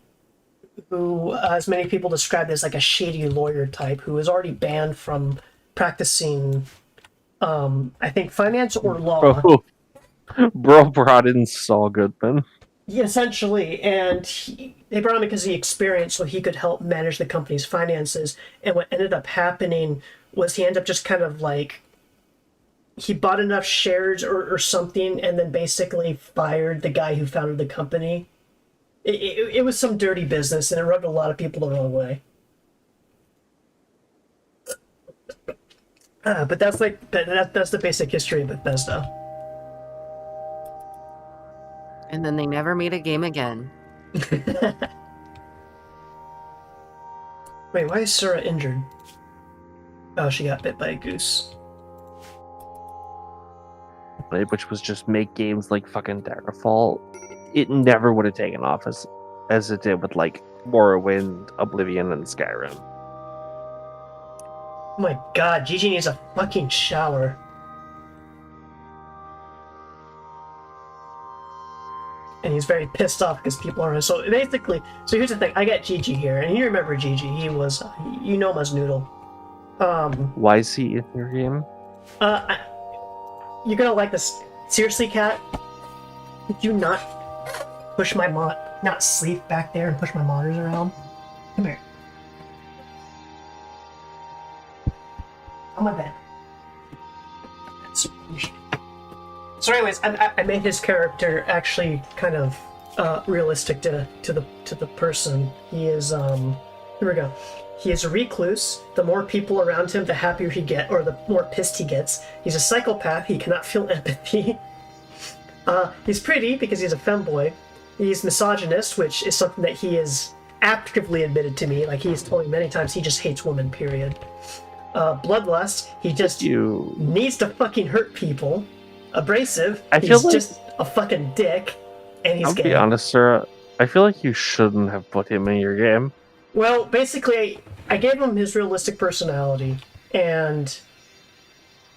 who, as many people described as like a shady lawyer type, who was already banned from practicing, I think, finance or law. Bro brought in Saul Goodman. Yeah, essentially, and they brought him because he experienced, so he could help manage the company's finances. And what ended up happening was he ended up just kind of like, he bought enough shares or something, and then basically fired the guy who founded the company. It was some dirty business, and it rubbed a lot of people the wrong way. But that's like that's the basic history of Bethesda. And then they never made a game again. Wait, why is Sura injured? Oh, she got bit by a goose. Which was just make games like fucking Daggerfall. It never would have taken off as it did with like Morrowind, Oblivion, and Skyrim. Oh my god, Gigi needs a fucking shower. And he's very pissed off because people are... So basically, so here's the thing. I got Gigi here, and you remember Gigi. He was... you know him as Noodle. Why is he in your game? You're gonna like this. Seriously, Kat? Could you not push my not sleep back there and push my monitors around? Come here. On my bed. So anyways, I made his character actually kind of realistic to the person. He is here we go. He is a recluse. The more people around him, the happier he gets, or the more pissed he gets. He's a psychopath. He cannot feel empathy. He's pretty because he's a femboy. He's misogynist, which is something that he has actively admitted to me. Like, he's told me many times he just hates women, period. Bloodlust, he just needs to fucking hurt people. Abrasive, he's just a fucking dick, and he's gay. I'll be honest, Sarah. I feel like you shouldn't have put him in your game. Well, basically, I gave him his realistic personality, and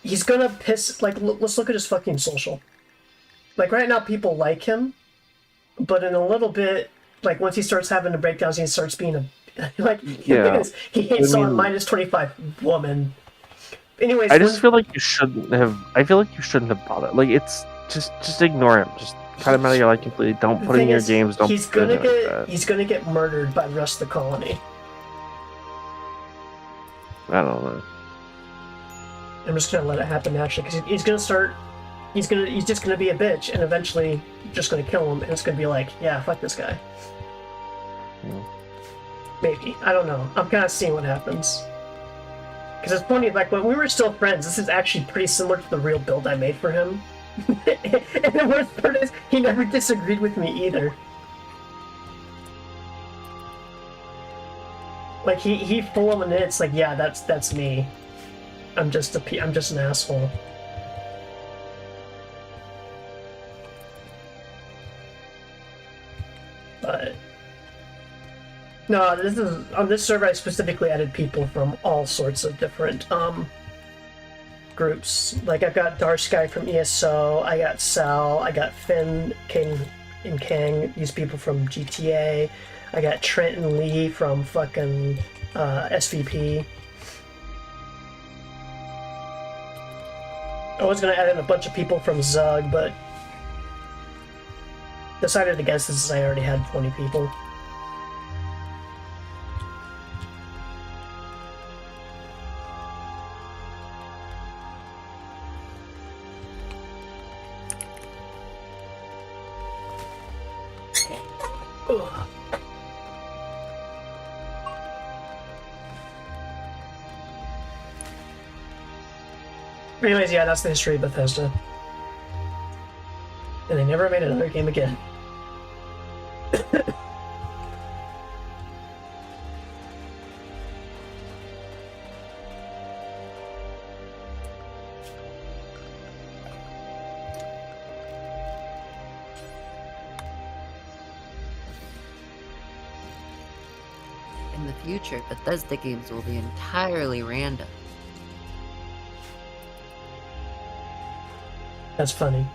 he's gonna piss... Like, let's look at his fucking social. Like, right now, people like him, but in a little bit, like, once he starts having the breakdowns, he starts being a... like, yeah. He hates on minus 25 woman. Anyways, I just feel like you shouldn't have... I feel like you shouldn't have bothered. Like, it's... Just ignore him. Just cut him out of your life completely. Don't put him in your games. Don't he's gonna get murdered by the rest of the colony. I don't know. I'm just gonna let it happen naturally because he's gonna start. He's just gonna be a bitch, and eventually just gonna kill him, and it's gonna be like, yeah, fuck this guy. Yeah. Maybe, I don't know. I'm kind of seeing what happens. Because it's funny, like when we were still friends, this is actually pretty similar to the real build I made for him. And the worst part is, he never disagreed with me either. Like he full on admits, like, yeah, that's me. I'm just an asshole. But no, this is on this server. I specifically added people from all sorts of different groups. Like I've got Darsky from ESO, I got Sal, I got Finn, King, and Kang. These people from GTA. I got Trent and Lee from fucking SVP. I was gonna add in a bunch of people from Zug, but decided against this as I already had 20 people. Ugh. Anyways, yeah, that's the history of Bethesda. And they never made another game again. In the future, Bethesda games will be entirely random. That's funny.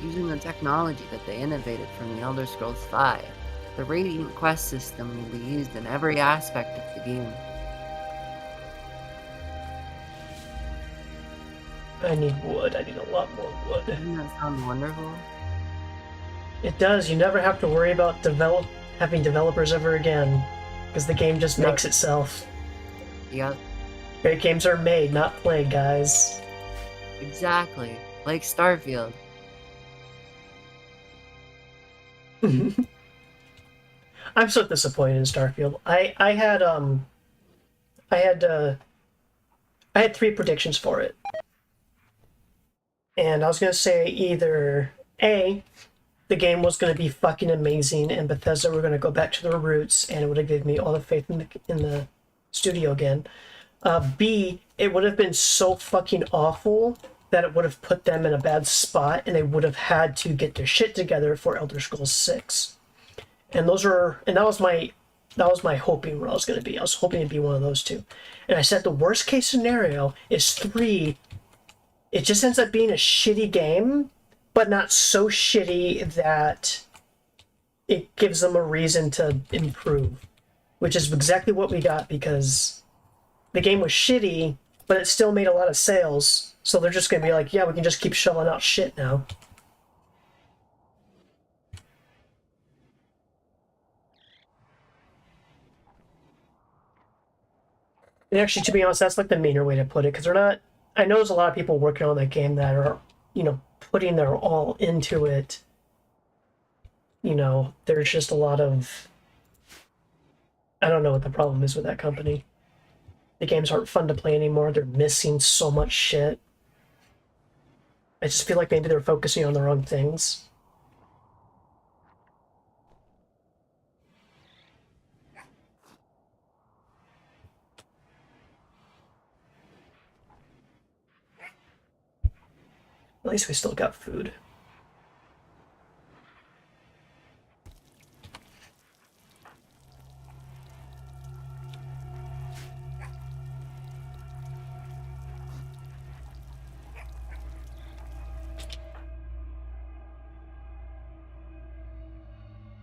Using the technology that they innovated from the Elder Scrolls V, the Radiant Quest system will be used in every aspect of the game. I need wood. I need a lot more wood. Doesn't that sound wonderful? It does. You never have to worry about having developers ever again, because the game just makes itself. Yep, Great games are made, not played, guys. exactly. Like Starfield. I'm so disappointed in Starfield. I had 3 predictions for it. And I was gonna say either A, the game was gonna be fucking amazing and Bethesda were gonna go back to their roots and it would have given me all the faith in the studio again. B, it would have been so fucking awful that it would have put them in a bad spot and they would have had to get their shit together for Elder Scrolls 6. And that was my hoping where I was going to be. I was hoping to be one of those two. And I said the worst case scenario is 3. It just ends up being a shitty game, but not so shitty that it gives them a reason to improve. Which is exactly what we got, because the game was shitty, but it still made a lot of sales. So they're just going to be like, yeah, we can just keep shelling out shit now. And actually, to be honest, that's like the meaner way to put it, because they're not. I know there's a lot of people working on that game that are, putting their all into it. There's just a lot of. I don't know what the problem is with that company. The games aren't fun to play anymore. They're missing so much shit. I just feel like maybe they're focusing on the wrong things. At least we still got food.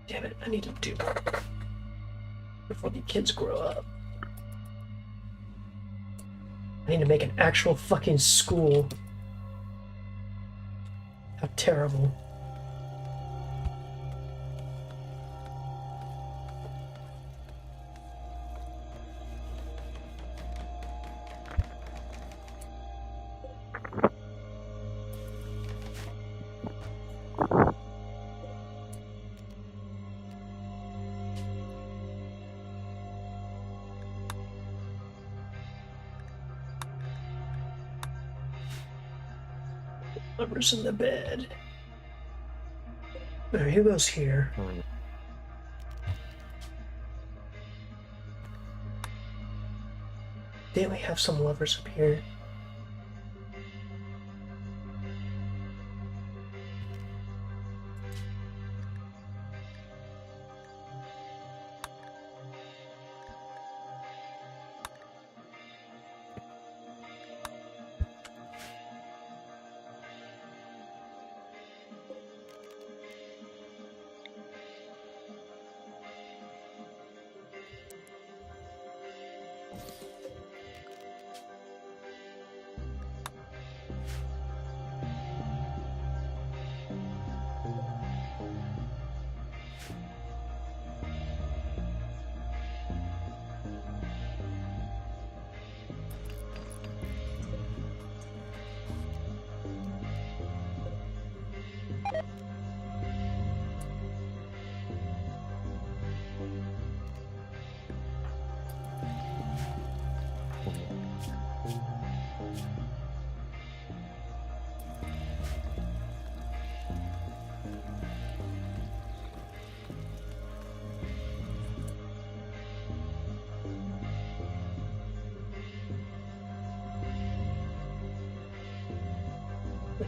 Damn it, I need to do before the kids grow up. I need to make an actual fucking school. How terrible. Lovers in the bed. Alright, who goes here? Didn't we have some lovers up here?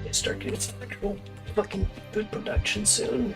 They start getting some actual fucking food production soon.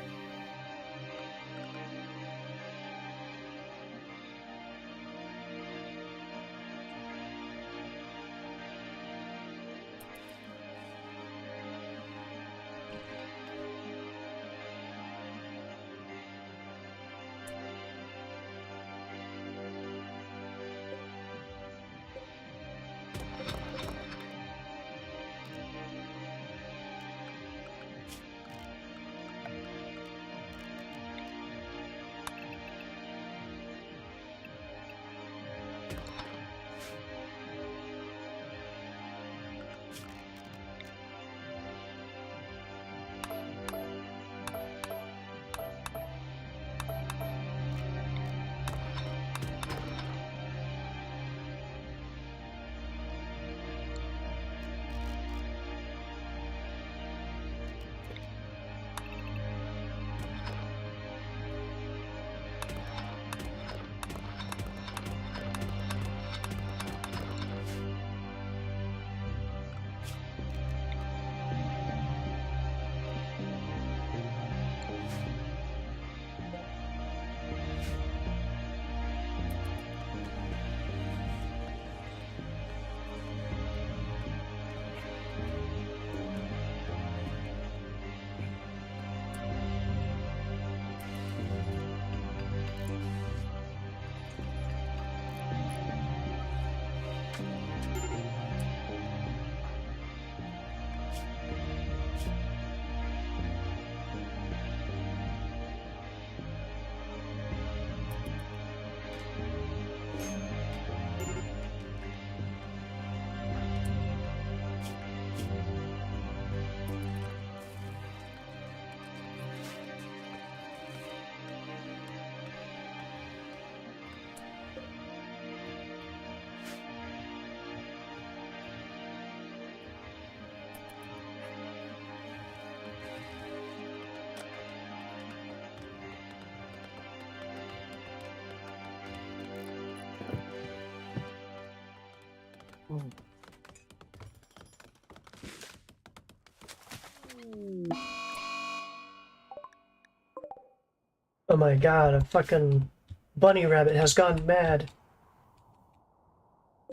Oh my god, a fucking bunny rabbit has gone mad.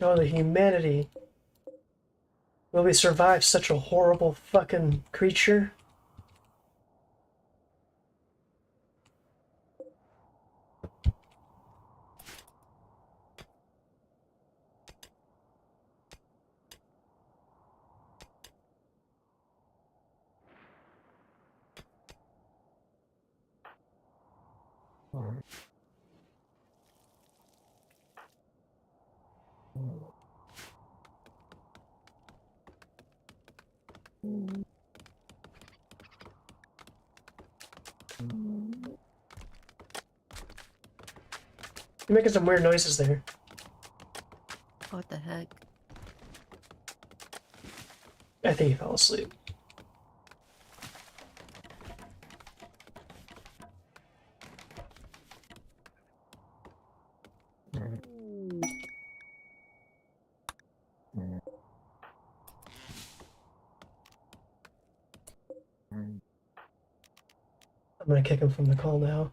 Oh, the humanity. Will we survive such a horrible fucking creature? You're making some weird noises there. What the heck? I think he fell asleep. I'm gonna kick him from the call now.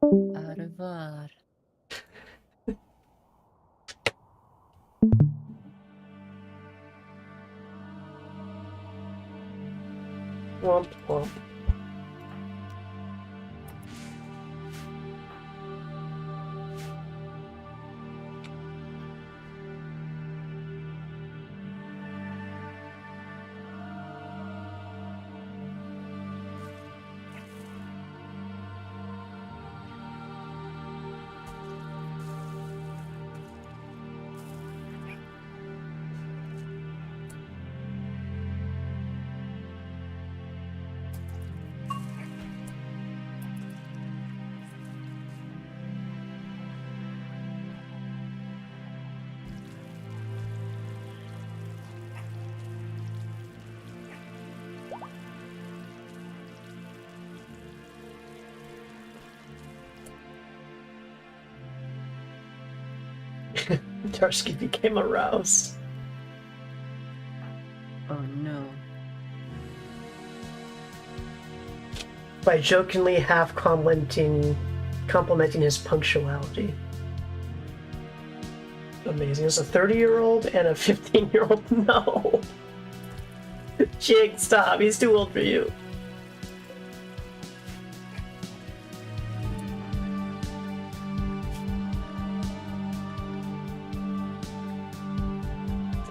Au revoir. Womp womp. Tarsky became aroused. Oh no. By jokingly half complimenting his punctuality. Amazing. It's a 30-year-old and a 15-year-old. No. Jig, stop. He's too old for you.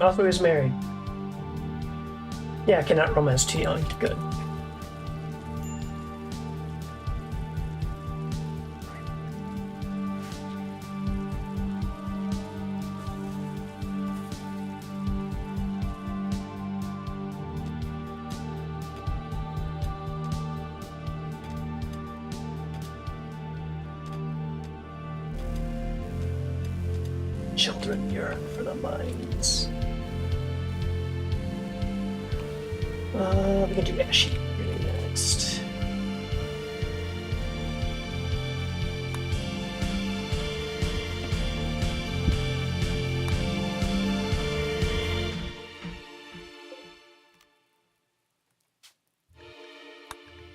Also, he was married. Yeah, cannot romance too young. Good. Children yearn for the mines. We can do Ashy really next.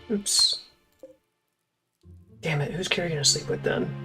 Oops. Damn it, who's Carrie gonna sleep with then?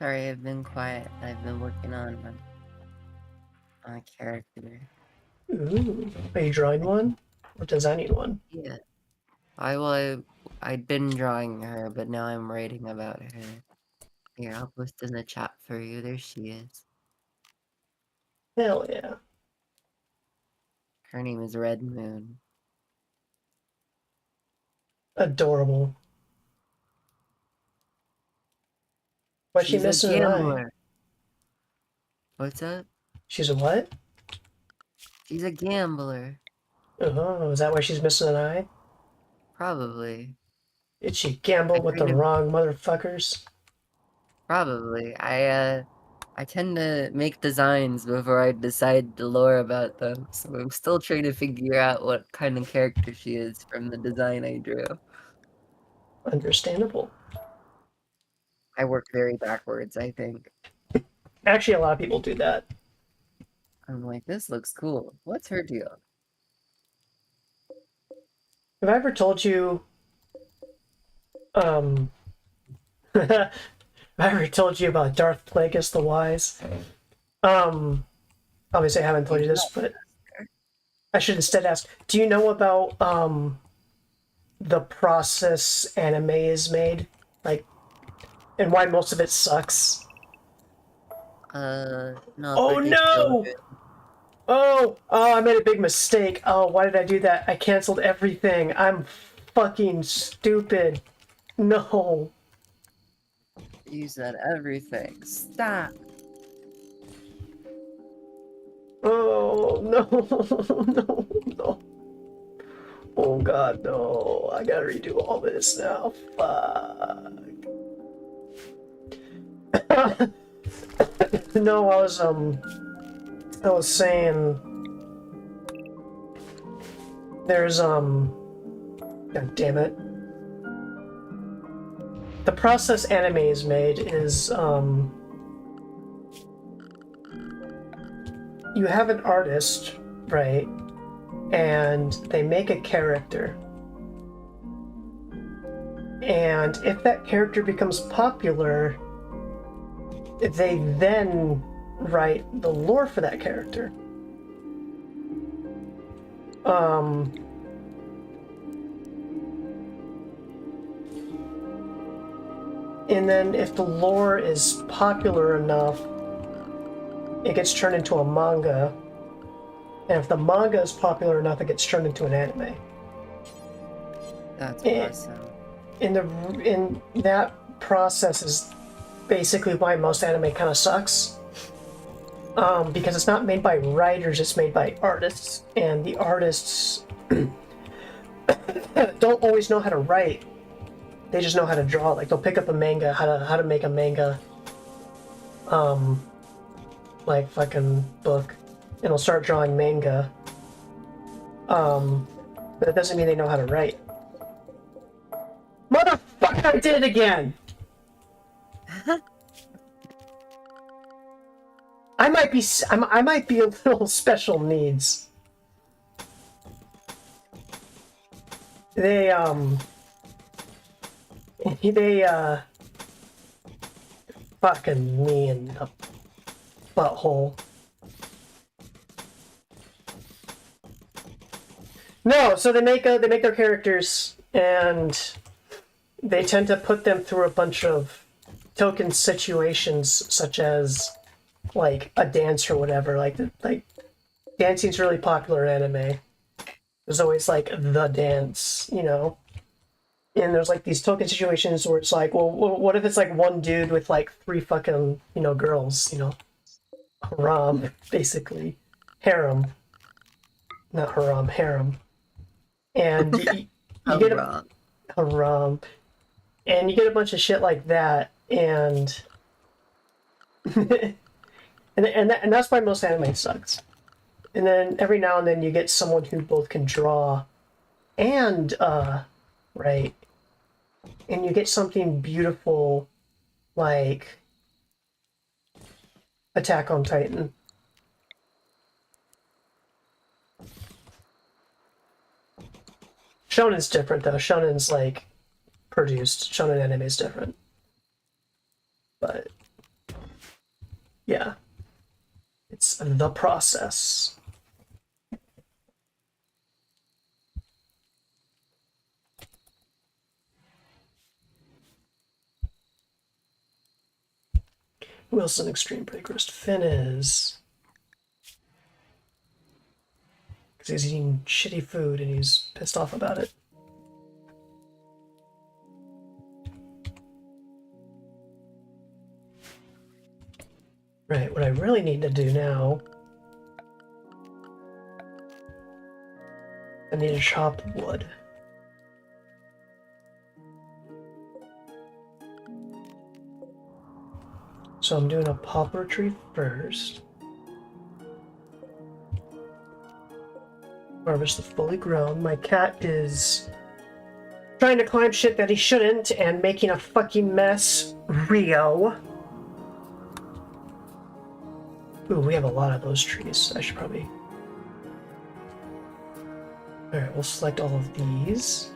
Sorry, I've been quiet. I've been working on a character. Ooh. Are you drawing one? Or designing one? Yeah. I'd been drawing her, but now I'm writing about her. Here, I'll post in the chat for you. There she is. Hell yeah. Her name is Red Moon. Adorable. Why's she She's a missing an eye? gambler. What's up? She's a what? She's a gambler. Oh, is that why she's missing an eye? Probably. Did she gamble with the kind of- wrong motherfuckers? Probably. I tend to make designs before I decide the lore about them, so I'm still trying to figure out what kind of character she is from the design I drew. Understandable. I work very backwards, I think. Actually, a lot of people do that. I'm like, this looks cool. What's her deal? Have I ever told you, have I ever told you about Darth Plagueis the Wise? Obviously I haven't told you this, but I should instead ask, do you know about the process anime is made? Like, and why most of it sucks? No. Oh but no! Oh, I made a big mistake. Oh, why did I do that? I canceled everything. I'm fucking stupid. No. You said everything. Stop. Oh, no. No, no. Oh god, no. I gotta redo all this now. Fuck. No, I was saying there's god damn it. The process anime is made is you have an artist, right? And they make a character. And if that character becomes popular, they then write the lore for that character. And then if the lore is popular enough, it gets turned into a manga. And if the manga is popular enough, it gets turned into an anime. That's And- awesome. In that process is basically why most anime kind of sucks. Because it's not made by writers, it's made by artists, and the artists don't always know how to write. They just know how to draw. Like they'll pick up a manga, how to make a manga, like fucking book, and they'll start drawing manga. But that doesn't mean they know how to write. Motherfucker! I did it again. I might be a little special needs. They fucking me in the butthole. No, so they make their characters and they tend to put them through a bunch of token situations, such as like a dance or whatever. Like dancing's really popular in anime. There's always like the dance, you know. And there's like these token situations where it's like, well, what if it's like one dude with like three fucking, you know, girls, you know, haram, basically, harem, not haram, harem, and you get a haram, and you get a bunch of shit like that, and and that's why most anime sucks. And then every now and then you get someone who both can draw and write, and you get something beautiful like Attack on Titan. Shonen's different though. Shonen's like produced. Shonen anime is different. But yeah, it's the process. Who else is an extreme breakerist? Finn is. Because he's eating shitty food and he's pissed off about it. Right, what I really need to do now... I need to chop wood. So I'm doing a poplar tree first. Harvest the fully grown. My cat is trying to climb shit that he shouldn't and making a fucking mess. Rio. Ooh, we have a lot of those trees. I should probably... Alright, we'll select all of these.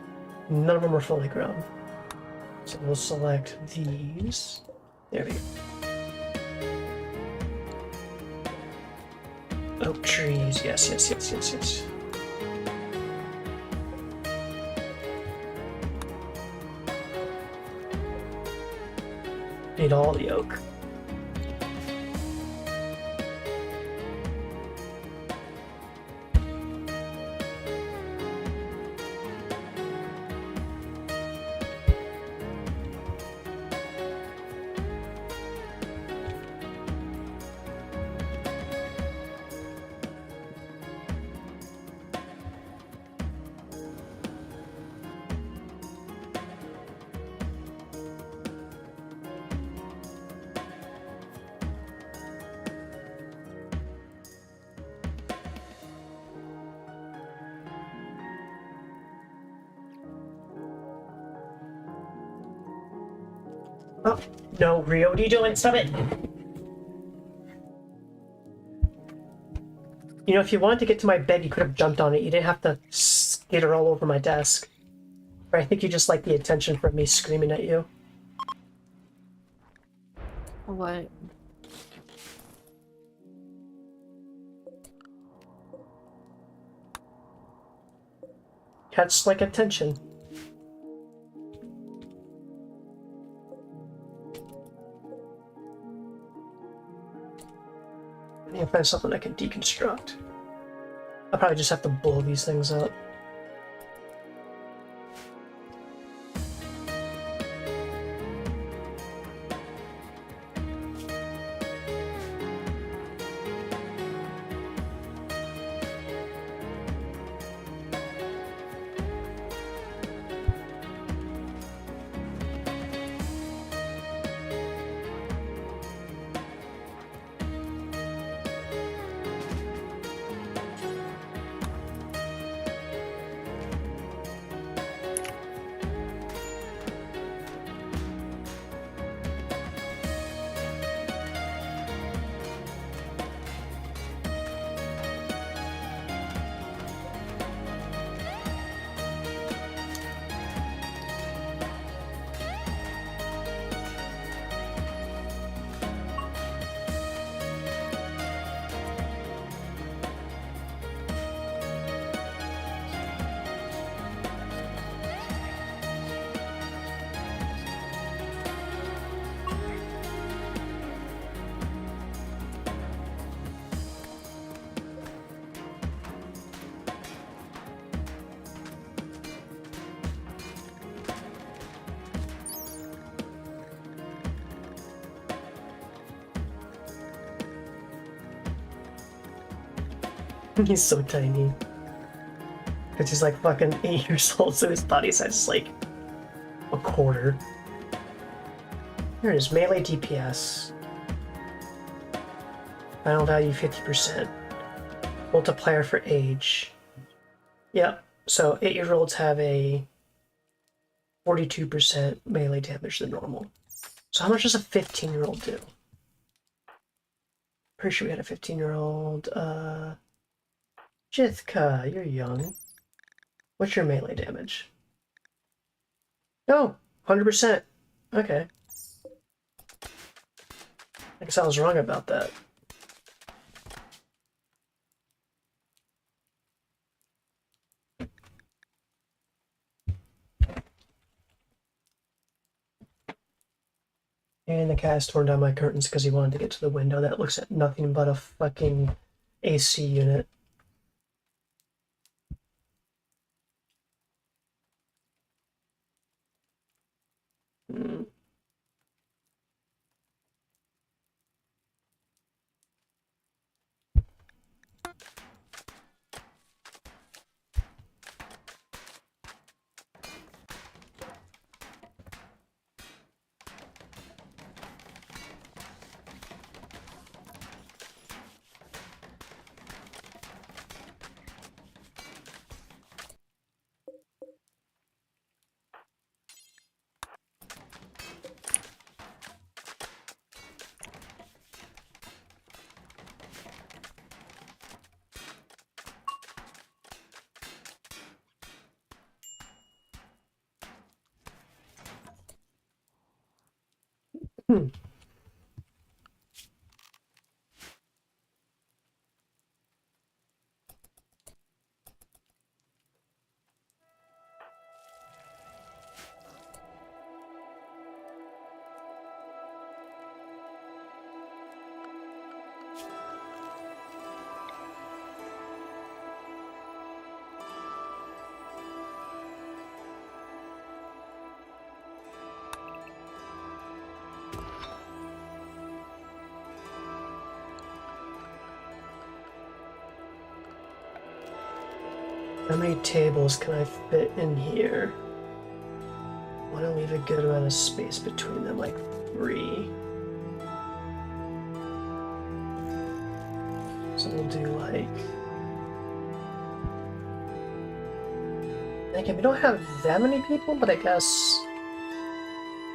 None of them are fully grown. So we'll select these. There we go. Oak trees, yes. Need all the oak. Oh, no, Rio, what are you doing? Stop it! You know, if you wanted to get to my bed, you could have jumped on it. You didn't have to skitter all over my desk. Or I think you just like the attention from me screaming at you. What? Cats like attention. I need to find something I can deconstruct. I'll probably just have to blow these things up. He's so tiny. Because he's like fucking 8 years old, so his body size is like a quarter. Here it is, melee DPS. Final value 50%. Multiplier for age. Yep, so 8-year-olds have a 42% melee damage than normal. So how much does a 15-year-old do? Pretty sure we had a 15-year-old, Jithka, you're young. What's your melee damage? Oh, 100%. Okay. I guess I was wrong about that. And the cat has torn down my curtains because he wanted to get to the window that looks at nothing but a fucking AC unit. Hmm. How many tables can I fit in here? I want to leave a good amount of space between them, like 3. So we'll do like... Again, we don't have that many people, but I guess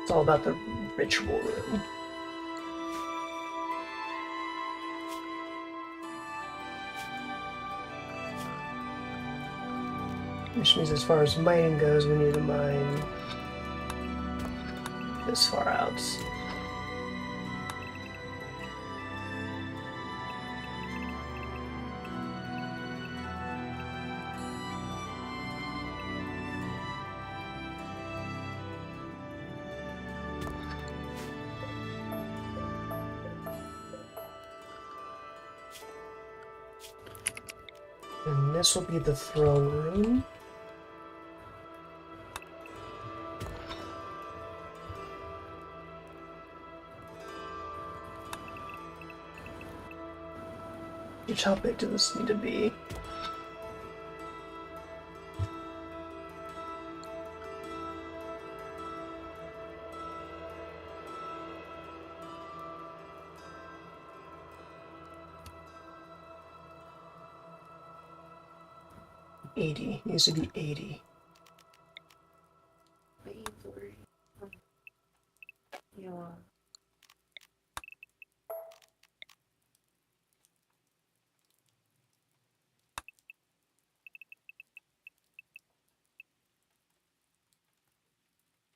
it's all about the ritual room. Which means as far as mining goes, we need to mine this far out. And this will be the throne room. Which, how big does this need to be? Needs to be 80. Yeah.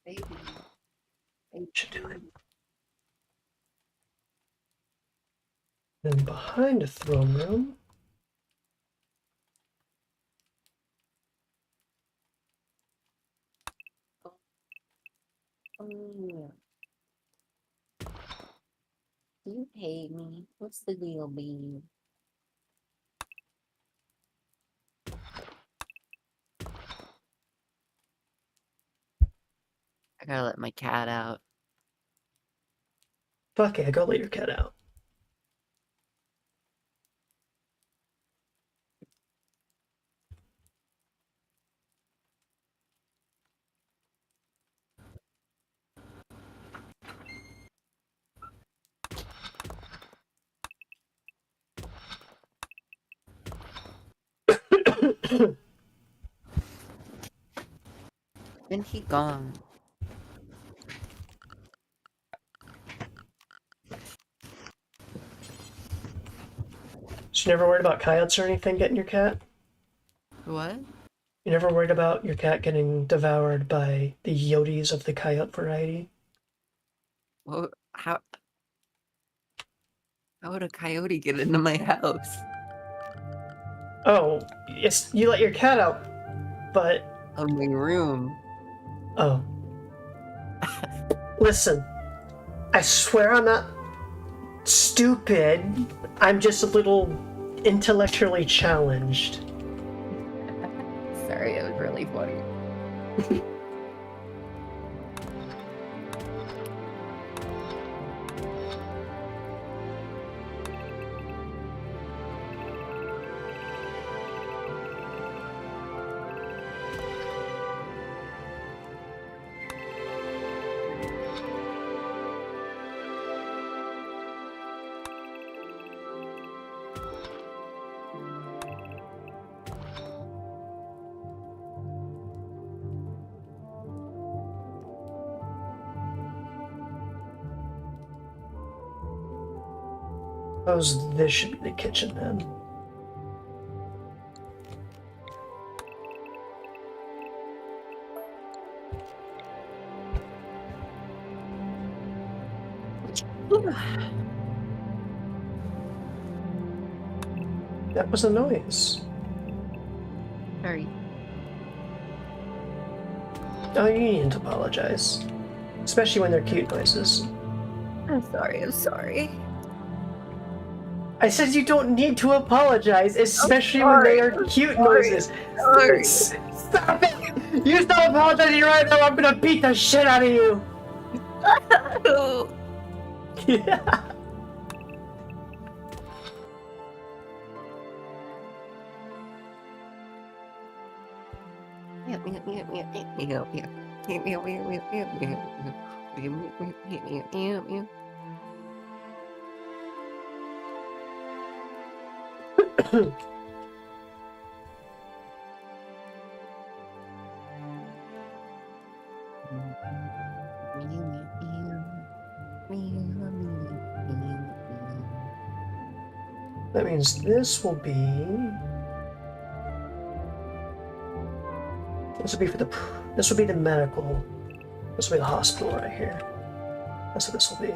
Baby. Should do it. Then behind the throne room, Yeah. Do you hate me? What's the deal, babe? I gotta let my cat out. fuck it, go let your cat out. When he gone? So you never worried about coyotes or anything getting your cat? What? You never worried about your cat getting devoured by the yotes of the coyote variety? Well, how would a coyote get into my house? Oh, it's you let your cat out, but Of my room. oh. Listen, I swear I'm not stupid. I'm just a little intellectually challenged. Sorry, it was really funny. Suppose this should be the kitchen then. That was a noise. Sorry. Oh, you needn't apologize. Especially when they're cute noises. I'm sorry. I said you don't need to apologize, especially when they are cute noises. Sorry. Stop it! You stop apologizing right now, I'm gonna beat the shit out of you! Yeah. That means this will be the medical. This will be the hospital right here. That's what this will be.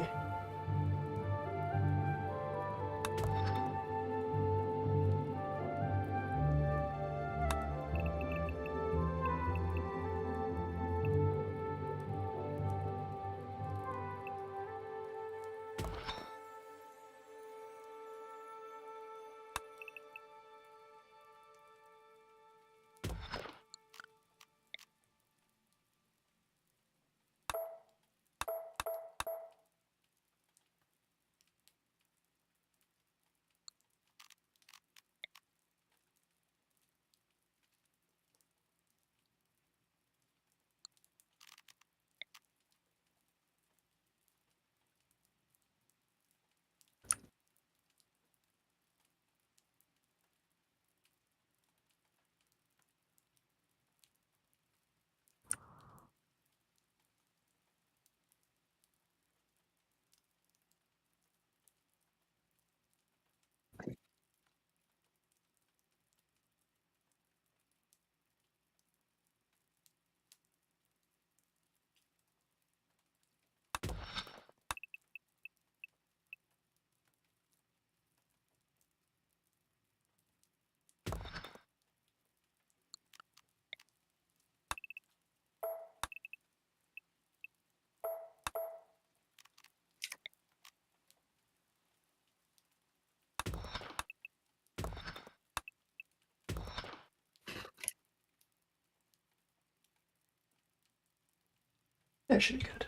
That should be good.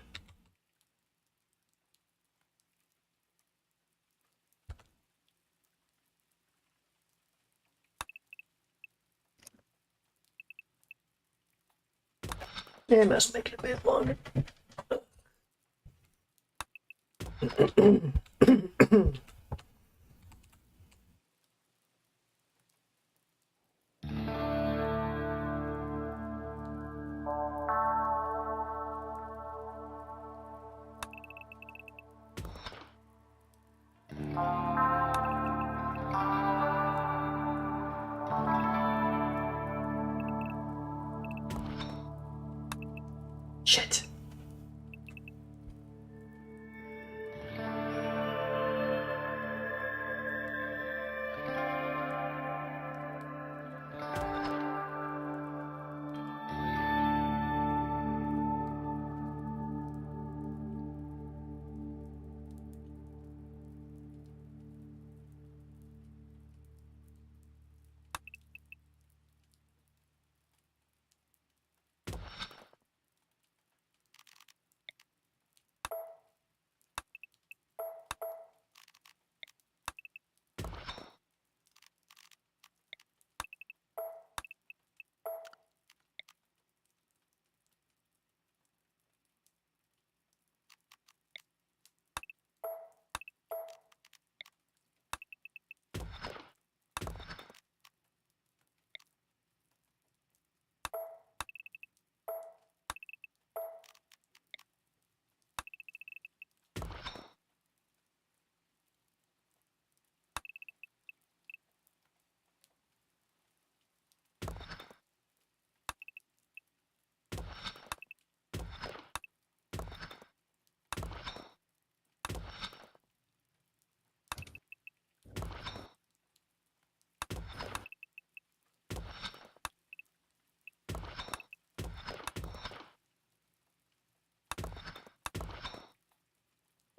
Yeah, I must make it a bit longer. Shit.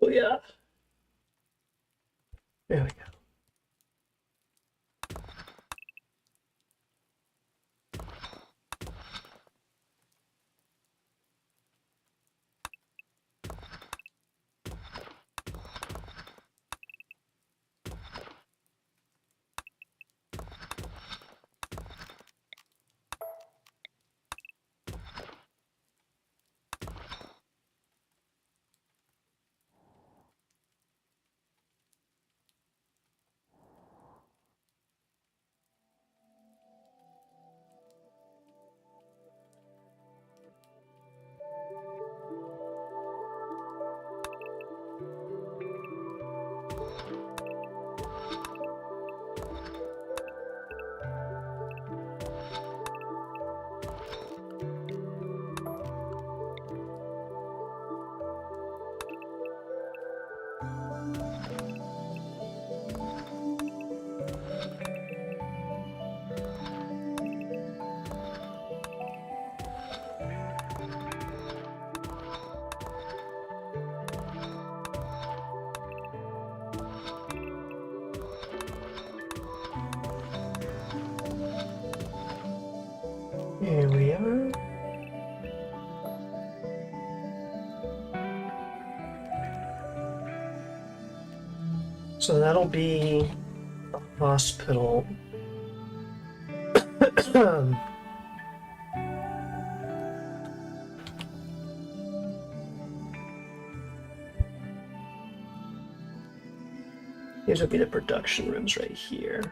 Oh yeah. There we go. Here we are. So that'll be the hospital. These would be the production rooms right here.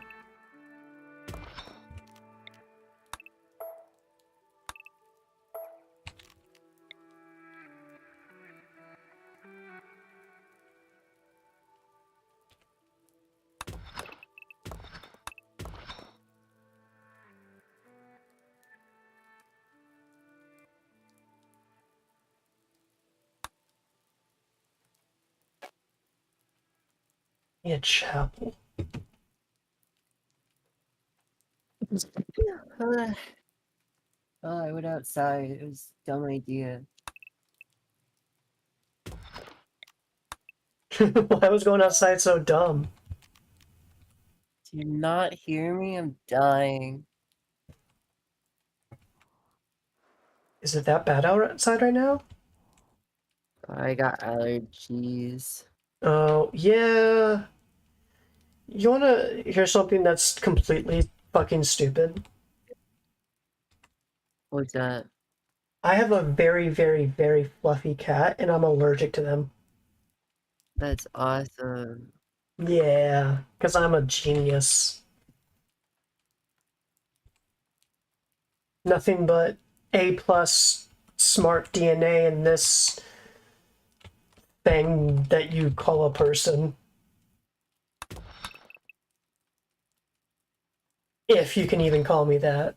Yeah, chapel. Uh, oh, I went outside. It was a dumb idea. Why was going outside so dumb? Do you not hear me? I'm dying. Is it that bad outside right now? I got allergies. Oh, yeah. You wanna hear something that's completely fucking stupid? What's that? I have a very, very, very fluffy cat, and I'm allergic to them. That's awesome. Yeah, because I'm a genius. Nothing but A plus smart DNA in this thing that you call a person. If you can even call me that.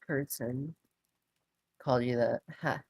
Person called you that. Ha.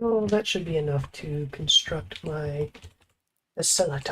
Oh, that should be enough to construct my facility.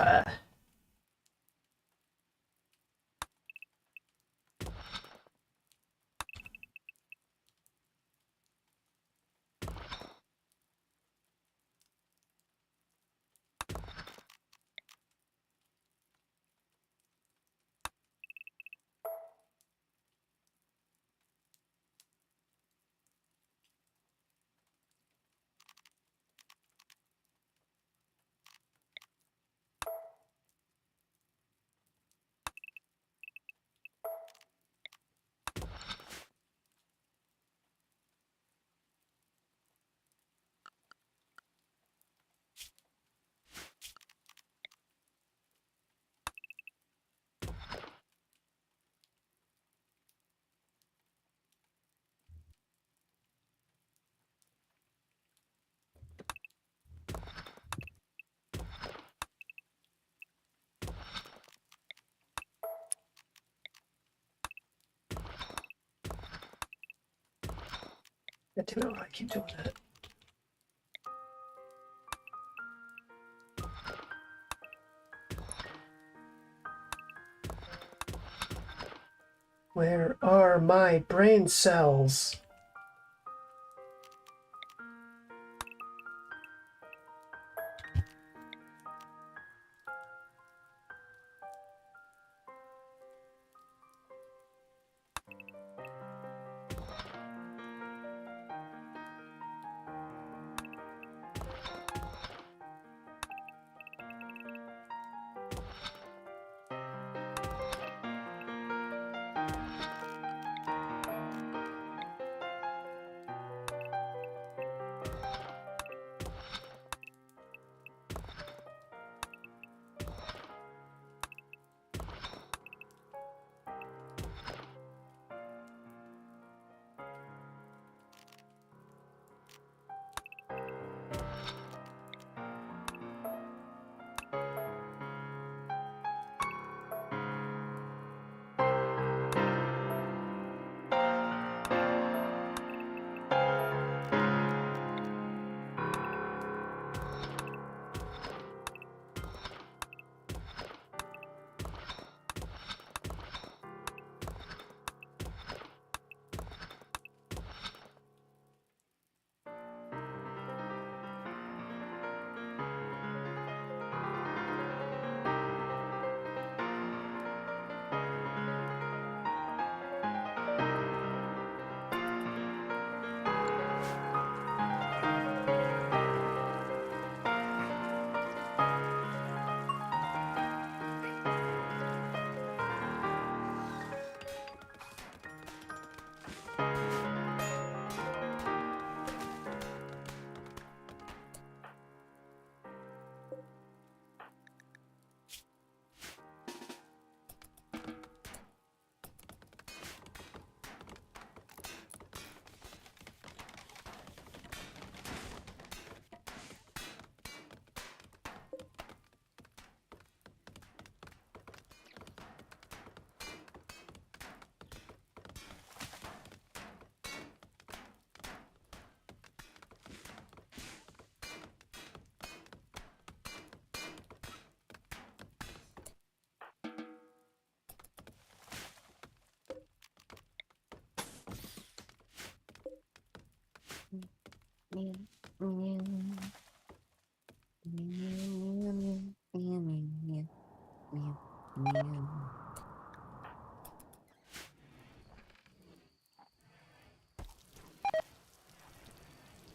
God damn it, why I keep doing that. Where are my brain cells?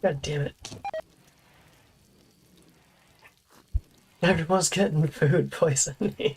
God damn it. Everyone's getting food poisoning.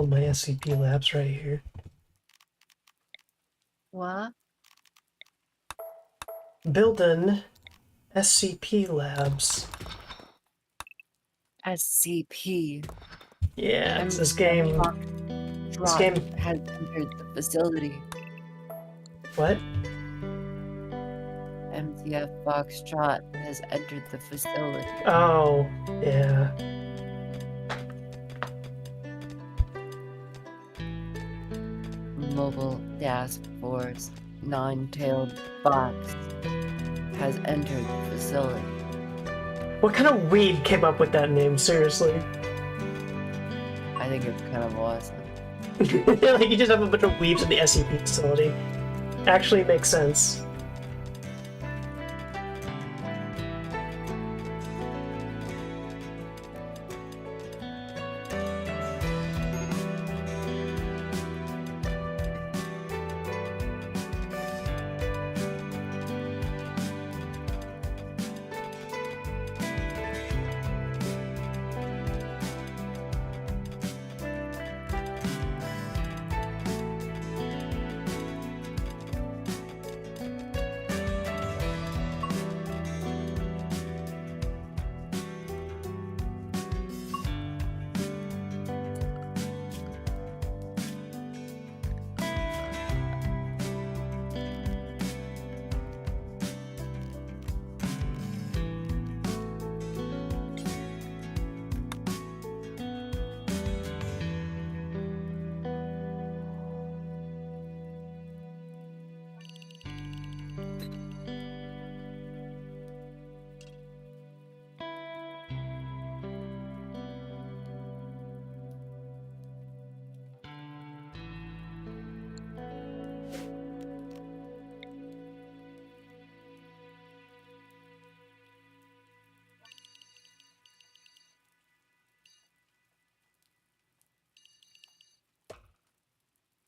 building my SCP labs right here. What? Building SCP labs. SCP. Yeah, it's this MTF game. Drop game. has entered the facility. What? MTF Foxtrot has entered the facility. Oh, yeah. Mobile Task Force Nine-Tailed Fox has entered the facility. What kind of weed came up with that name? Seriously. I think it's kind of awesome. Like you just have a bunch of weebs in the SCP facility. Actually makes sense.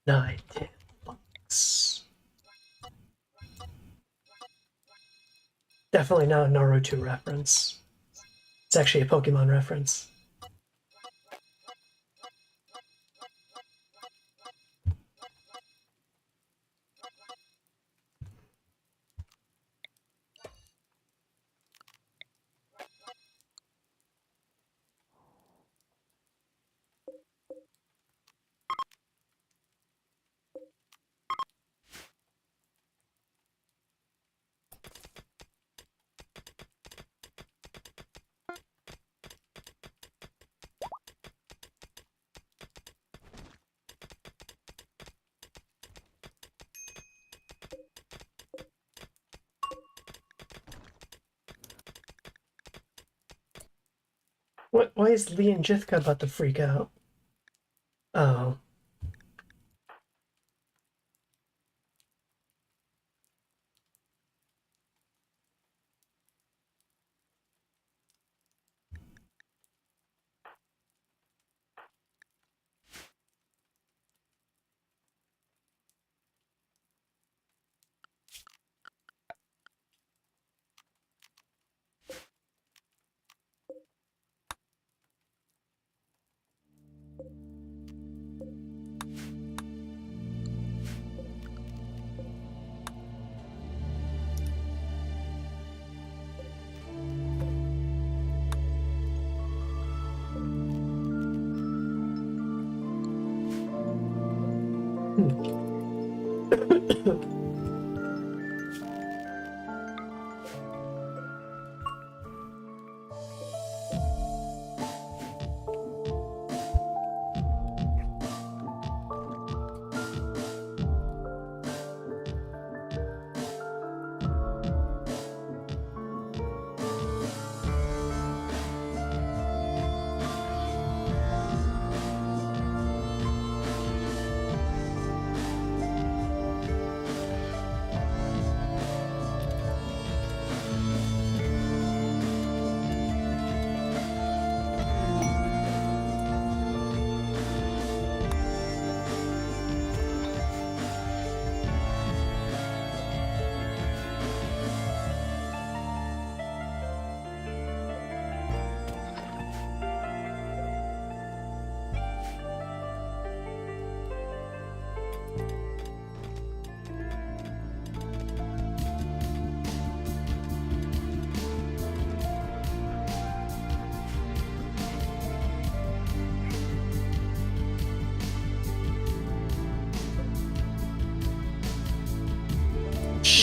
$9. Definitely not a Naruto reference. It's actually a Pokemon reference. What? Why is Lee and Jithka about to freak out? Oh.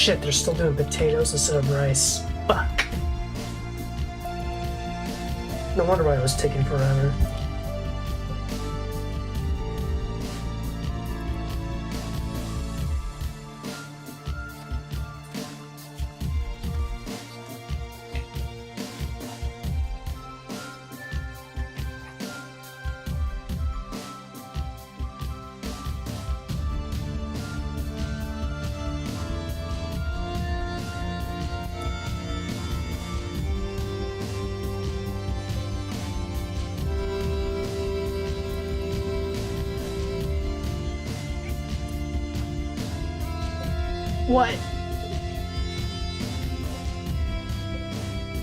shit, they're still doing potatoes instead of rice. Fuck. No wonder why it was taking forever. What?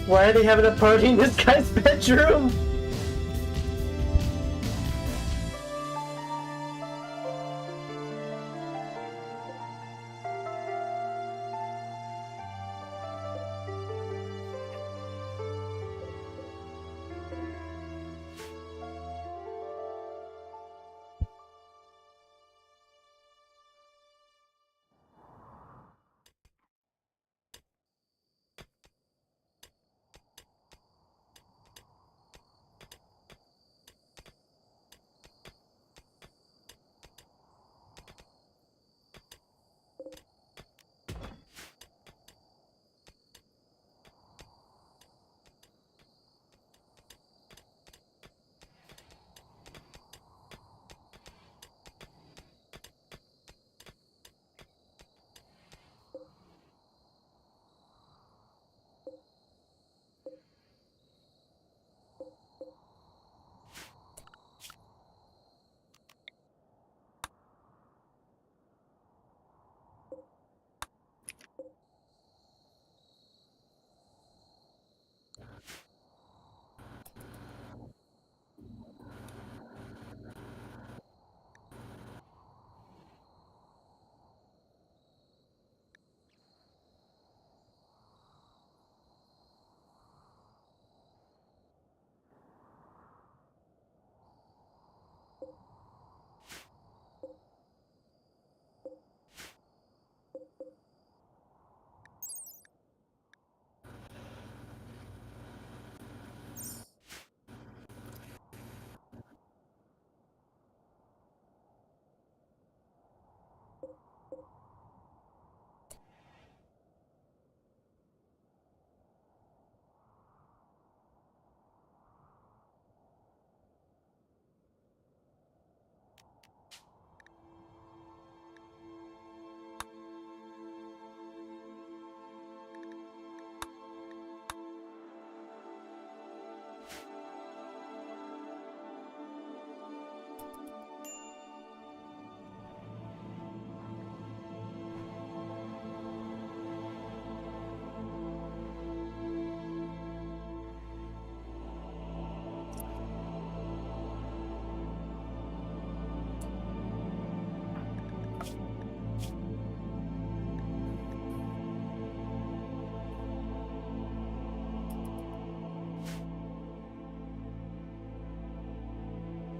Why are they having a party in this guy's bedroom?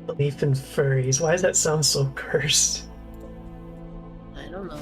Belief in furries. Why does that sound so cursed? I don't know.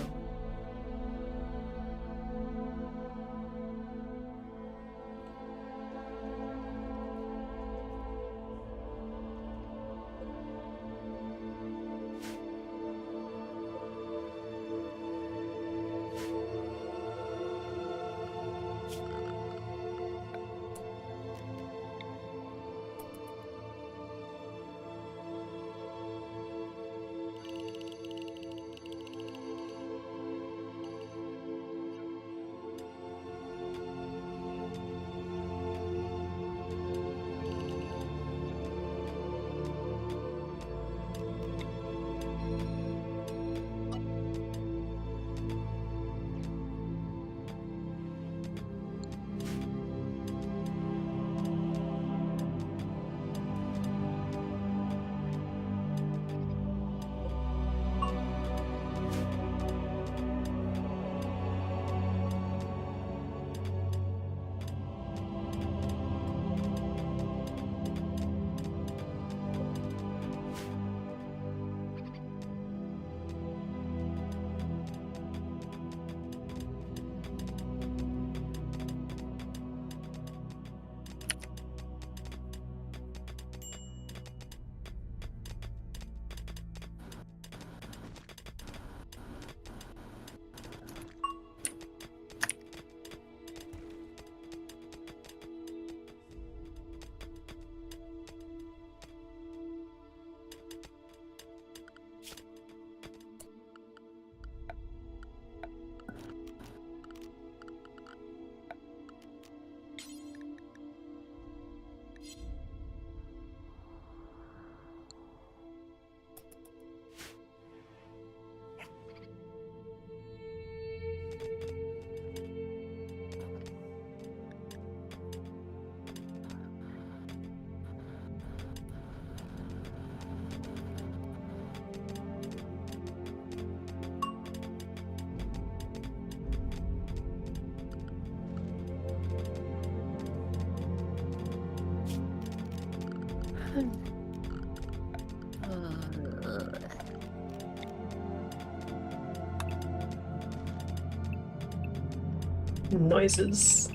Noises.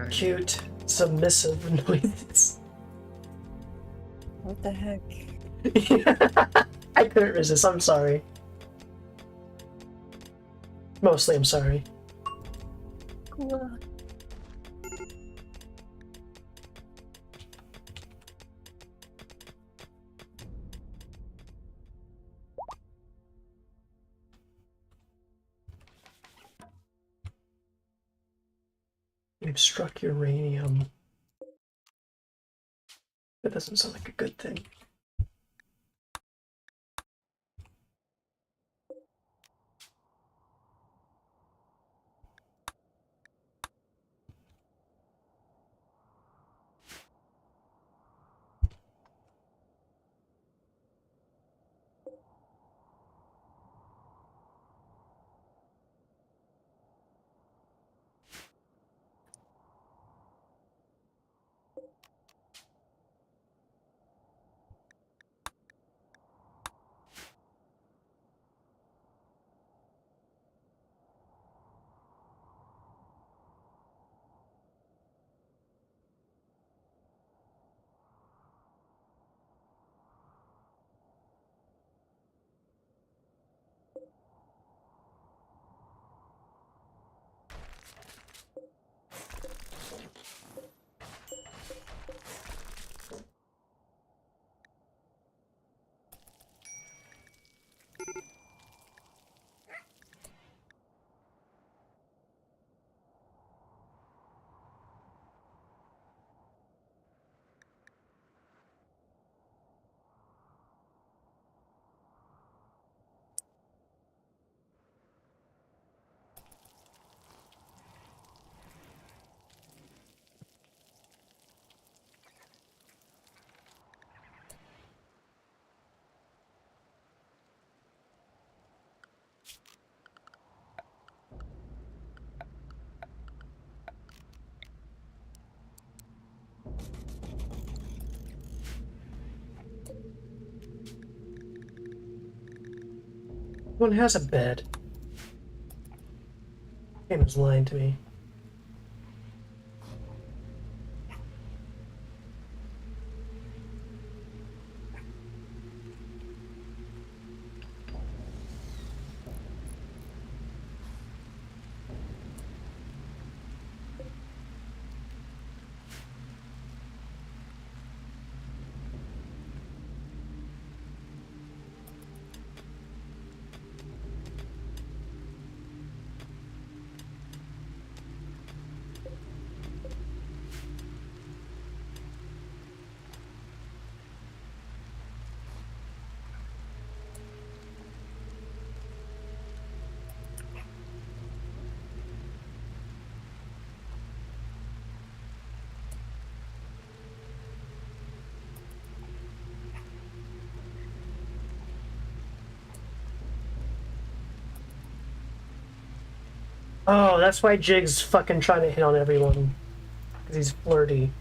Cute, submissive noises. What the heck? I couldn't resist, I'm sorry. Mostly I'm sorry. Cool. You've struck uranium. That doesn't sound like a good thing. One has a bed. Game is lying to me. Oh, that's why Jig's fucking trying to hit on everyone. Because he's flirty.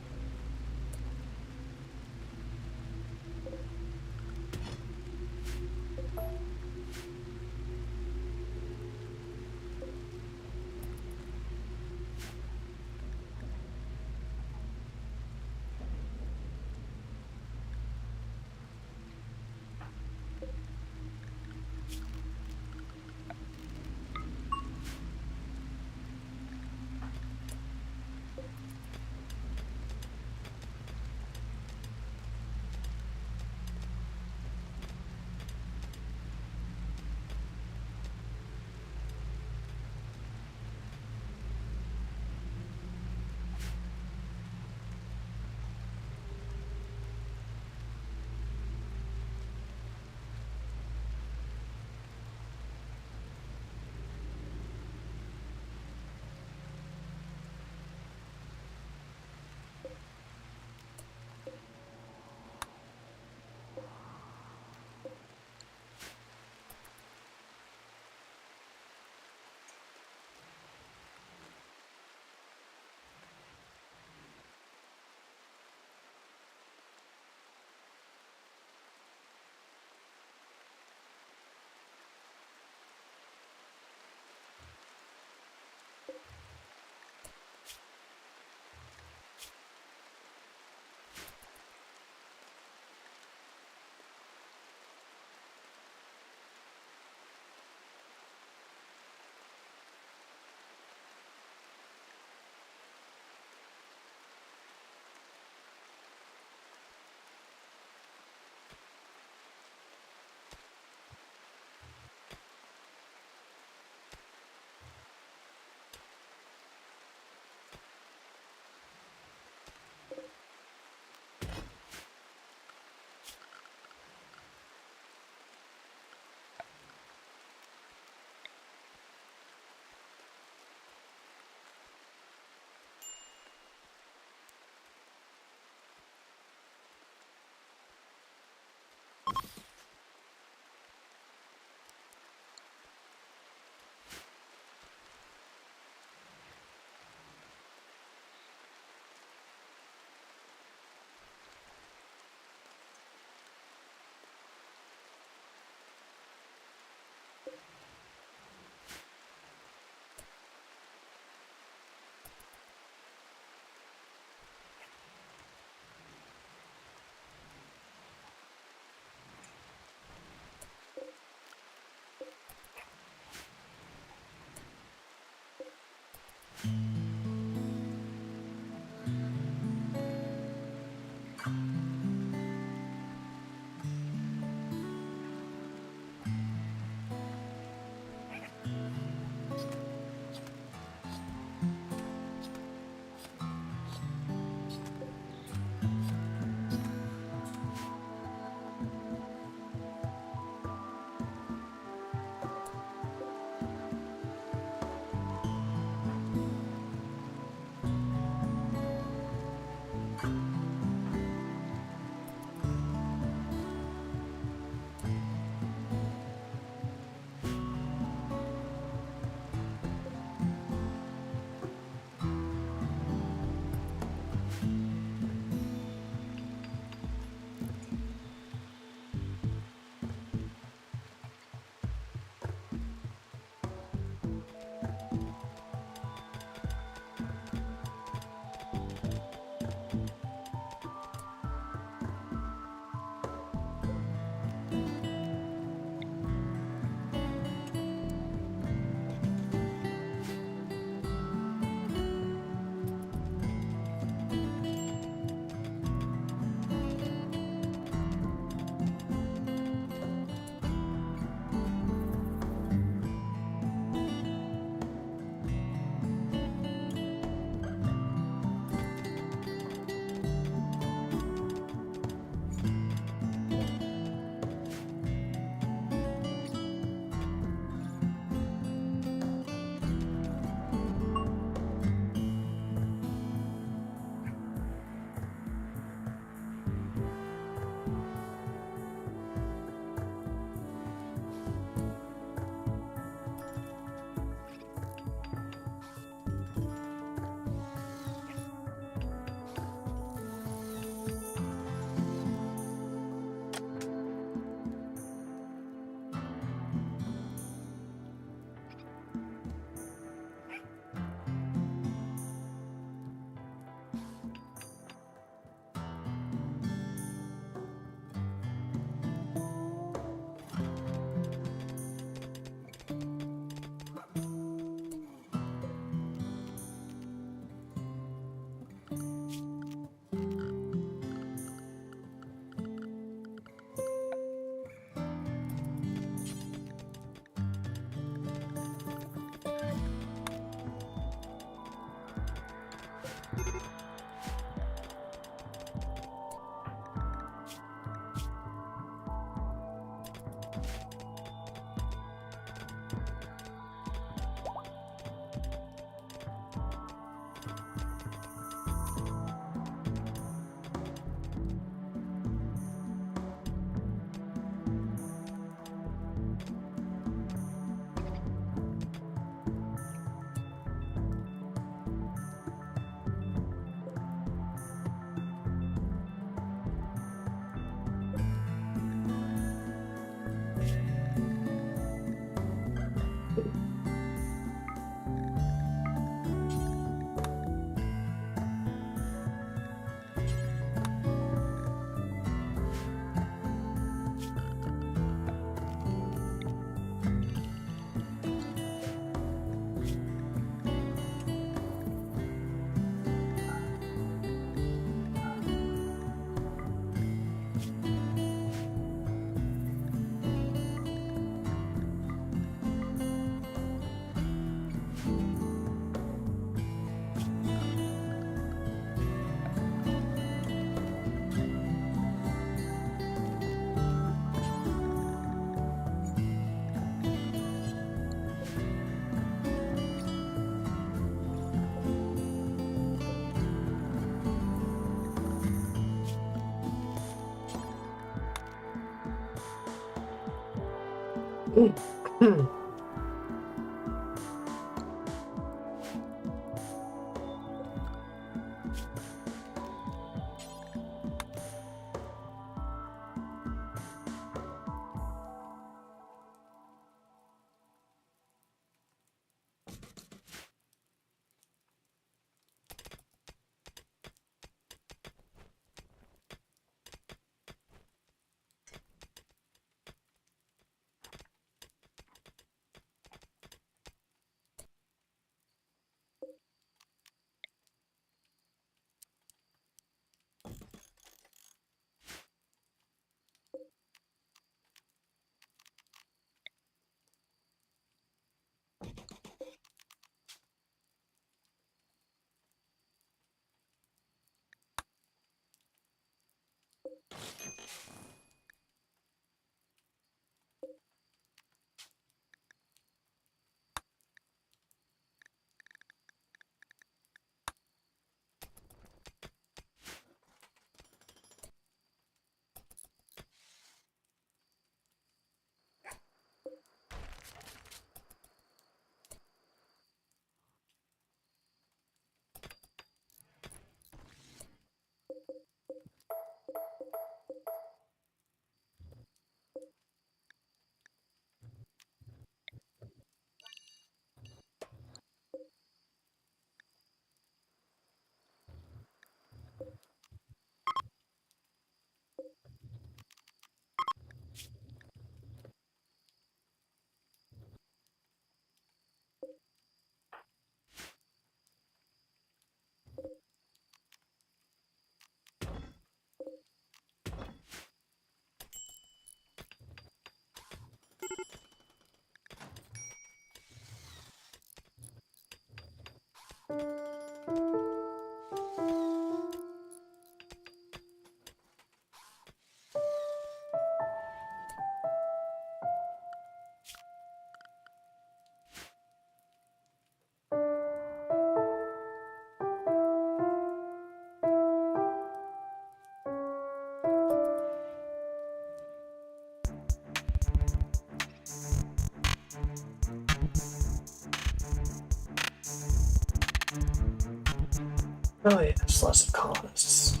Oh yes, lots of colonists.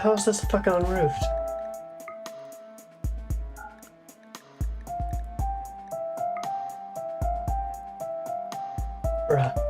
How is this fucking unroofed? Bruh.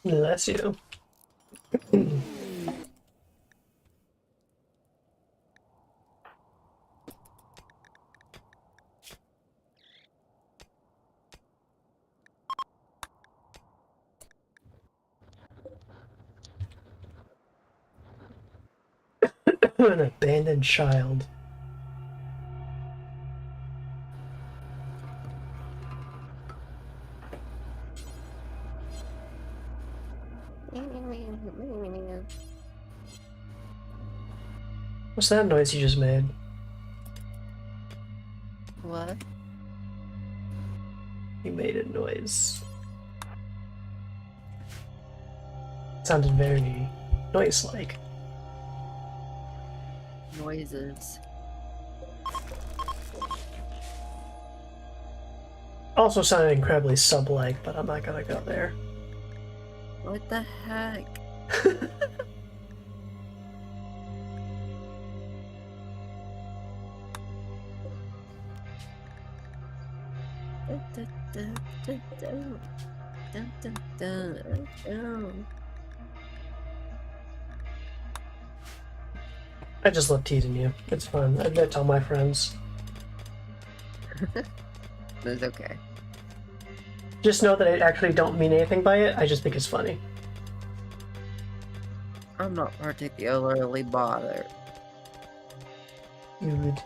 Bless you. An abandoned child. What's that noise you just made? What? You made a noise. It sounded very noise-like. Noises. Also sounded incredibly sub-like, but I'm not gonna go there. What the heck? I just love teasing you. It's fun. I tell my friends. That's okay. Just know that I actually don't mean anything by it. I just think it's funny. I'm not particularly bothered. Dude.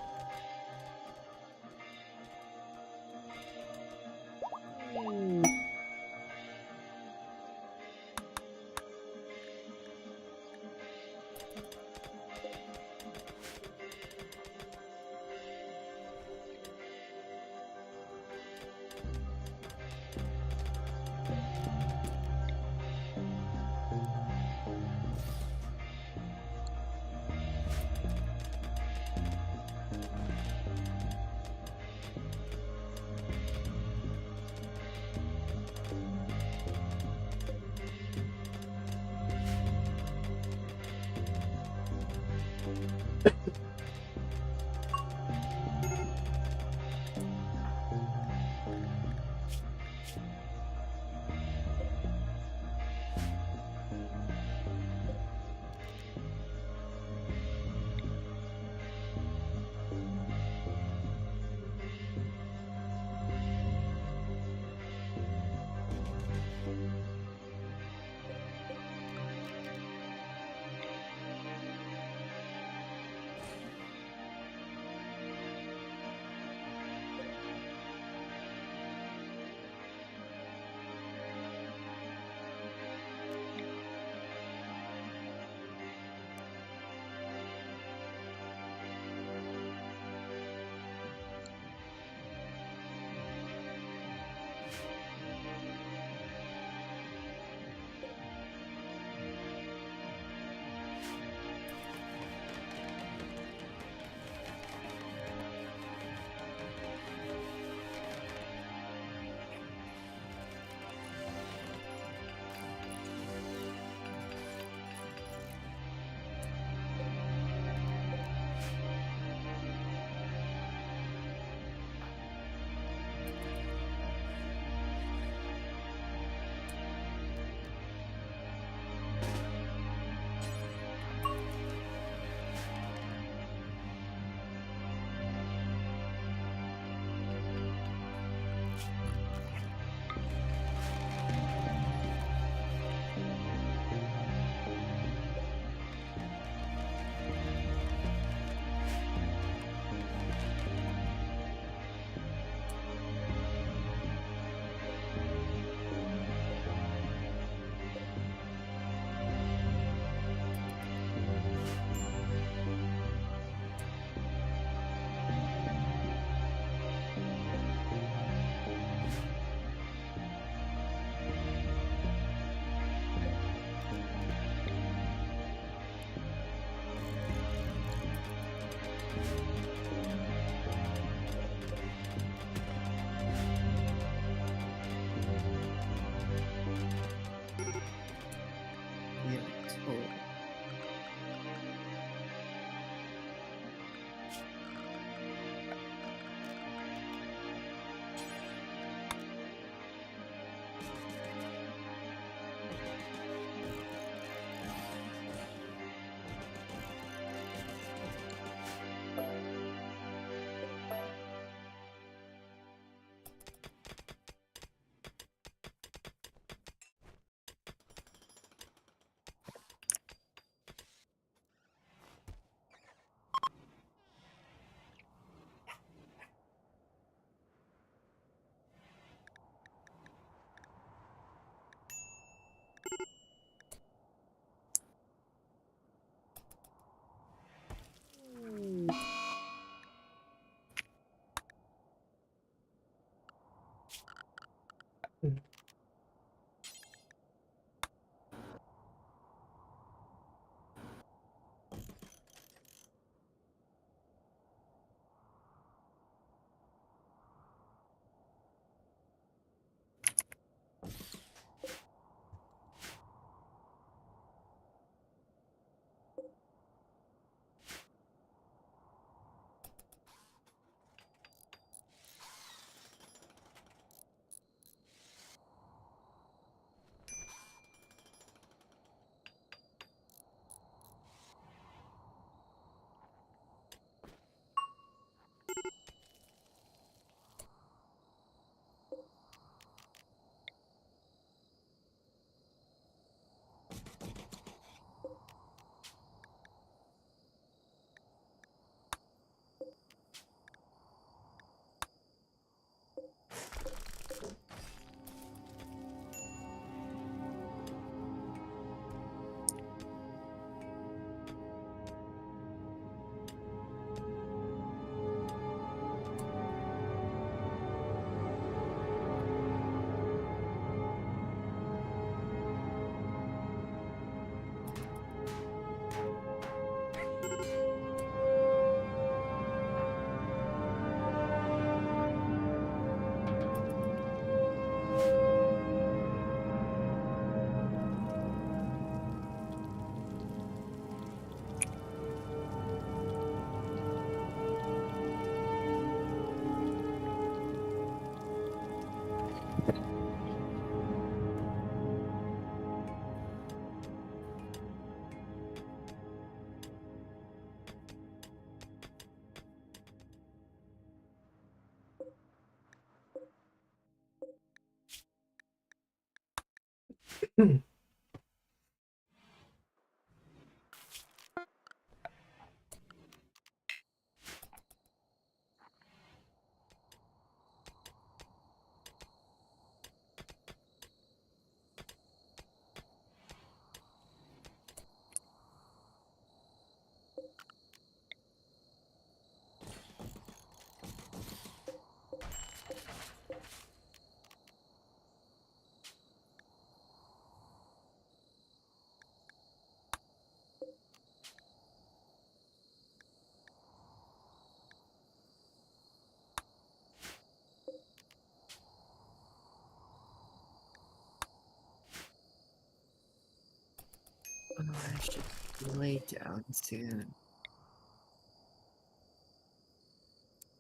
Oh, I should lay down soon.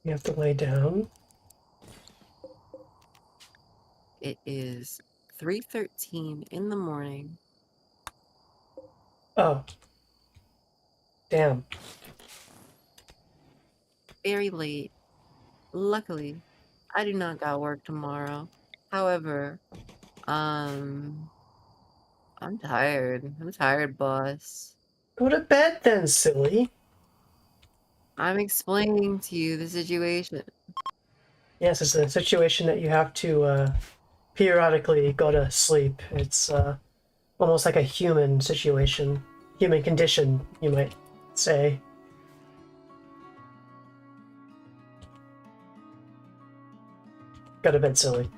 You have to lay down. It is 3:13 in the morning. Oh. Damn. Very late. Luckily, I do not got work tomorrow. However, I'm tired. I'm tired, boss. Go to bed then, silly. I'm explaining to you the situation. Yes, it's a situation that you have to periodically go to sleep. It's almost like a human situation. Human condition, you might say. Go to bed, silly.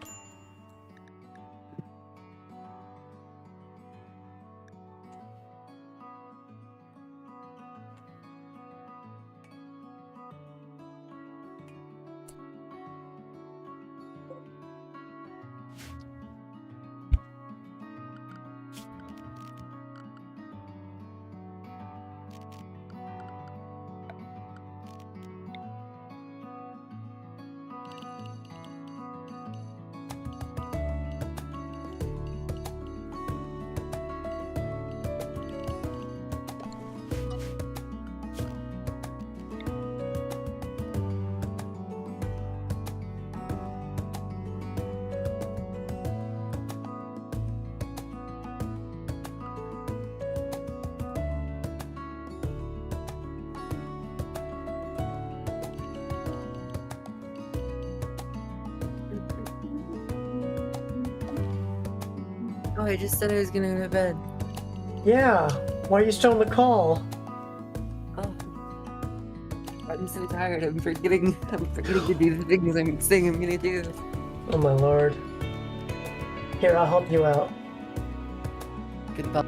I just said I was gonna go to bed. Yeah. Why are you still on the call? Oh. I'm so tired. I'm forgetting to do the things I'm saying I'm gonna do. Oh my lord. Here, I'll help you out. Goodbye.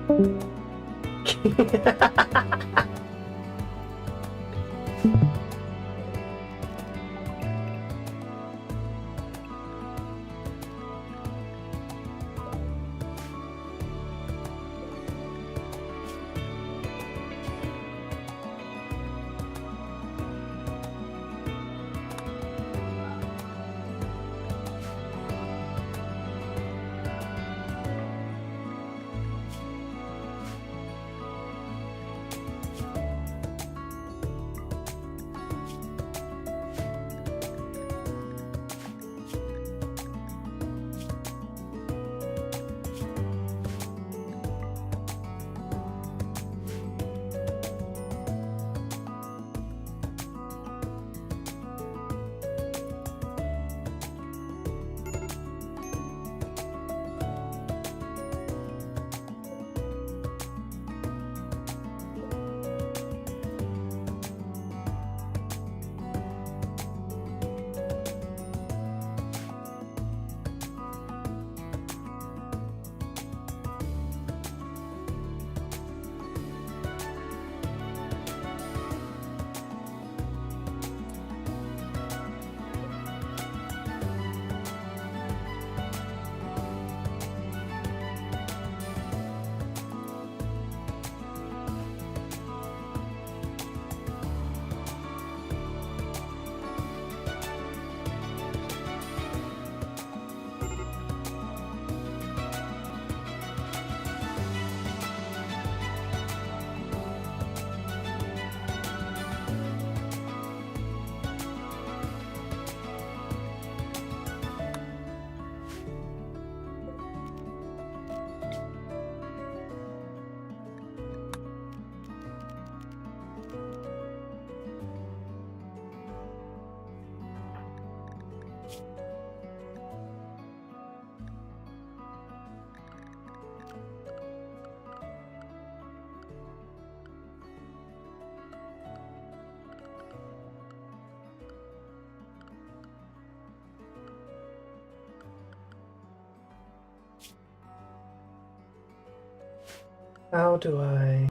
How do I...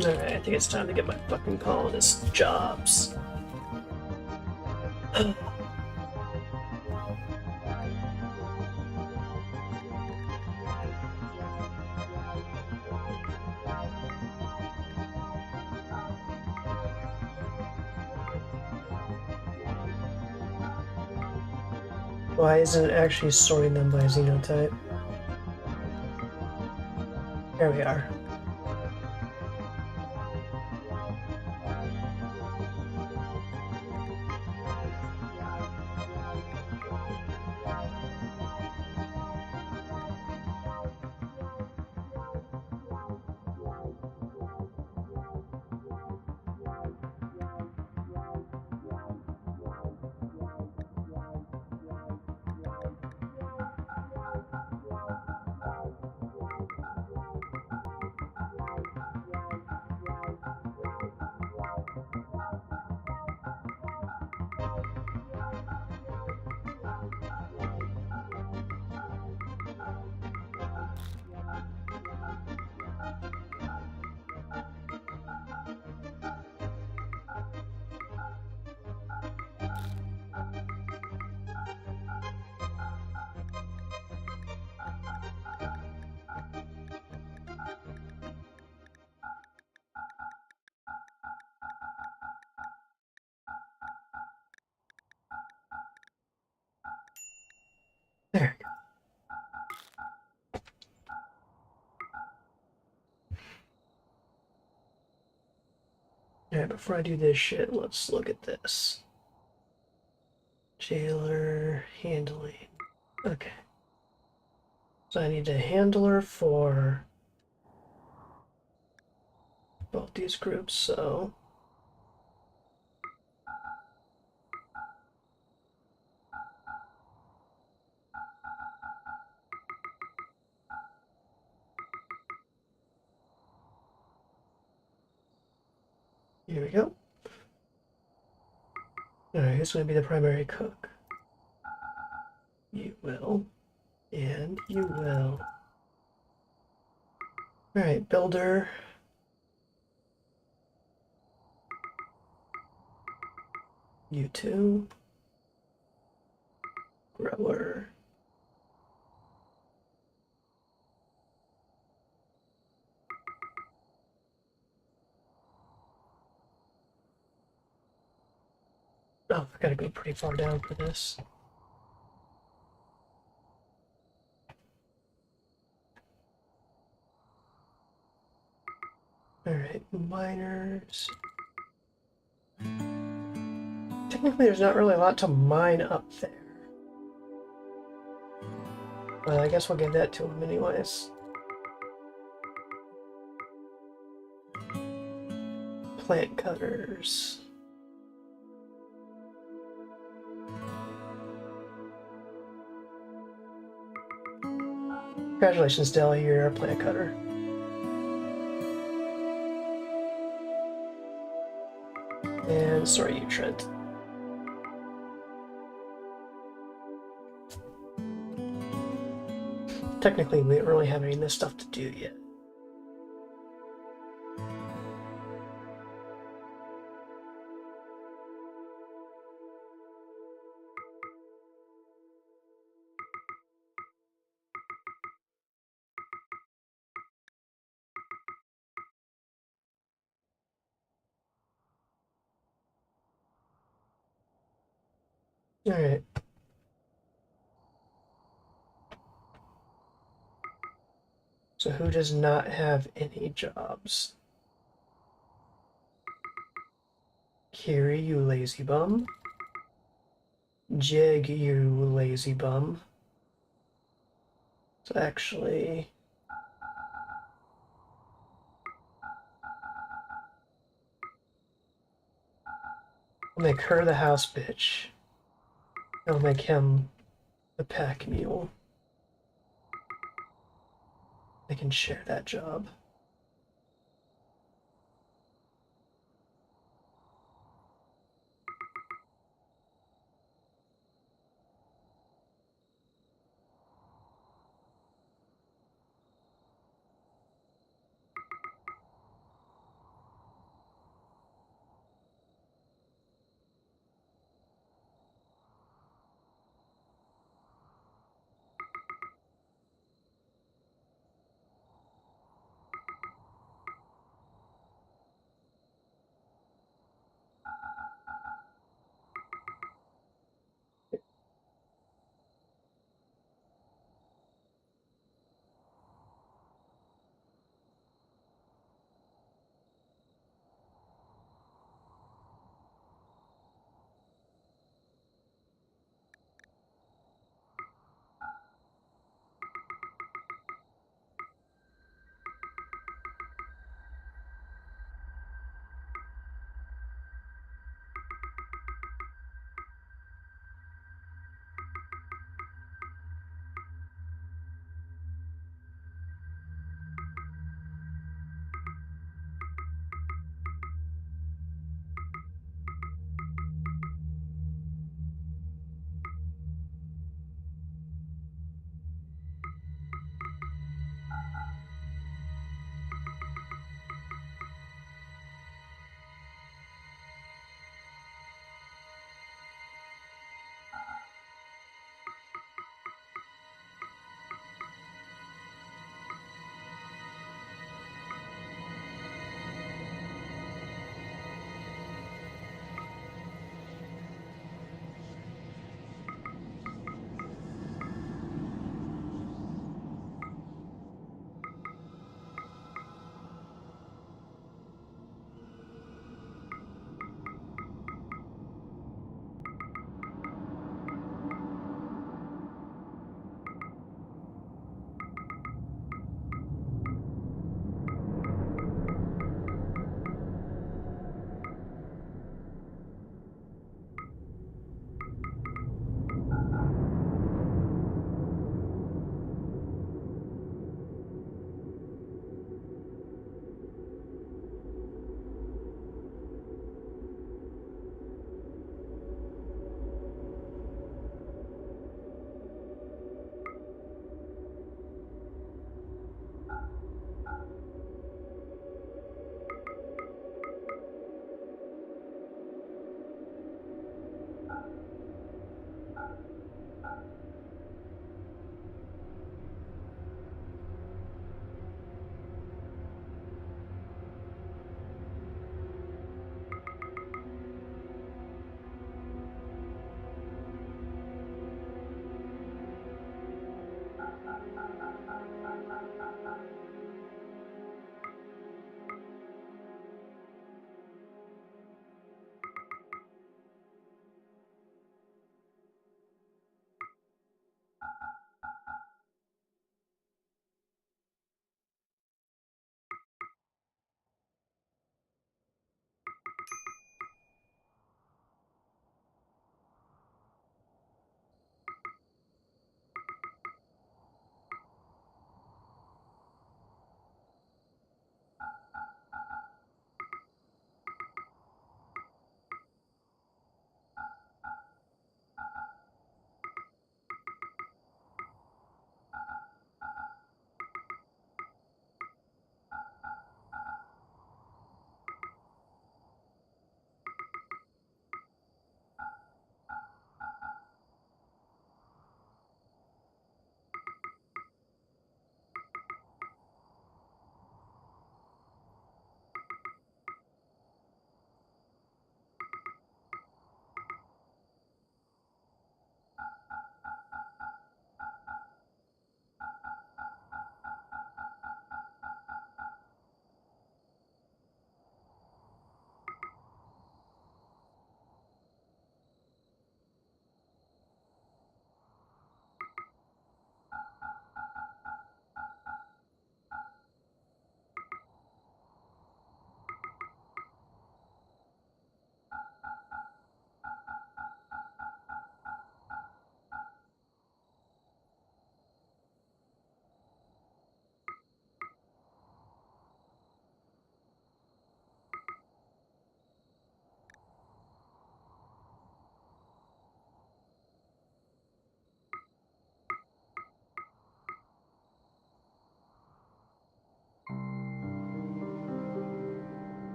Alright, I think it's time to get my fucking colonist jobs. Why isn't it actually sorting them by xenotype? Here we are. There we go. Alright, before I do this shit, let's look at this. Jailer, handling. Okay. So I need a handler for both these groups, so... Here we go. Alright, who's going to be the primary cook? You will. And you will. Alright, builder. You two. Grower. Oh, I gotta go pretty far down for this. Alright, miners. Technically, there's not really a lot to mine up there. Well, I guess we'll give that to him anyways. Plant cutters. Congratulations, Dell, you're a plant cutter. And sorry, you, Trent. Technically, we don't really have any of this stuff to do yet. Alright. So who does not have any jobs? Kiri, you lazy bum. Jig, you lazy bum. So actually... I'll make her the house bitch. I'll make him the pack mule. They can share that job.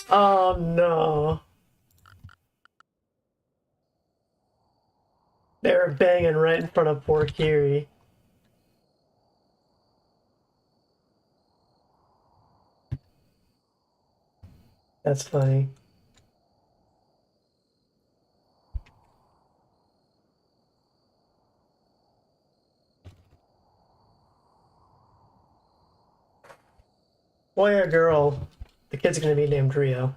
Oh no. They were banging right in front of poor Kiri. That's funny. Boy or girl, the kid's gonna be named Rio.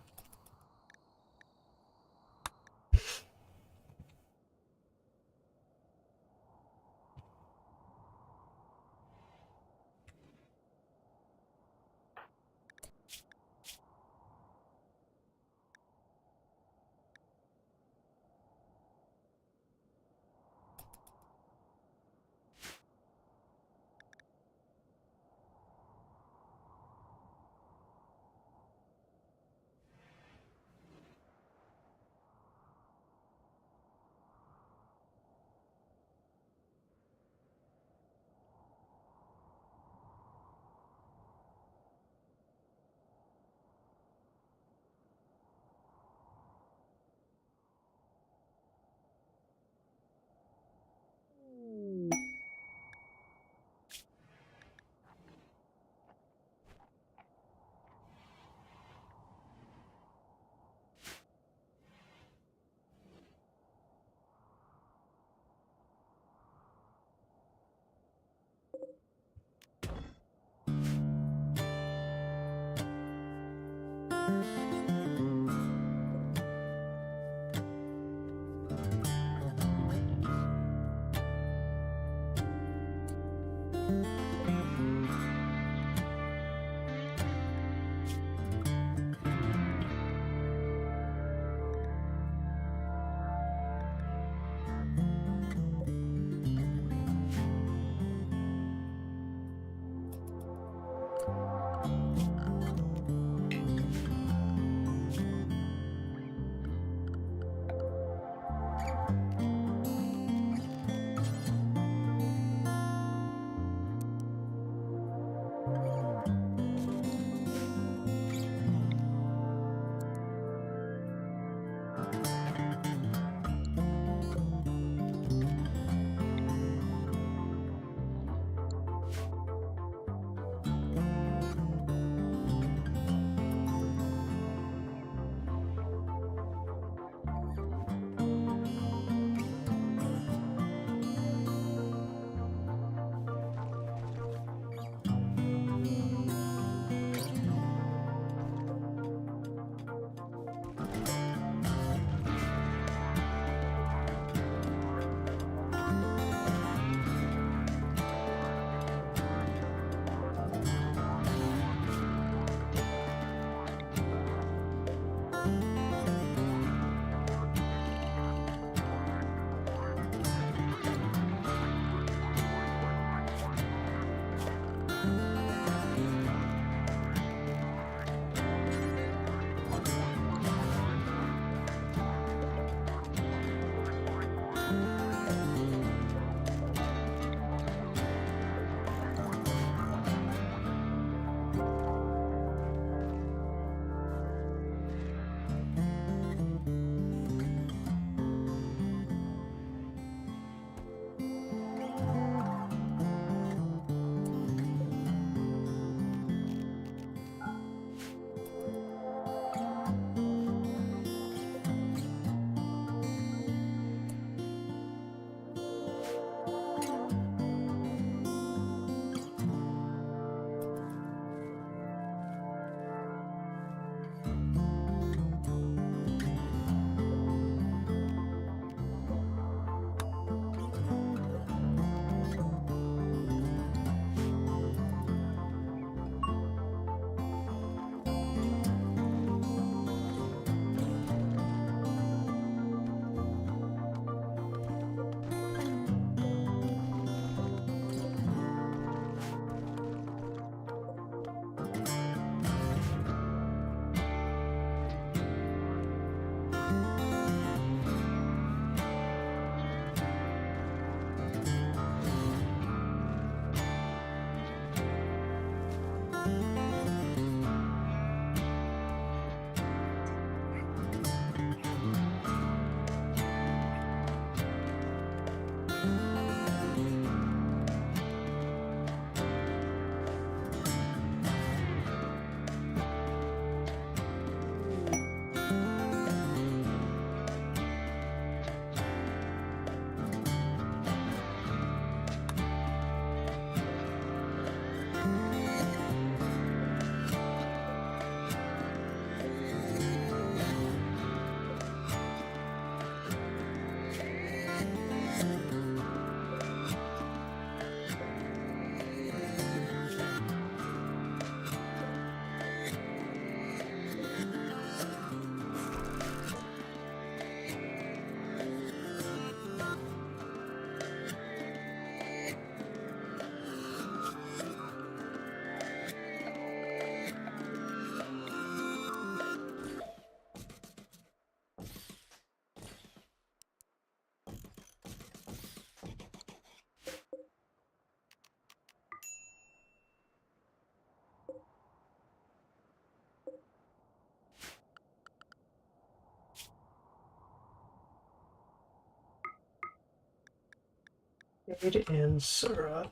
Jade and Sura.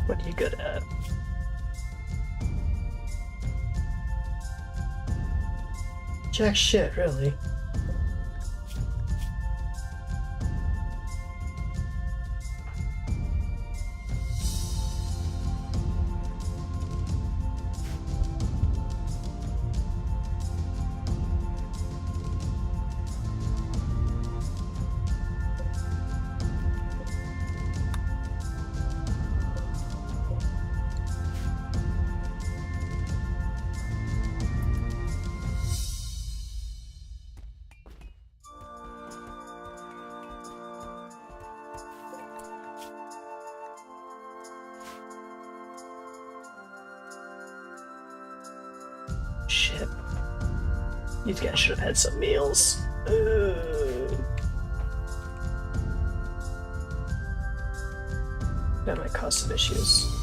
What are you good at? Jack shit, really. Shit. These guys should have had some meals. That might cause some issues.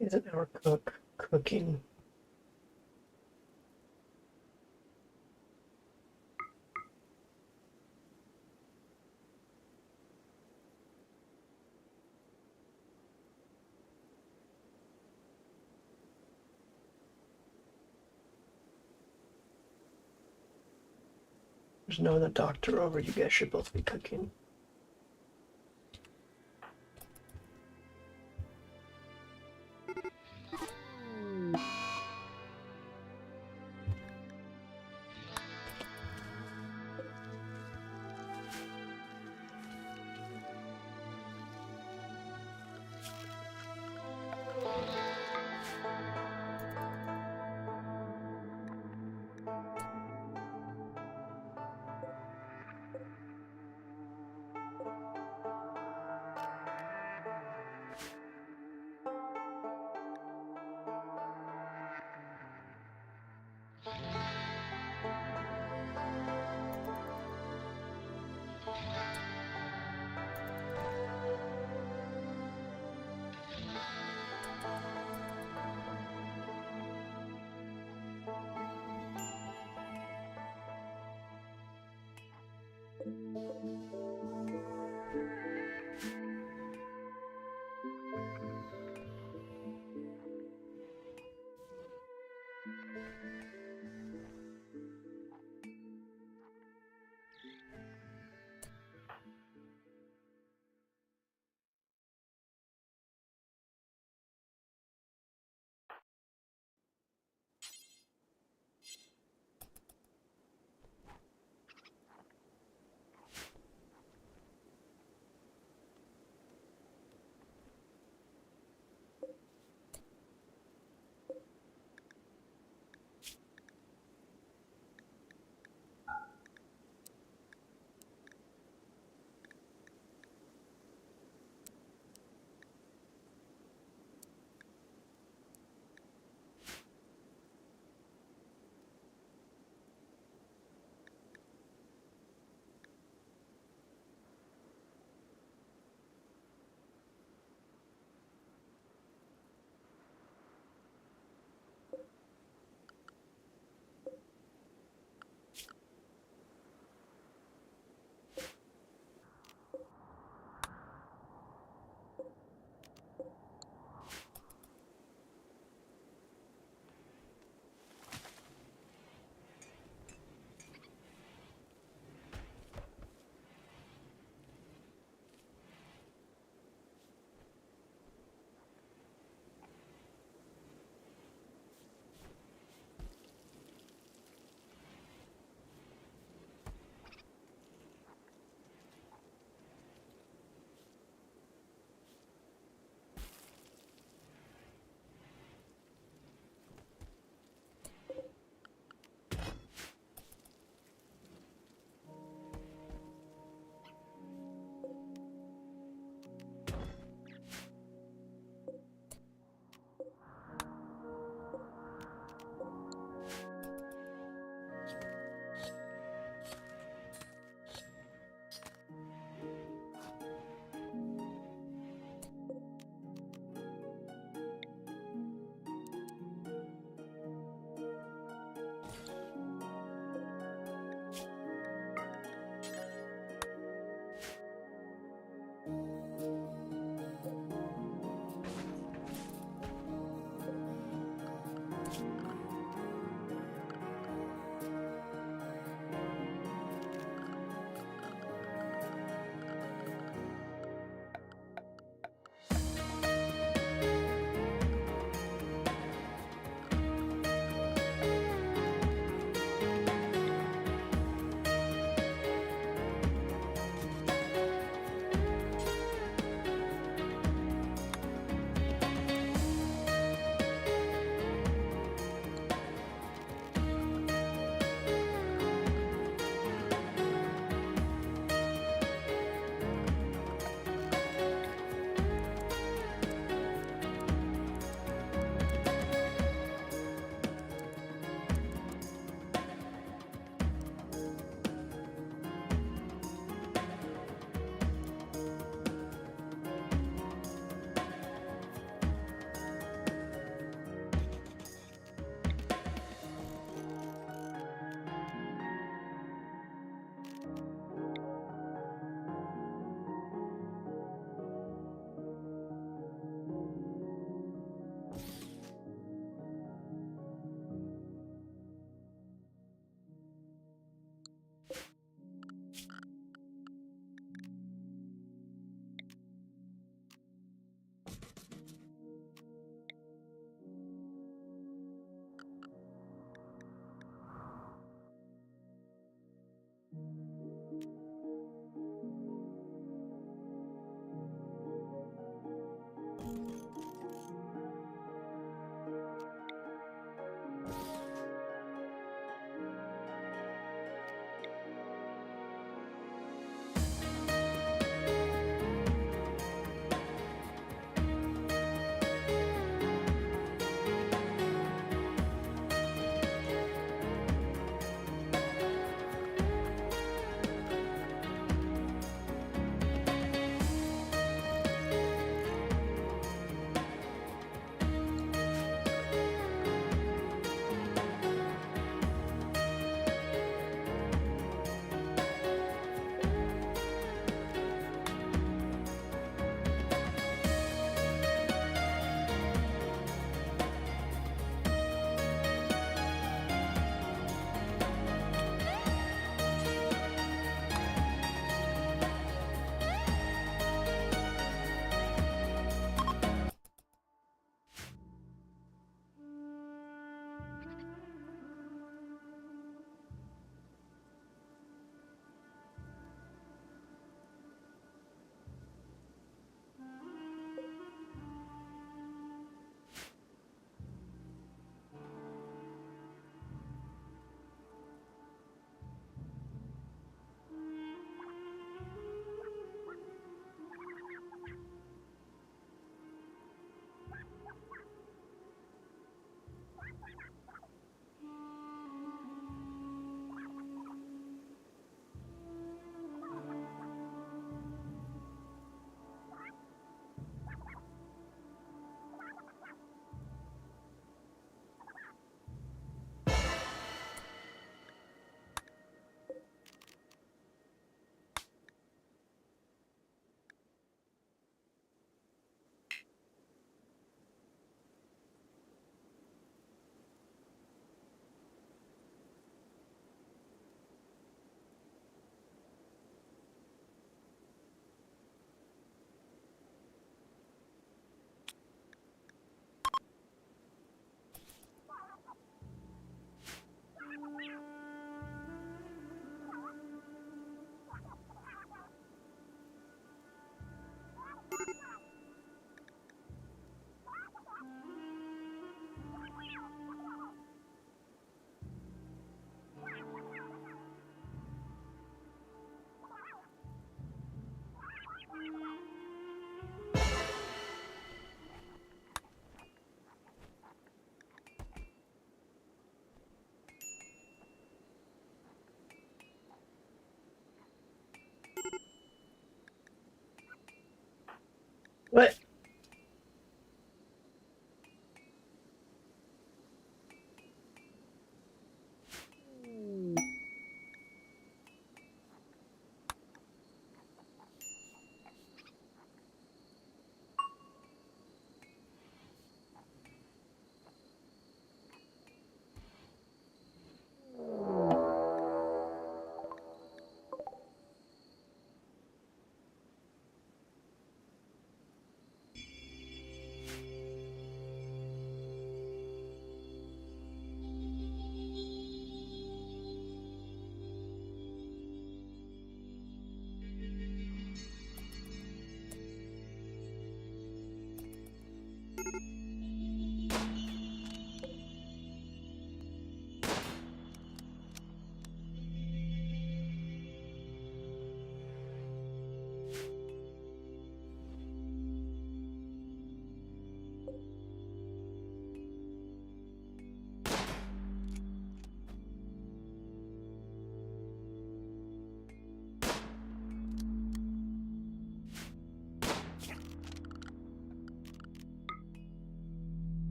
Isn't our cook cooking? There's no other doctor over. You guys should both be cooking.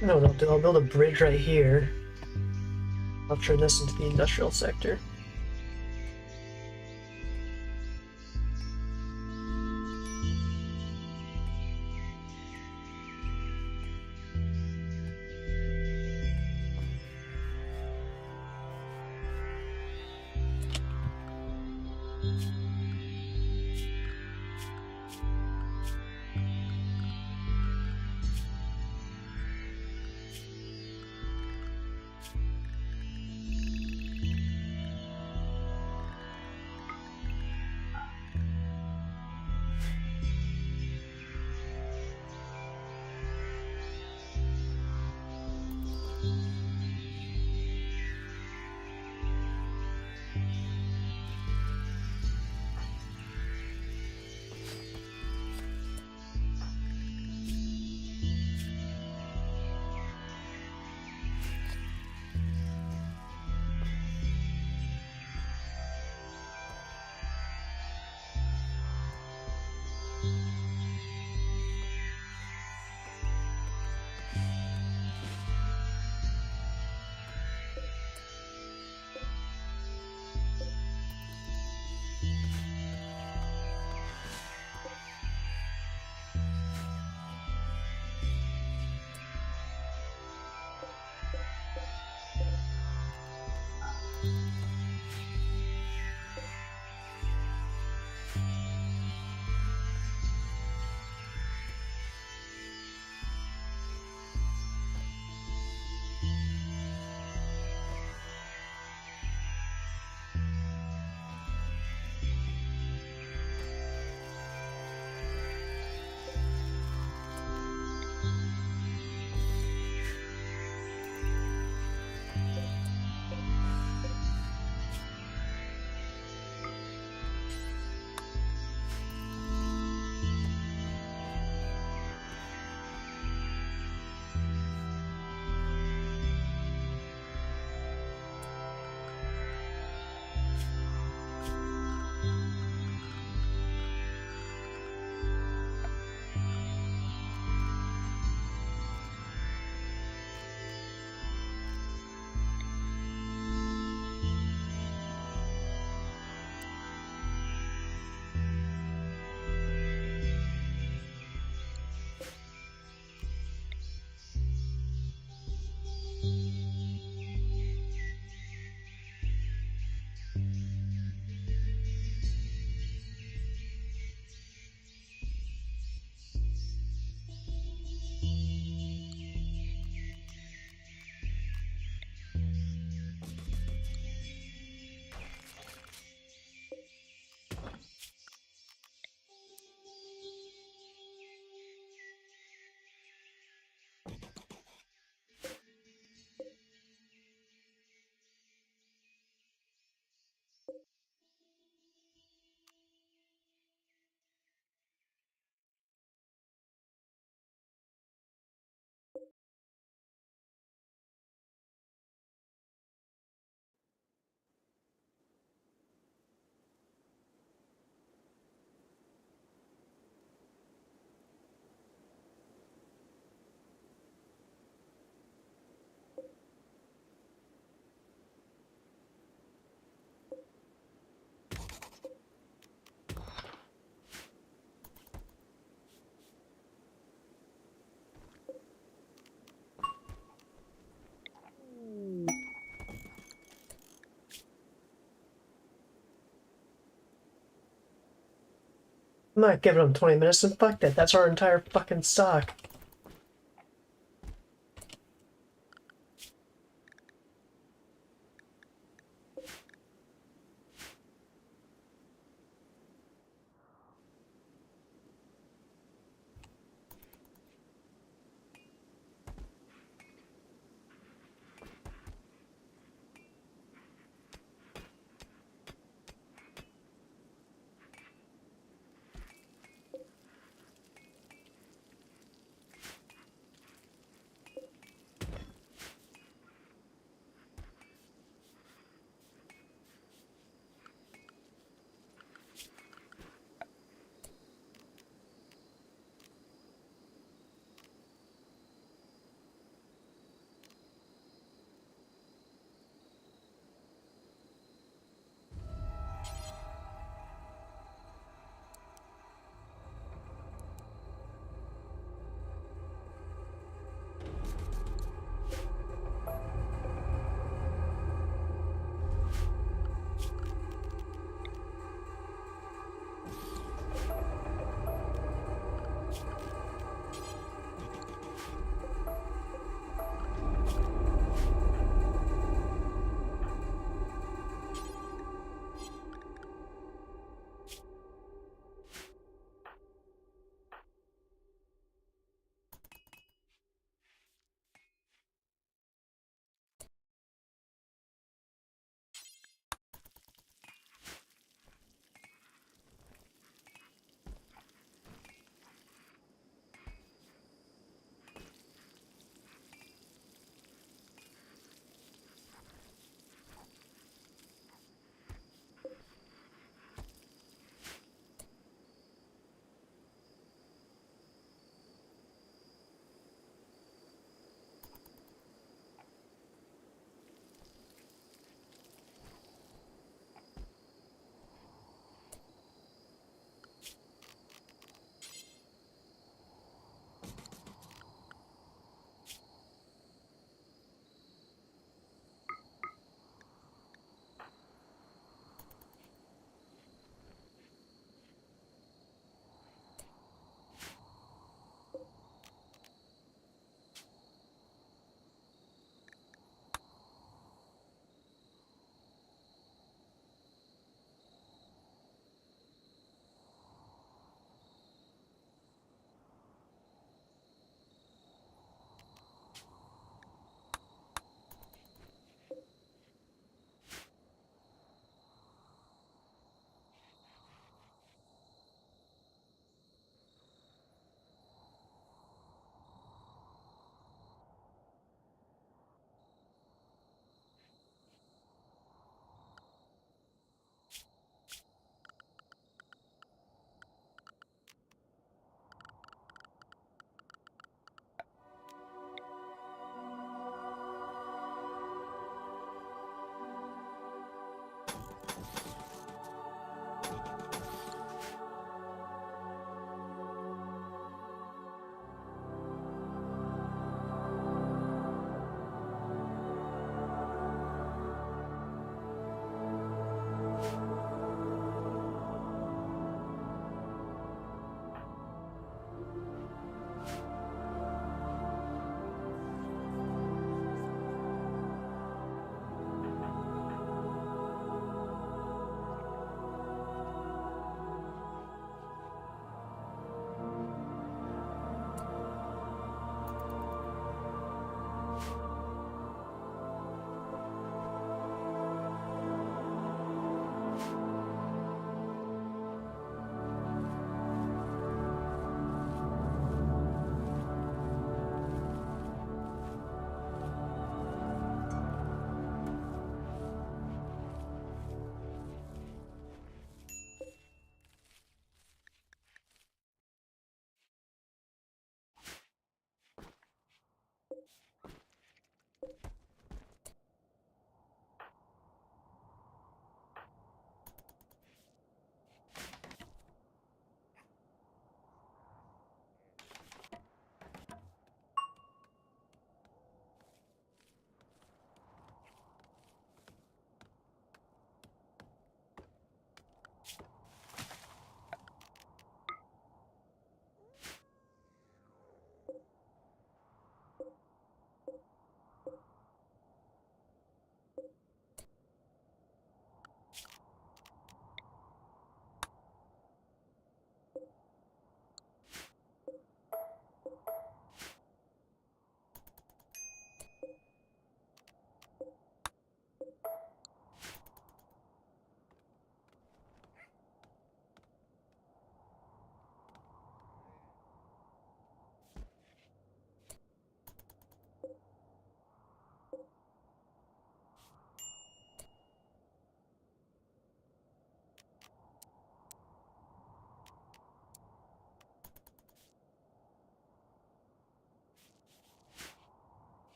No, I'll build a bridge right here. I'll turn this into the industrial sector. I'm not giving them 20 minutes and fuck that. That's our entire fucking stock.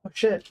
Oh shit.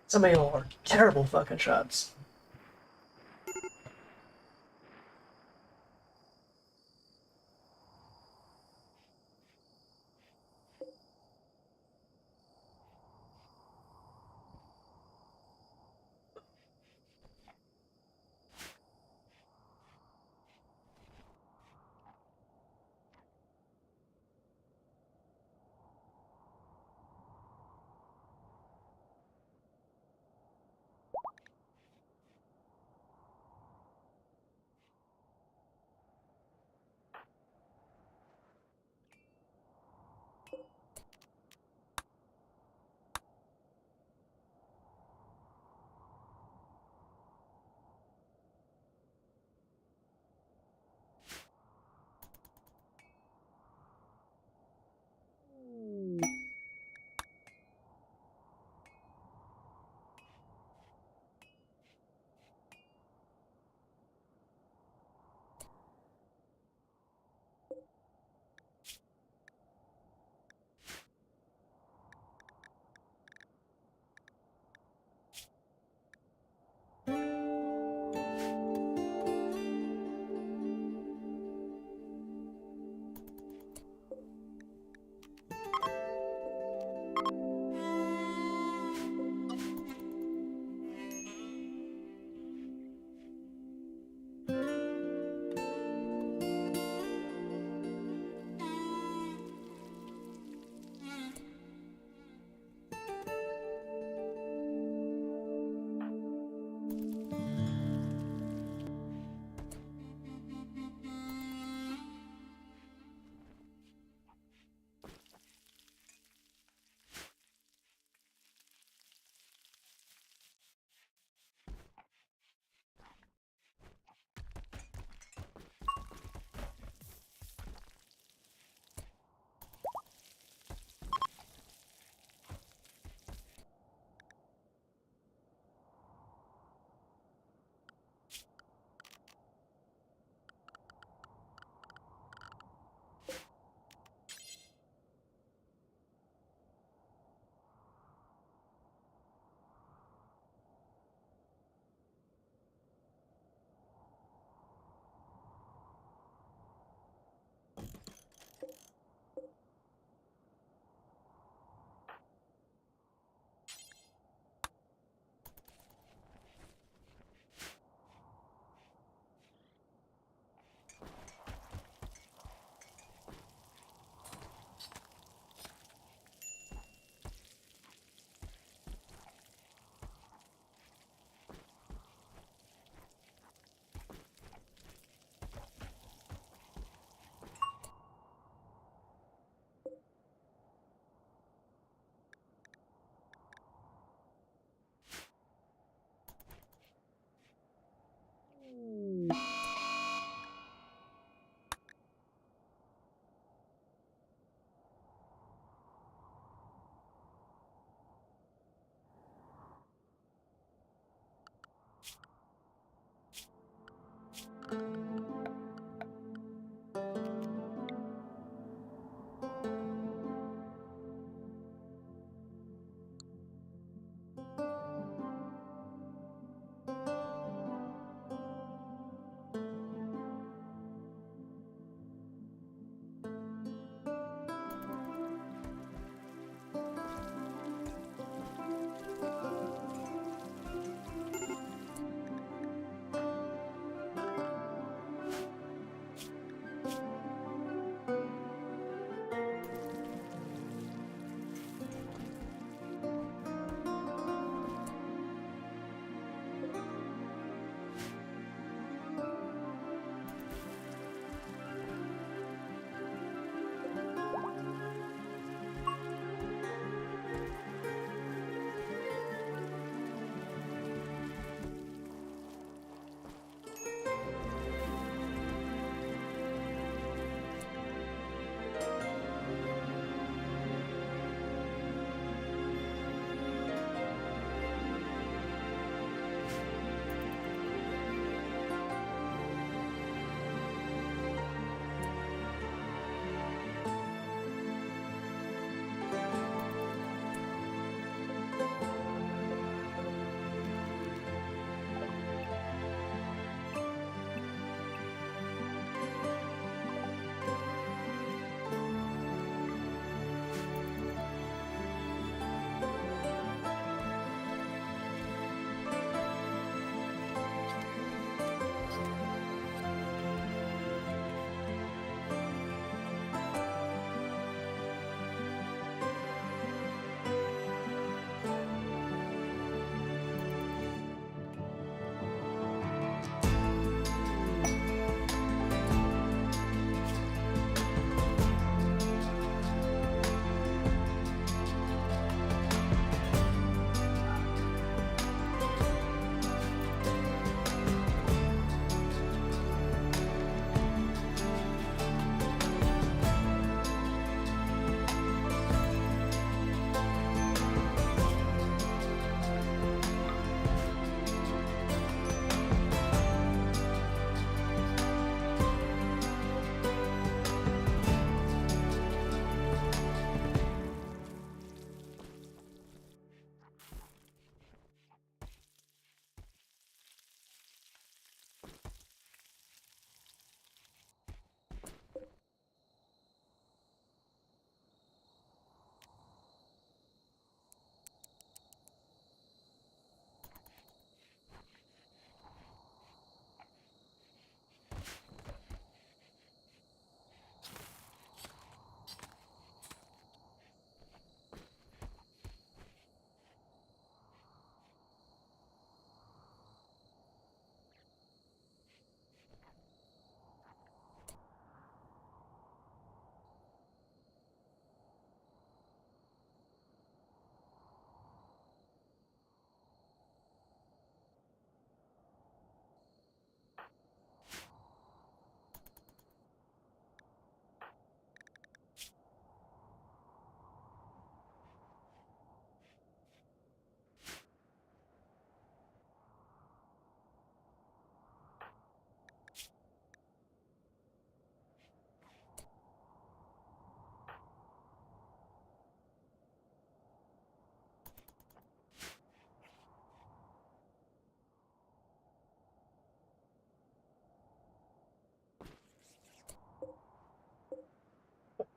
Some of y'all are terrible fucking shots.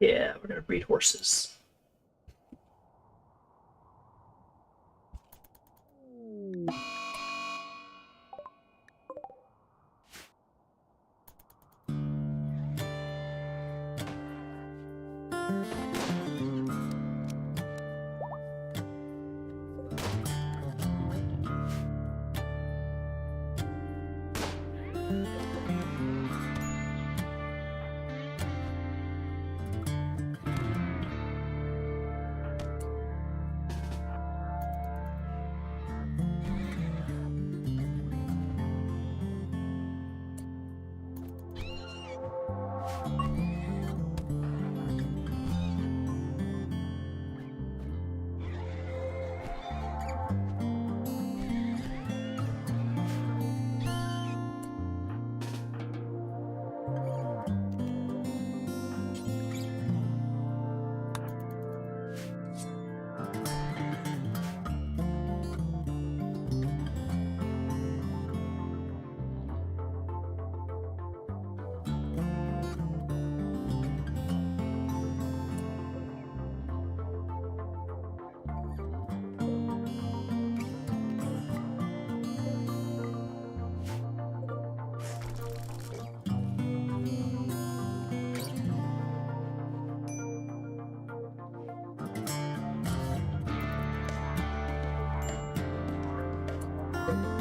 Yeah, we're gonna breed horses.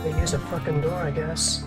They use a fucking door, I guess.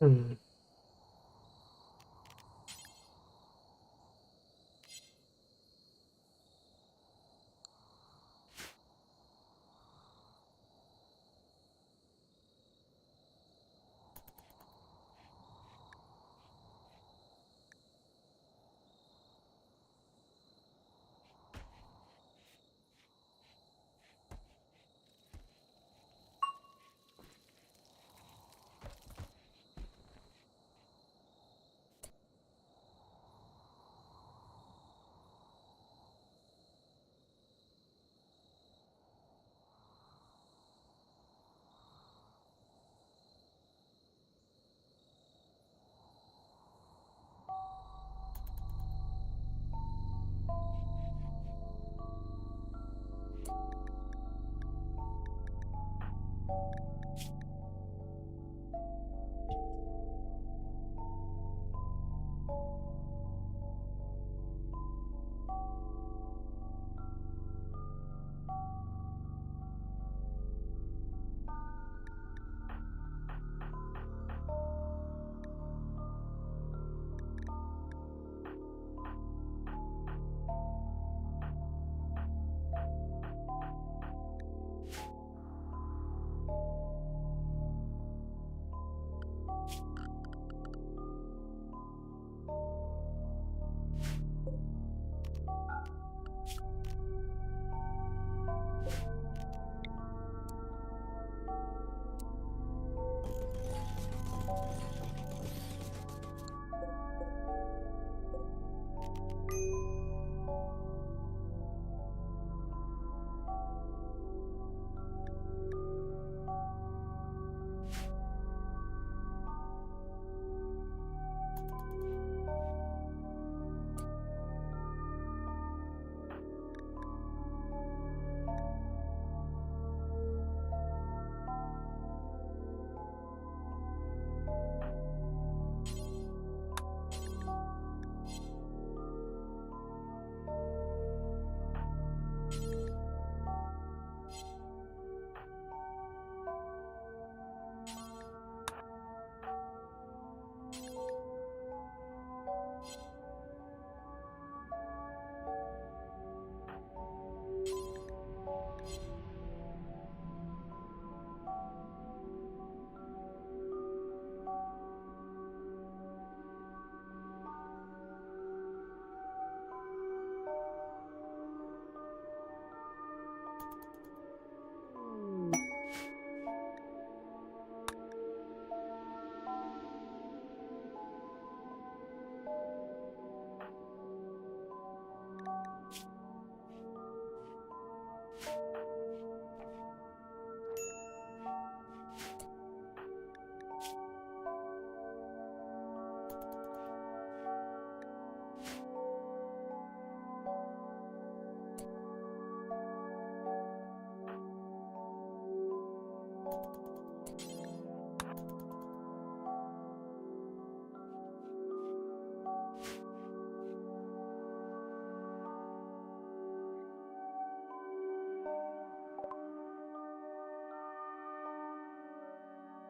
Hmm.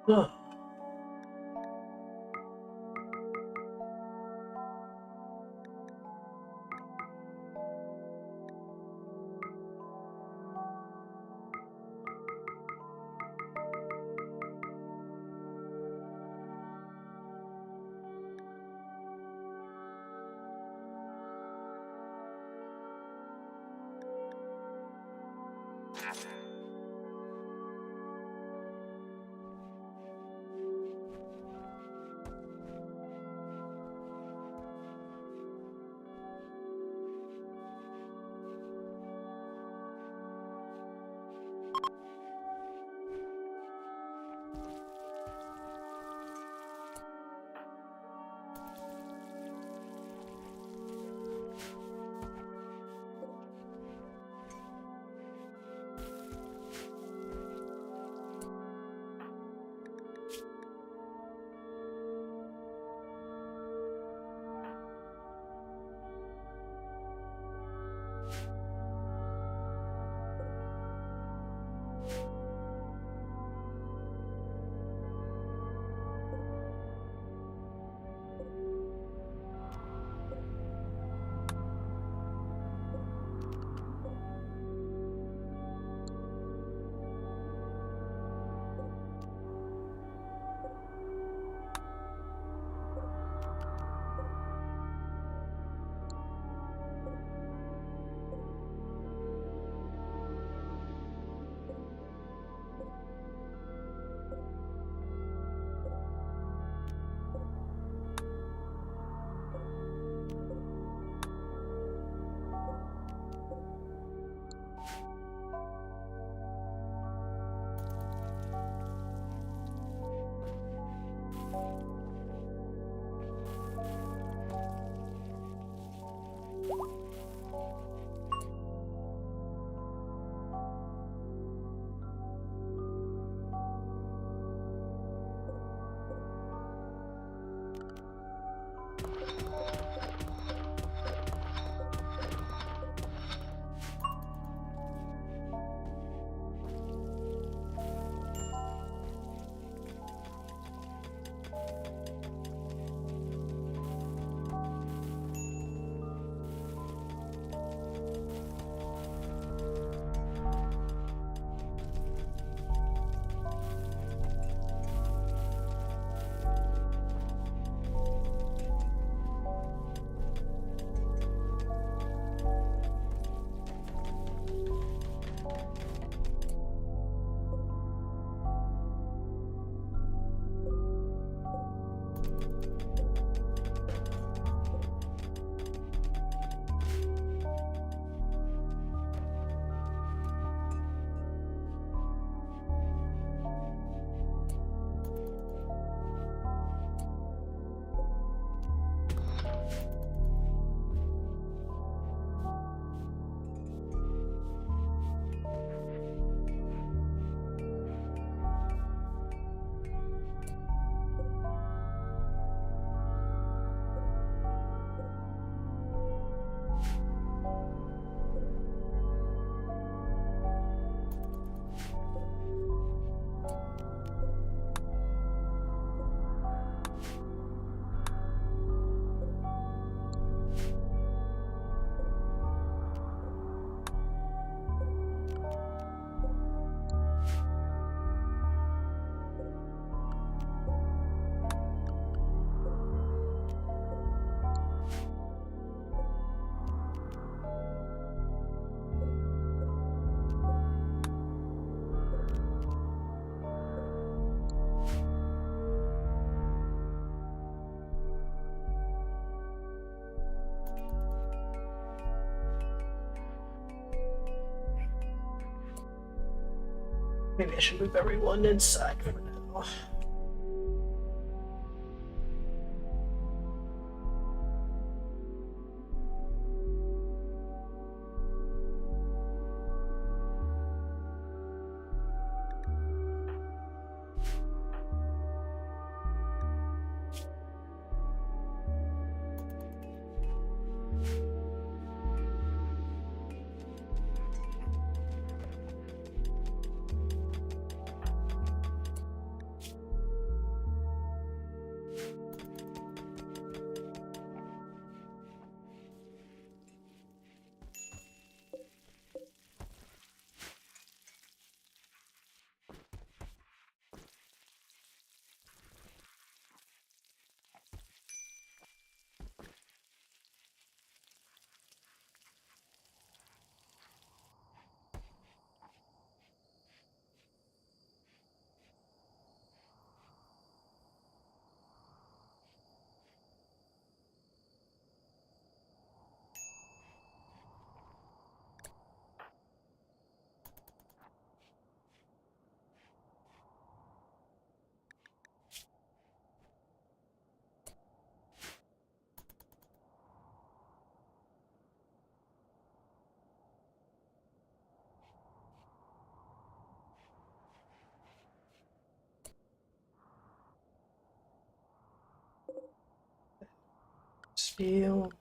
Huh. Maybe I should move everyone inside for now. Steel.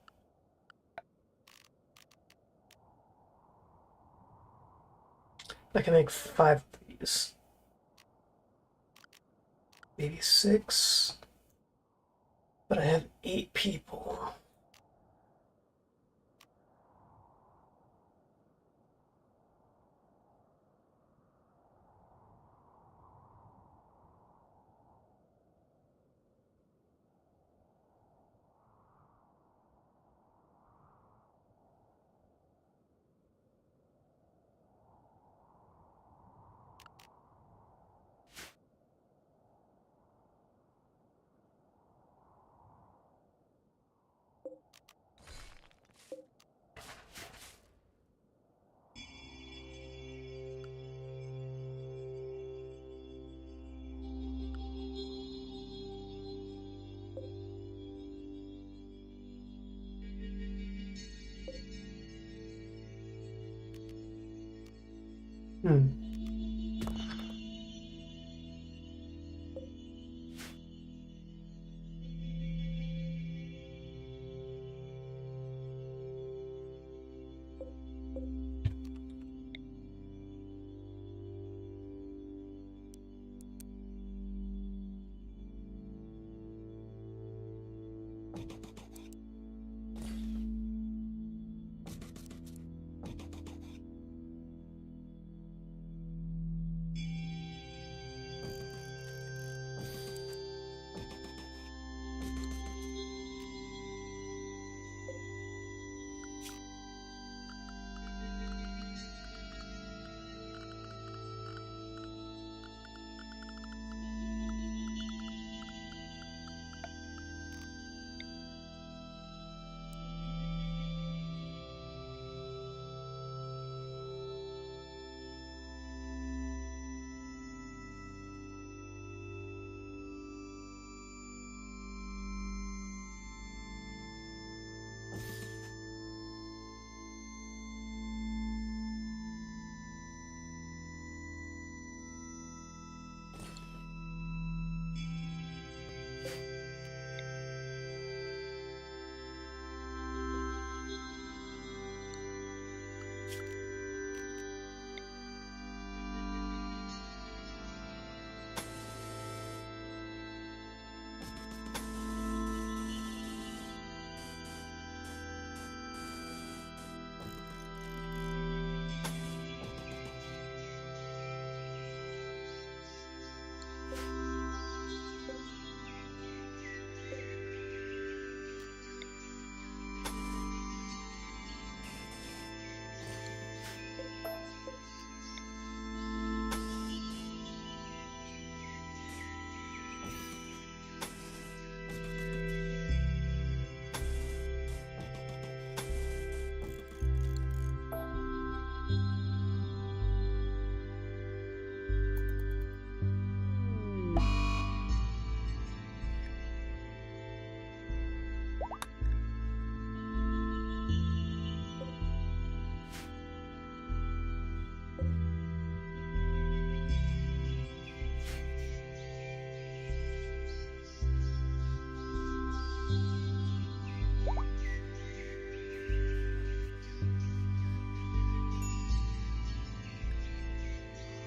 I can make 5 of these. Maybe 6. But I have 8 people. Hmm.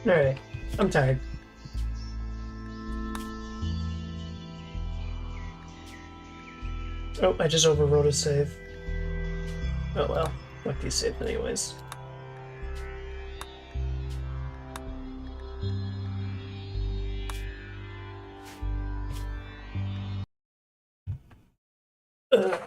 Alright, I'm tired. Oh, I just overwrote a save. Oh well, fuck these saves anyways. Ugh.